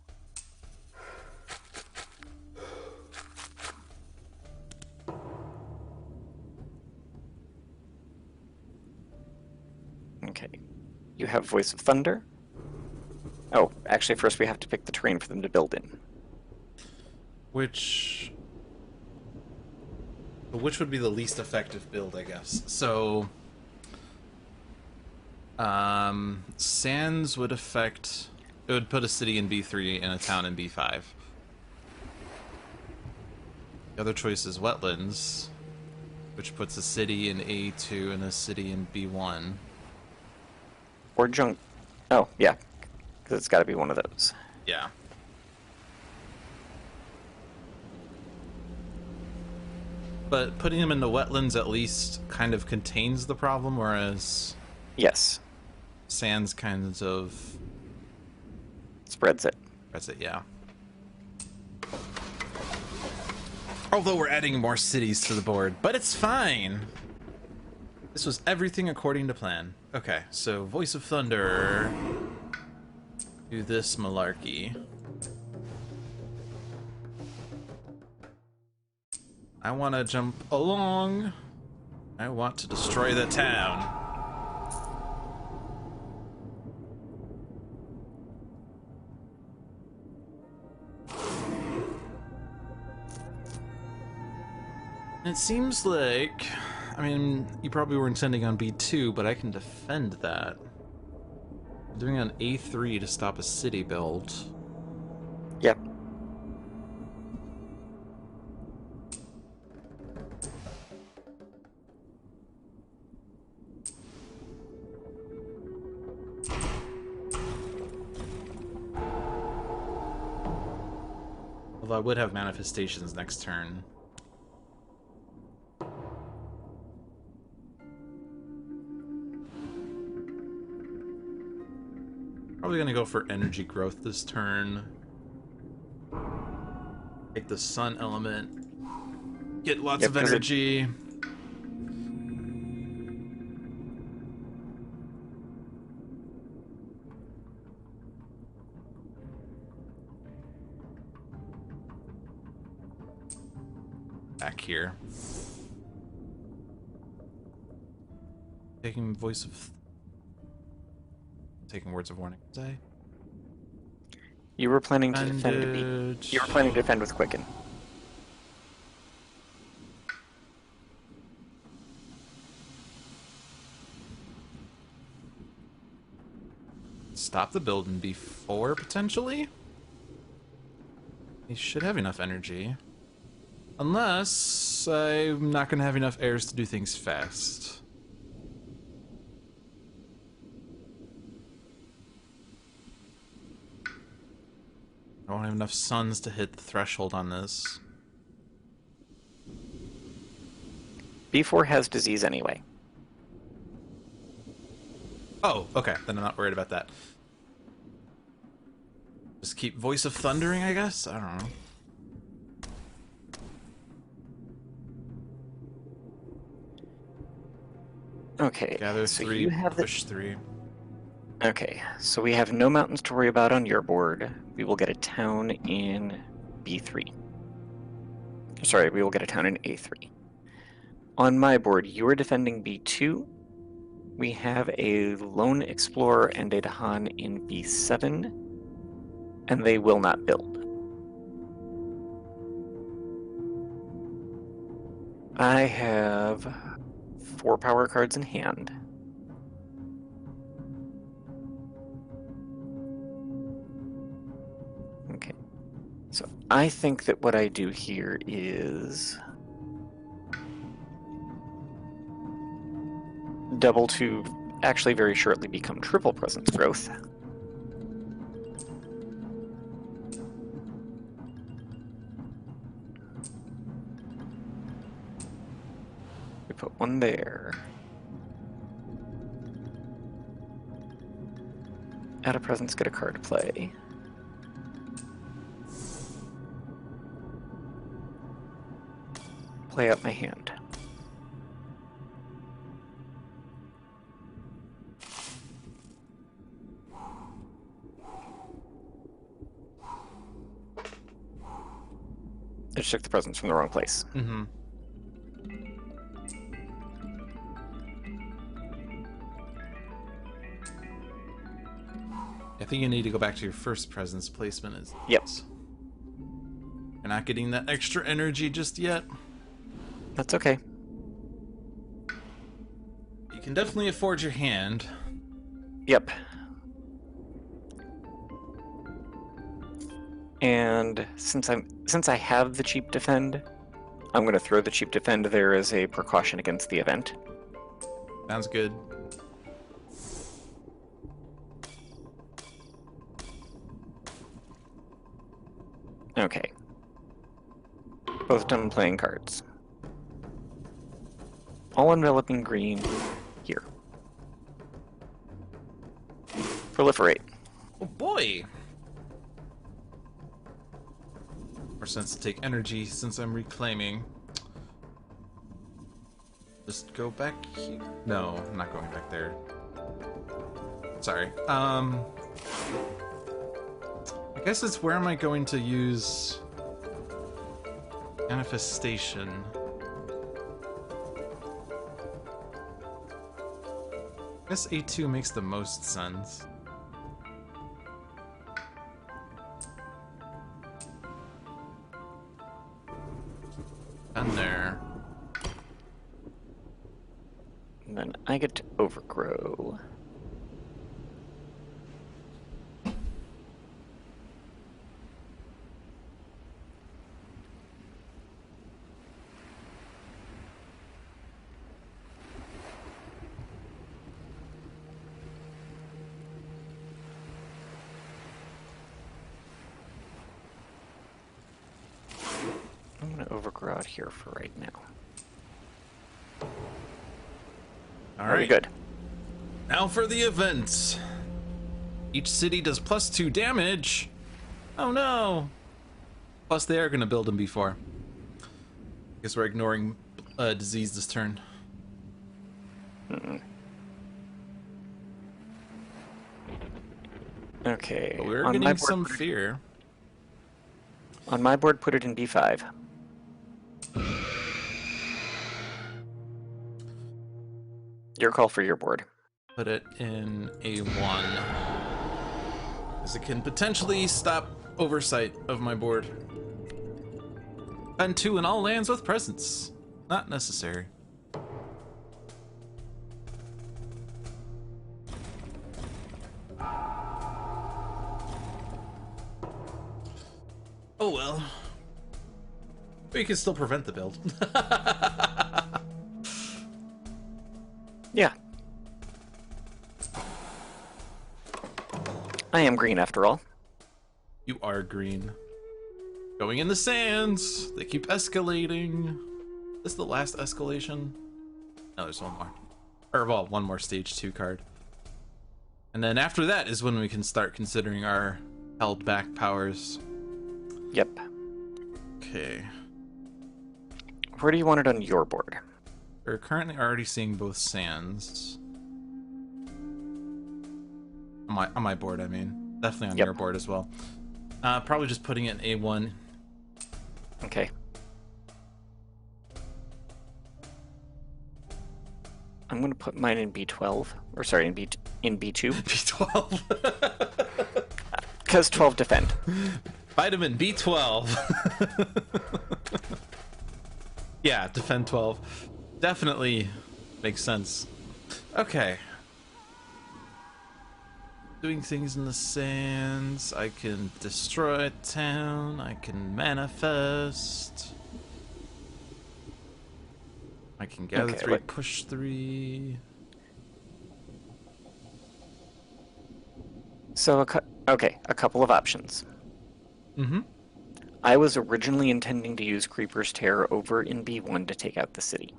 Okay. You have Voice of Thunder. Oh, actually, first we have to pick the terrain for them to build in. Which would be the least effective build, I guess. So, sands would affect. It would put a city in B3 and a town in B5. The other choice is wetlands, which puts a city in A2 and a city in B1. Or junk. Oh, yeah. Because it's got to be one of those. Yeah. But putting them into wetlands at least kind of contains the problem, whereas Yes. sands kind of Spreads it. that's it, yeah. Although we're adding more cities to the board, but it's fine. This was everything according to plan. Okay, so Voice of Thunder. Do this malarkey. I want to jump along. I want to destroy the town. It seems like, I mean, you probably were intending on B2, but I can defend that. I'm doing on A3 to stop a city build. Yep. Although I would have manifestations next turn. Probably gonna go for energy growth this turn. Take the sun element. Get lots of energy. Back here. Taking voice of... Taking words of warning. Say. You were planning to defend You were planning to defend with Quicken. Stop the build in B4 potentially. He should have enough energy. Unless I'm not gonna have enough heirs to do things fast. I won't have enough suns to hit the threshold on this. B4 has disease anyway. Oh, okay. Then I'm not worried about that. Just keep Voice of Thundering, I guess? I don't know. Okay. Gather so 3, you have push 3. Okay, so we have no mountains to worry about on your board. We will get a town in B3. Sorry, we will get a town in A3. On my board, you are defending B2. We have a Lone Explorer and a Dahan in B7, and they will not build. I have 4 power cards in hand. Okay, so I think that what I do here is double to actually very shortly become triple presence growth. We put one there. Add a presence, get a card to play. Play out my hand. I just took the presents from the wrong place. Mm-hmm. I think you need to go back to your first presence placement. Yep. You're not getting that extra energy just yet. That's okay. You can definitely afford your hand. Yep. And since I have the cheap defend, I'm going to throw the cheap defend there as a precaution against the event. Sounds good. Okay. Both done playing cards. All enveloping green here. Proliferate. Oh boy! More sense to take energy since I'm reclaiming. Just go back here. No, I'm not going back there. Sorry. I guess it's where am I going to use manifestation? I guess A2 makes the most sense. Done there. And then I get to overgrow. I'm going to overgrow out here for right now. All Very right. good. Now for the events. Each city does +2 damage. Oh no. Plus they are going to build them before. Guess we're ignoring disease this turn. Okay. But we're on my getting board, some fear. On my board, put it in B5. Your call for your board. Put it in A1. As it can potentially stop oversight of my board. And 2 in all lands with presence. Not necessary. Oh well. We can still prevent the build. Yeah. I am green after all. You are green. Going in the sands. They keep escalating. This is the last escalation. No, there's one more. Or, well, one more stage 2 card. And then after that is when we can start considering our held back powers. Yep. Okay. Where do you want it on your board? We're currently already seeing both sands. On my board, I mean. Definitely on Yep. your board as well. Probably just putting it in A1. Okay. I'm going to put mine in B12, or sorry, in B2, B12. because 12 defend. Vitamin B12. Yeah, defend 12. Definitely makes sense. Okay. Doing things in the sands. I can destroy a town. I can manifest. I can gather 3, push 3. So, a couple of options. Mm-hmm. I was originally intending to use Creeper's Terror over in B1 to take out the city.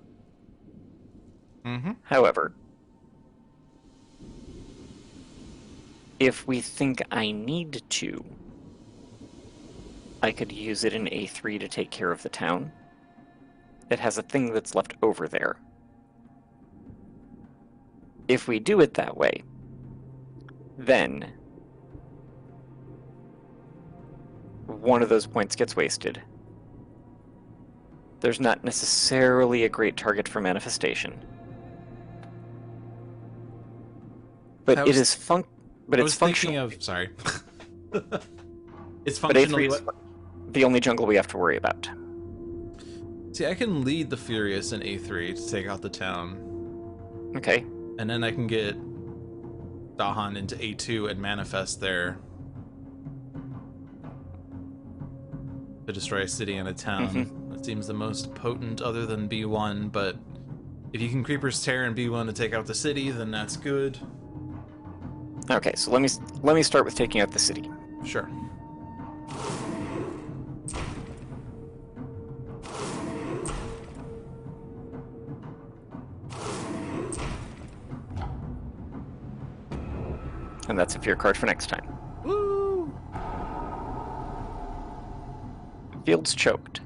Mm-hmm. However, if we think I need to, I could use it in A3 to take care of the town. It has a thing that's left over there. If we do it that way, then one of those points gets wasted. There's not necessarily a great target for manifestation. But it is it's functional. Sorry. It's But functional. A3 is the only jungle we have to worry about. See, I can lead the Furious in A3 to take out the town. Okay. And then I can get Dahan into A2 and manifest there to destroy a city and a town. Mm-hmm. That seems the most potent other than B1, but if you can Creeper's Terror in B1 to take out the city, then that's good. Okay, so let me start with taking out the city. Sure. And that's a fear card for next time. Woo! Field's choked.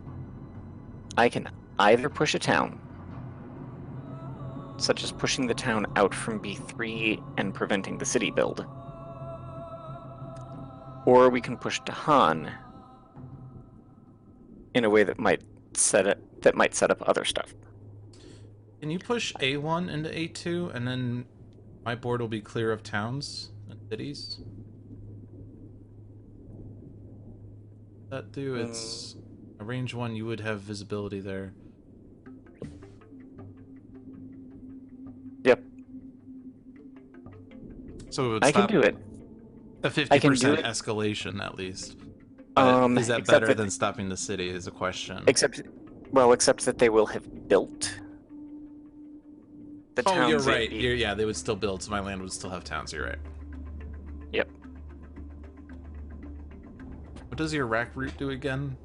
I can either push a town, such as pushing the town out from B3 and preventing the city build, or we can push Dahan in a way that might set up other stuff. Can you push A1 into A2 and then my board will be clear of towns and cities? That do, it's a range 1, you would have visibility there. Yep. So it would I stop can do it. a 50% escalation at least. But is that better than stopping the city is a question. Except that they will have built the towns. Oh, you're right. Yeah, they would still build, so my land would still have towns. You're right. Yep. What does your rack route do again?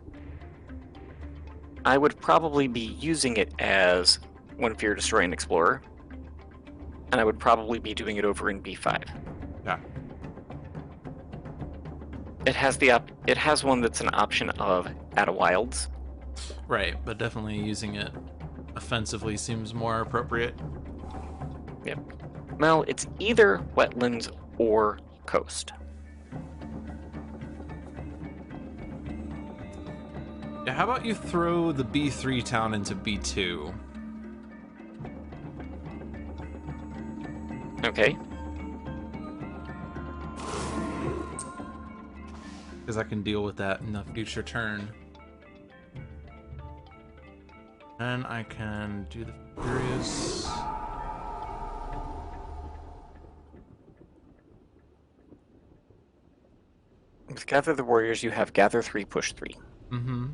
I would probably be using it as One Fear, Destroy, and Explorer. And I would probably be doing it over in B5. Yeah. It has one that's an option of Add a Wilds. Right, but definitely using it offensively seems more appropriate. Yep. Well, it's either wetlands or coast. Yeah, how about you throw the B3 town into B2? Okay. Because I can deal with that in the future turn. And I can do the Furious. With Gather the Warriors, you have Gather 3, Push 3. Mm-hmm.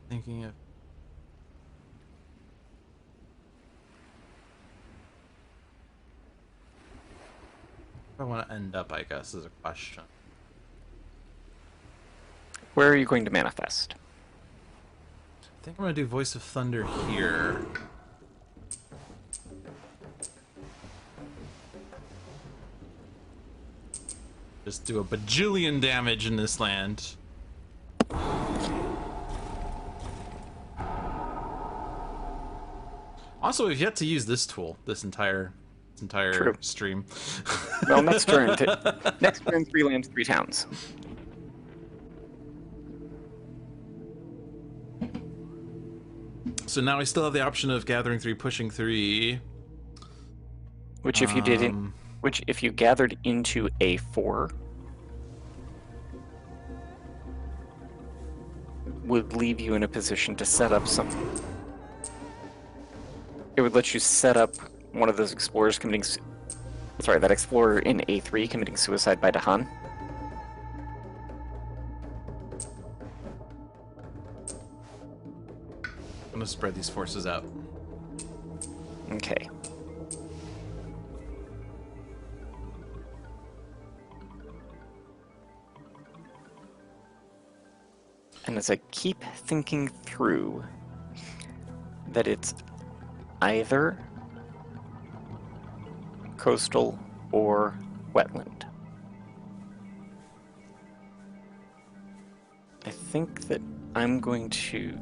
Thinking of... where I want to end up, I guess, is a question. Where are you going to manifest? I think I'm going to do Voice of Thunder here. Just do a bajillion damage in this land. Also, we've yet to use this tool this entire True. stream. Well, next turn, 3 lands, 3 towns. So now I still have the option of gathering 3, pushing 3. Which if you didn't, which if you gathered into A4, would leave you in a position to set up some. It would let you set up one of those explorers committing. Sorry, that explorer in A3 committing suicide by Dahan. I'm gonna spread these forces out. Okay. And as I keep thinking through that it's either coastal or wetland, I think that I'm going to...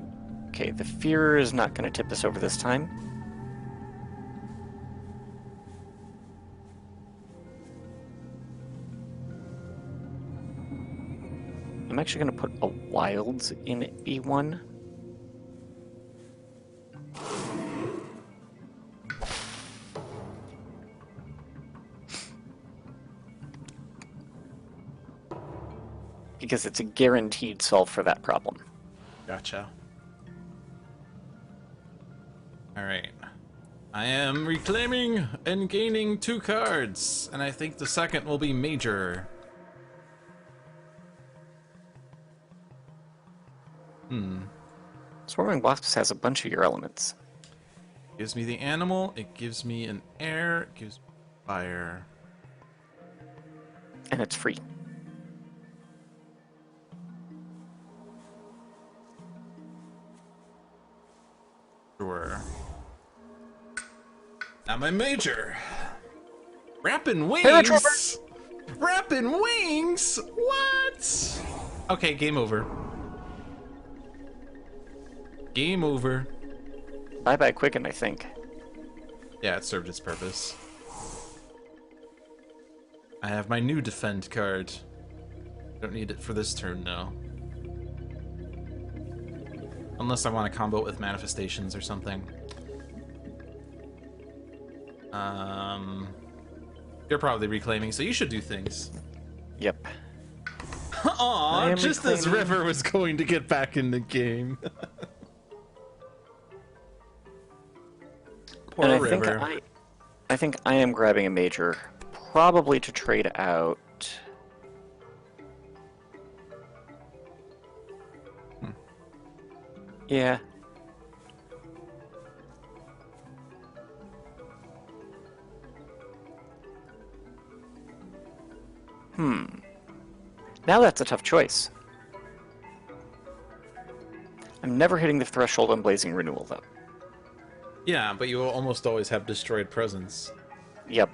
Okay, the fear is not going to tip us over this time. I'm actually going to put a wilds in B1. Because it's a guaranteed solve for that problem. Gotcha. Alright. I am reclaiming and gaining 2 cards, and I think the second will be major. Swarming Wasps has a bunch of your elements. Gives me the animal, it gives me an air, it gives me fire. And it's free. Sure. Now my major. Rapping wings. Rapping wings. What? Okay, game over. Game over. Bye-bye Quicken, I think. Yeah, it served its purpose. I have my new defend card. Don't need it for this turn, though. Unless I want to combo it with manifestations or something. You're probably reclaiming, so you should do things. Yep. Aw, just reclaiming. as River was going to get back in the game. Poor And River. I think I am grabbing a major, probably to trade out. Yeah. Now that's a tough choice. I'm never hitting the threshold on Blazing Renewal, though. Yeah, but you will almost always have destroyed presence. Yep.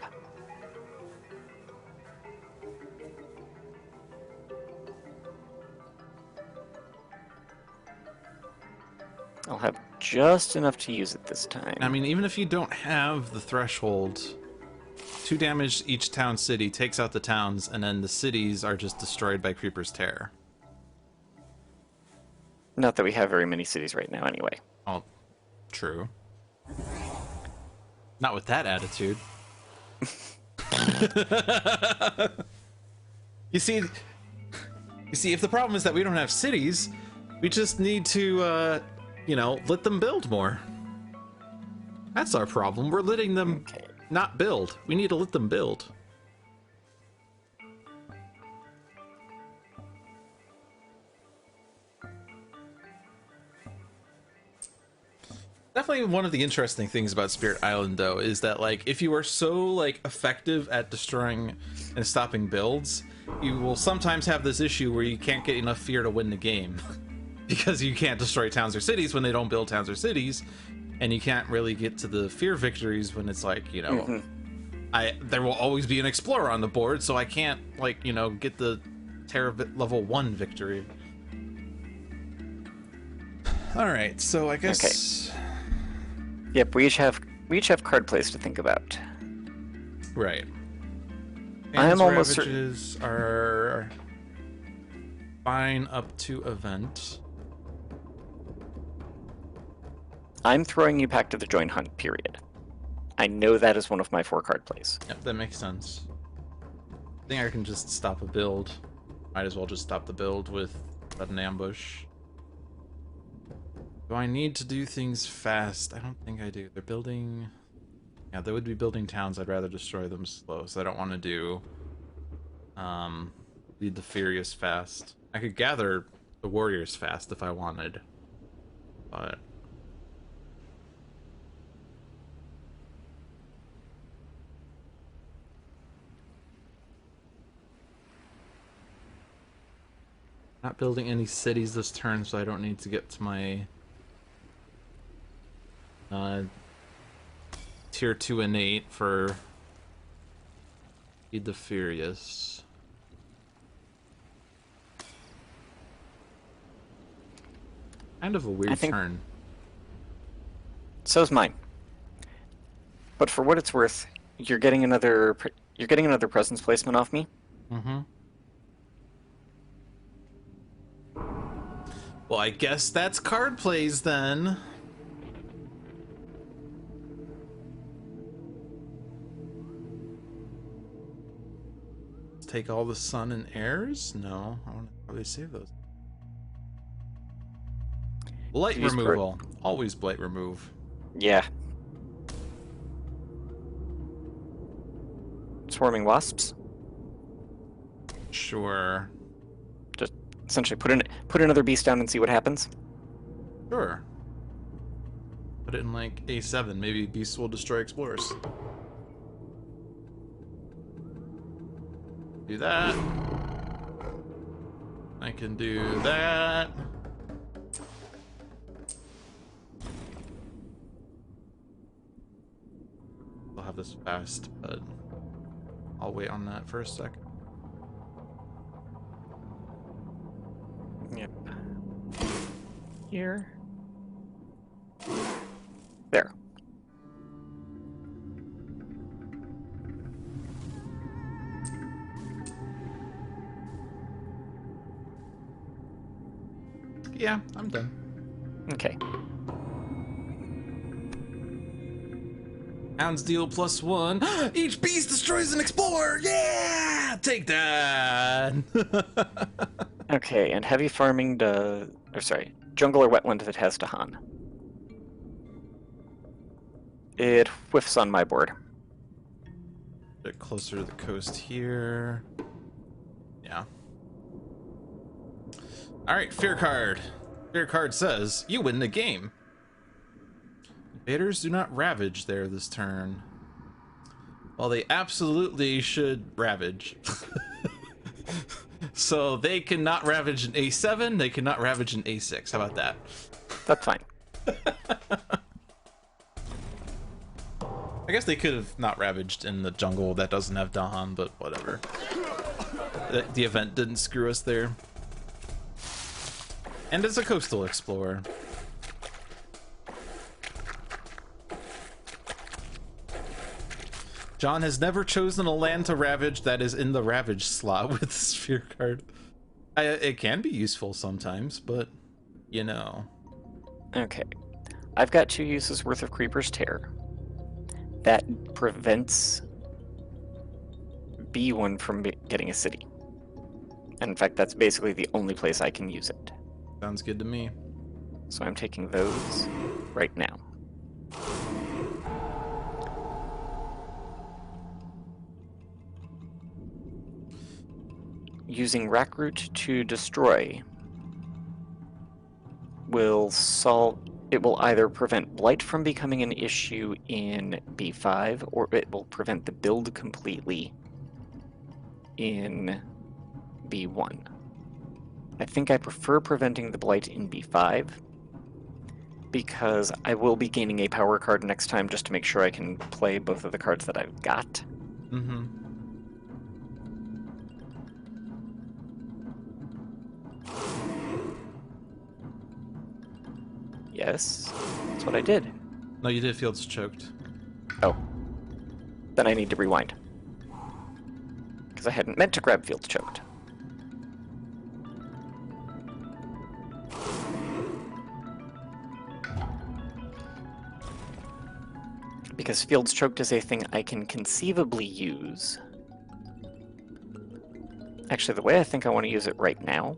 I'll have just enough to use it this time. I mean, even if you don't have the threshold, 2 damage each town city takes out the towns, and then the cities are just destroyed by Creeper's Tear. Not that we have very many cities right now, anyway. Oh, true. Not with that attitude. You see, if the problem is that we don't have cities, we just need to, you know, let them build more. That's our problem. We're letting them not build. We need to let them build. Definitely one of the interesting things about Spirit Island, though, is that, like, if you are so, like, effective at destroying and stopping builds, you will sometimes have this issue where you can't get enough fear to win the game. Because you can't destroy towns or cities when they don't build towns or cities, and you can't really get to the fear victories when it's like, you know, there will always be an explorer on the board, so I can't, like, you know, get the Terror level 1 victory. Alright, so I guess... Okay. Yep, we each have card plays to think about. Right. I am almost Ravages are fine up to event. I'm throwing you back to the join hunt period. I know that is one of my 4-card plays. Yep, that makes sense. I think I can just stop a build. Might as well just stop the build with an ambush. Do I need to do things fast? I don't think I do. They're building... Yeah, they would be building towns. I'd rather destroy them slow, so I don't want to do... lead the Furious fast. I could gather the warriors fast if I wanted. But... Not building any cities this turn, so I don't need to get to my tier 2 innate for Feed the Furious. Kind of a weird turn. So's mine. But for what it's worth, you're getting another presence placement off me. Mm-hmm. Well, I guess that's card plays then. Let's take all the sun and airs? No, I want to probably save those. Blight removal. Always blight remove. Yeah. Swarming wasps. Sure. Just essentially put another beast down and see what happens. Sure. Put it in like A7. Maybe beasts will destroy explorers. Do that. I can do that. I'll have this fast, but I'll wait on that for a second. Yep. Here. There. Yeah, I'm done. Okay. Hounds deal +1. Each beast destroys an explorer. Yeah, take that. Okay, and heavy farming does... Or sorry, jungle or wetland that has Dahan. It whiffs on my board. A bit closer to the coast here. Yeah. Alright, fear card. Fear card says, you win the game. Invaders do not ravage there this turn. Well, they absolutely should ravage. So they cannot ravage an A7, they cannot ravage an A6. How about that? That's fine. I guess they could have not ravaged in the jungle that doesn't have Dahan, but whatever. The event didn't screw us there. And as a coastal explorer. John has never chosen a land to ravage that is in the ravage slot with the sphere card. It can be useful sometimes, but you know. Okay. I've got 2 uses worth of Creeper's Tear. That prevents B1 from getting a city. And in fact, that's basically the only place I can use it. Sounds good to me. So I'm taking those right now. Using Rackroot to destroy will solve... It will either prevent blight from becoming an issue in B5, or it will prevent the build completely in B1. I think I prefer preventing the blight in B5, because I will be gaining a power card next time just to make sure I can play both of the cards that I've got. Mm-hmm. Yes, that's what I did. No, you did Fields Choked. Oh. Then I need to rewind. Because I hadn't meant to grab Fields Choked. Because Fields Choked is a thing I can conceivably use. Actually, the way I think I want to use it right now...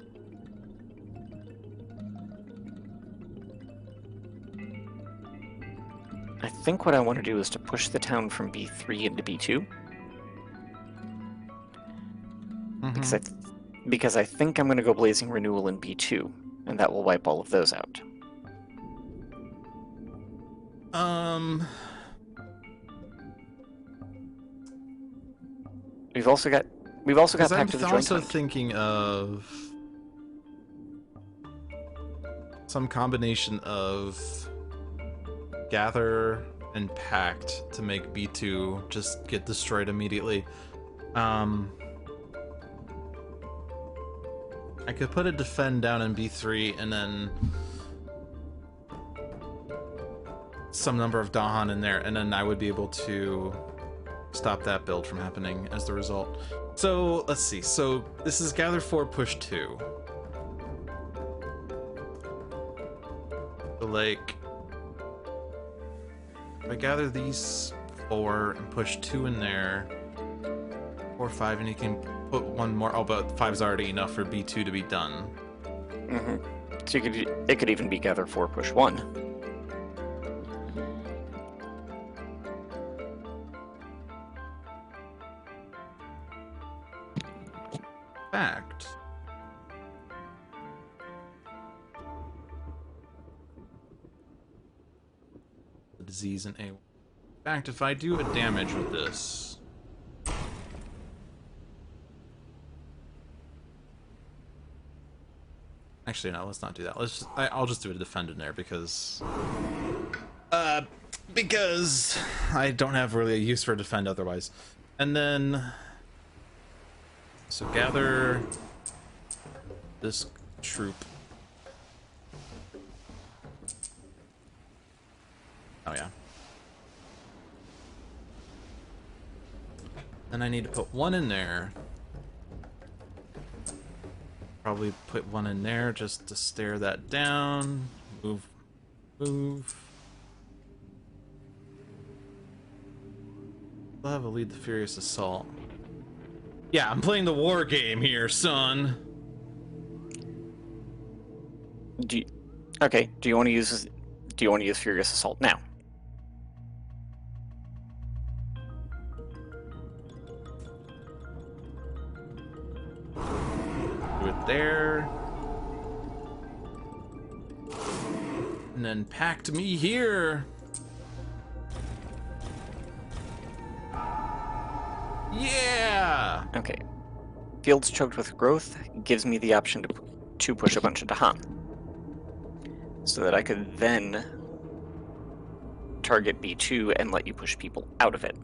I think what I want to do is to push the town from B3 into B2. Because I think I'm going to go Blazing Renewal in B2, and that will wipe all of those out. We've also got Pact of the Joint I'm also Hunt. thinking of some combination of Gather and Pact to make B2 just get destroyed immediately. I could put a Defend down in B3 and then some number of Dahan in there, and then I would be able to stop that build from happening as the result. So, let's see. So, this is Gather 4, Push 2. So, like, if I gather these 4 and push 2 in there, 4, 5, and you can put one more. Oh, but 5's already enough for B2 to be done. So it could even be Gather 4, Push 1. Fact. The disease in A. In fact, if I do a damage with this. Actually, no, let's not do that. I'll just do a Defend in there because I don't have really a use for a Defend otherwise. And then so gather this troop. Oh yeah. Then I need to put one in there. Probably put one in there just to stare that down. Move. We'll have a lead the Furious Assault. Yeah, I'm playing the war game here, son. Do you want to use Furious Assault now? Do it there. And then Pact me here. Yeah! Okay. Fields Choked with Growth gives me the option to push a bunch of Dahan. So that I could then target B2 and let you push people out of it.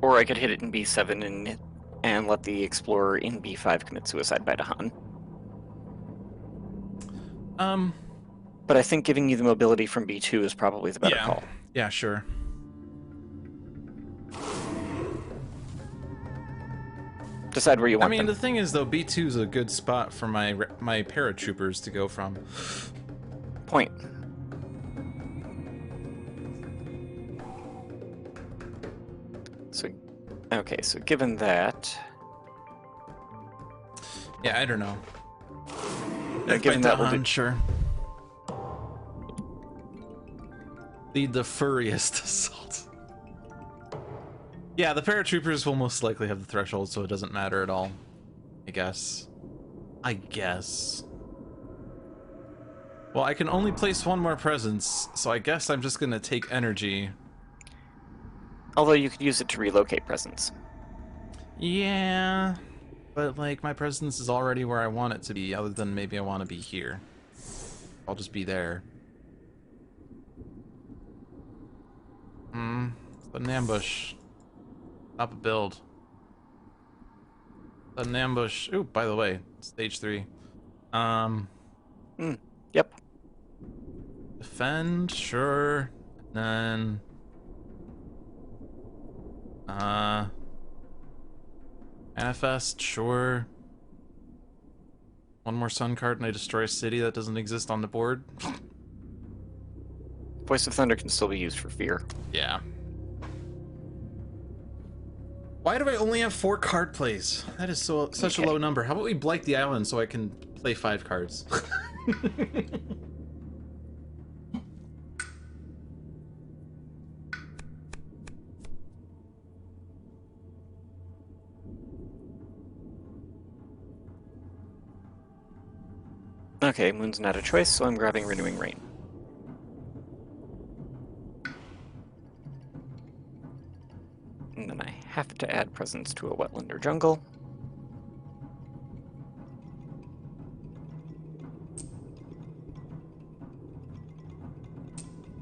Or I could hit it in B7 and let the Explorer in B5 commit suicide by Dahan. But I think giving you the mobility from B2 is probably the better call. Yeah, sure. Decide where you want them. The thing is, though, B2 is a good spot for my paratroopers to go from. Point. So given that... Yeah, I don't know. Given that we'll do... Sure. Lead the furriest assault. Yeah, the paratroopers will most likely have the threshold, so it doesn't matter at all. I guess. Well, I can only place one more presence, so I guess I'm just gonna take energy. Although you could use it to relocate presence. Yeah, but like my presence is already where I want it to be, other than maybe I want to be here. I'll just be there. But an ambush. Stop a build. An ambush. Ooh, by the way, stage 3. Yep. Defend, sure. Then manifest, sure. One more sun card and I destroy a city that doesn't exist on the board. Voice of Thunder can still be used for fear. Yeah. Why do I only have 4 card plays? That is such a low number. How about we blight the island so I can play 5 cards? Okay, Moon's not a choice, so I'm grabbing Renewing Rain. And then I have to add presence to a wetland or jungle.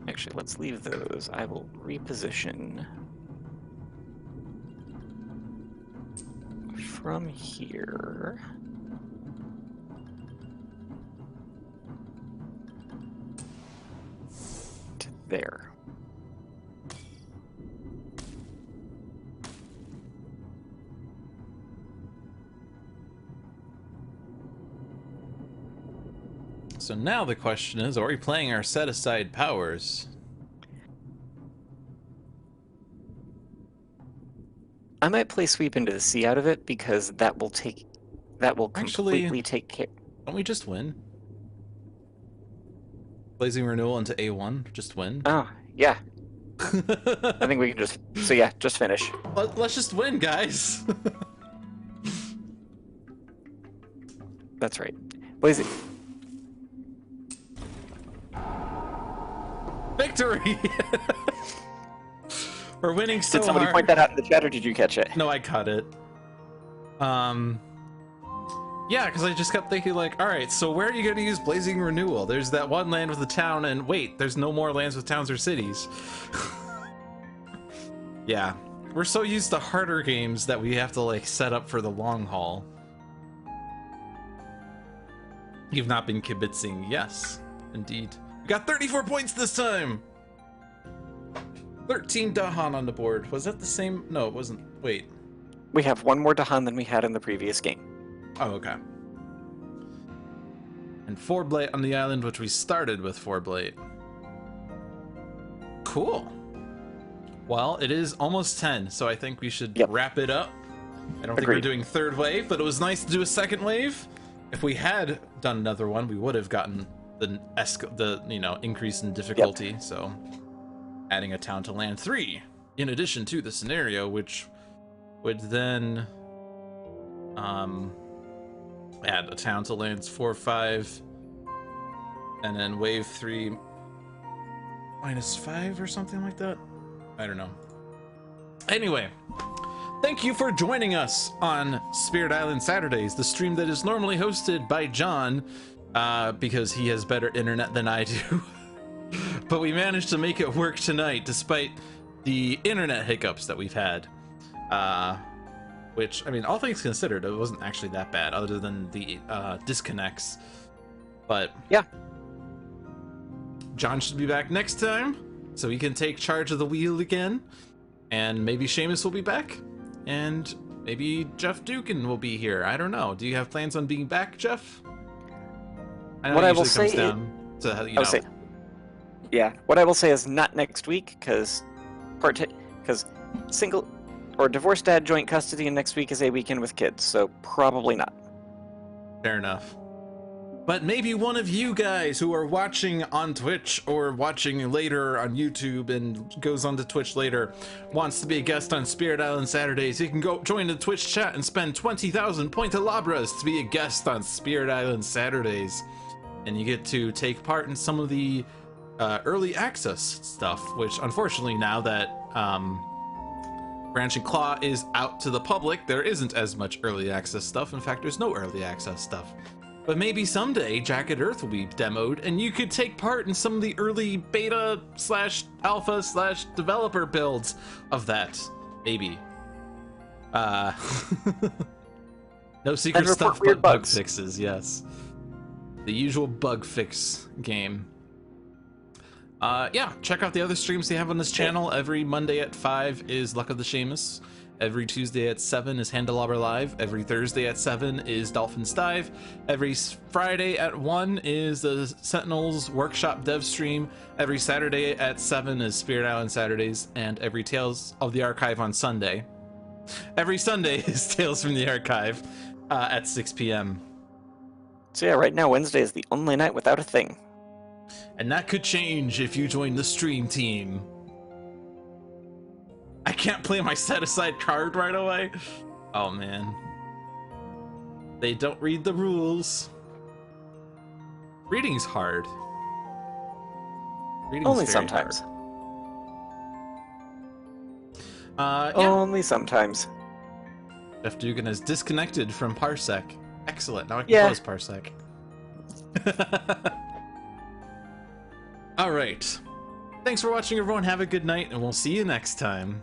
Actually, let's leave those. I will reposition from here. To there. So now the question is, are we playing our set-aside powers? I might play Sweep into the Sea out of it because that will completely take care. Don't we just win? Blazing Renewal into A1, just win? Oh, yeah. I think we can just finish. Let's just win, guys. That's right. Blazing. Victory! We're winning so hard. Did somebody point that out in the chat, or did you catch it? No, I caught it. Yeah, because I just kept thinking, like, alright, so where are you going to use Blazing Renewal? There's that one land with a town, and wait, there's no more lands with towns or cities. Yeah, we're so used to harder games that we have to, like, set up for the long haul. You've not been kibitzing. Yes, indeed. We got 34 points this time! 13 Dahan on the board. Was that the same? No, it wasn't. Wait. We have one more Dahan than we had in the previous game. Oh, okay. And 4 blight on the island, which we started with 4 blight. Cool. Well, it is almost 10, so I think we should wrap it up. I don't think we're doing 3rd wave, but it was nice to do a 2nd wave. If we had done another one, we would have gotten the increase in difficulty. So adding a town to land 3 in addition to the scenario, which would then add a town to lands 4, 5, and then wave 3 -5 or something like that. I don't know. Anyway, thank you for joining us on Spirit Island Saturdays, the stream that is normally hosted by John, because he has better internet than I do. But we managed to make it work tonight despite the internet hiccups that we've had. Which, I mean, all things considered, it wasn't actually that bad other than the disconnects. But yeah, John should be back next time so he can take charge of the wheel again. And maybe Seamus will be back. And maybe Jeff Dukin will be here. I don't know. Do you have plans on being back, Jeff? I know what it I will usually say comes down to, you know. Yeah, what I will say is not next week, because single or divorced dad joint custody, and next week is a weekend with kids, so probably not. Fair enough. But maybe one of you guys who are watching on Twitch or watching later on YouTube and goes on to Twitch later wants to be a guest on Spirit Island Saturdays. You can go join the Twitch chat and spend 20,000 Pointalabras to be a guest on Spirit Island Saturdays. And you get to take part in some of the early access stuff, which unfortunately now that Branch and Claw is out to the public, there isn't as much early access stuff. In fact, there's no early access stuff. But maybe someday Jagged Earth will be demoed and you could take part in some of the early beta / alpha / developer builds of that. Maybe. No secret stuff but bug fixes, yes. The usual bug fix game. Yeah, check out the other streams they have on this channel. Every Monday at 5 is Luck of the Seamus. Every Tuesday at 7 is Handelabra Live. Every Thursday at 7 is Dolphins Dive. Every Friday at 1 is the Sentinels Workshop Dev Stream. Every Saturday at 7 is Spirit Island Saturdays. And every Tales of the Archive on Sunday. Every Sunday is Tales from the Archive at 6 p.m. So yeah, right now Wednesday is the only night without a thing. And that could change if you join the stream team. I can't play my set-aside card right away. Oh, man. They don't read the rules. Reading's hard. Reading's Only very sometimes. hard. Yeah. Only sometimes. Jeff Dugan has disconnected from Parsec. Excellent. Now I can close Parsec. All right. Thanks for watching, everyone. Have a good night, and we'll see you next time.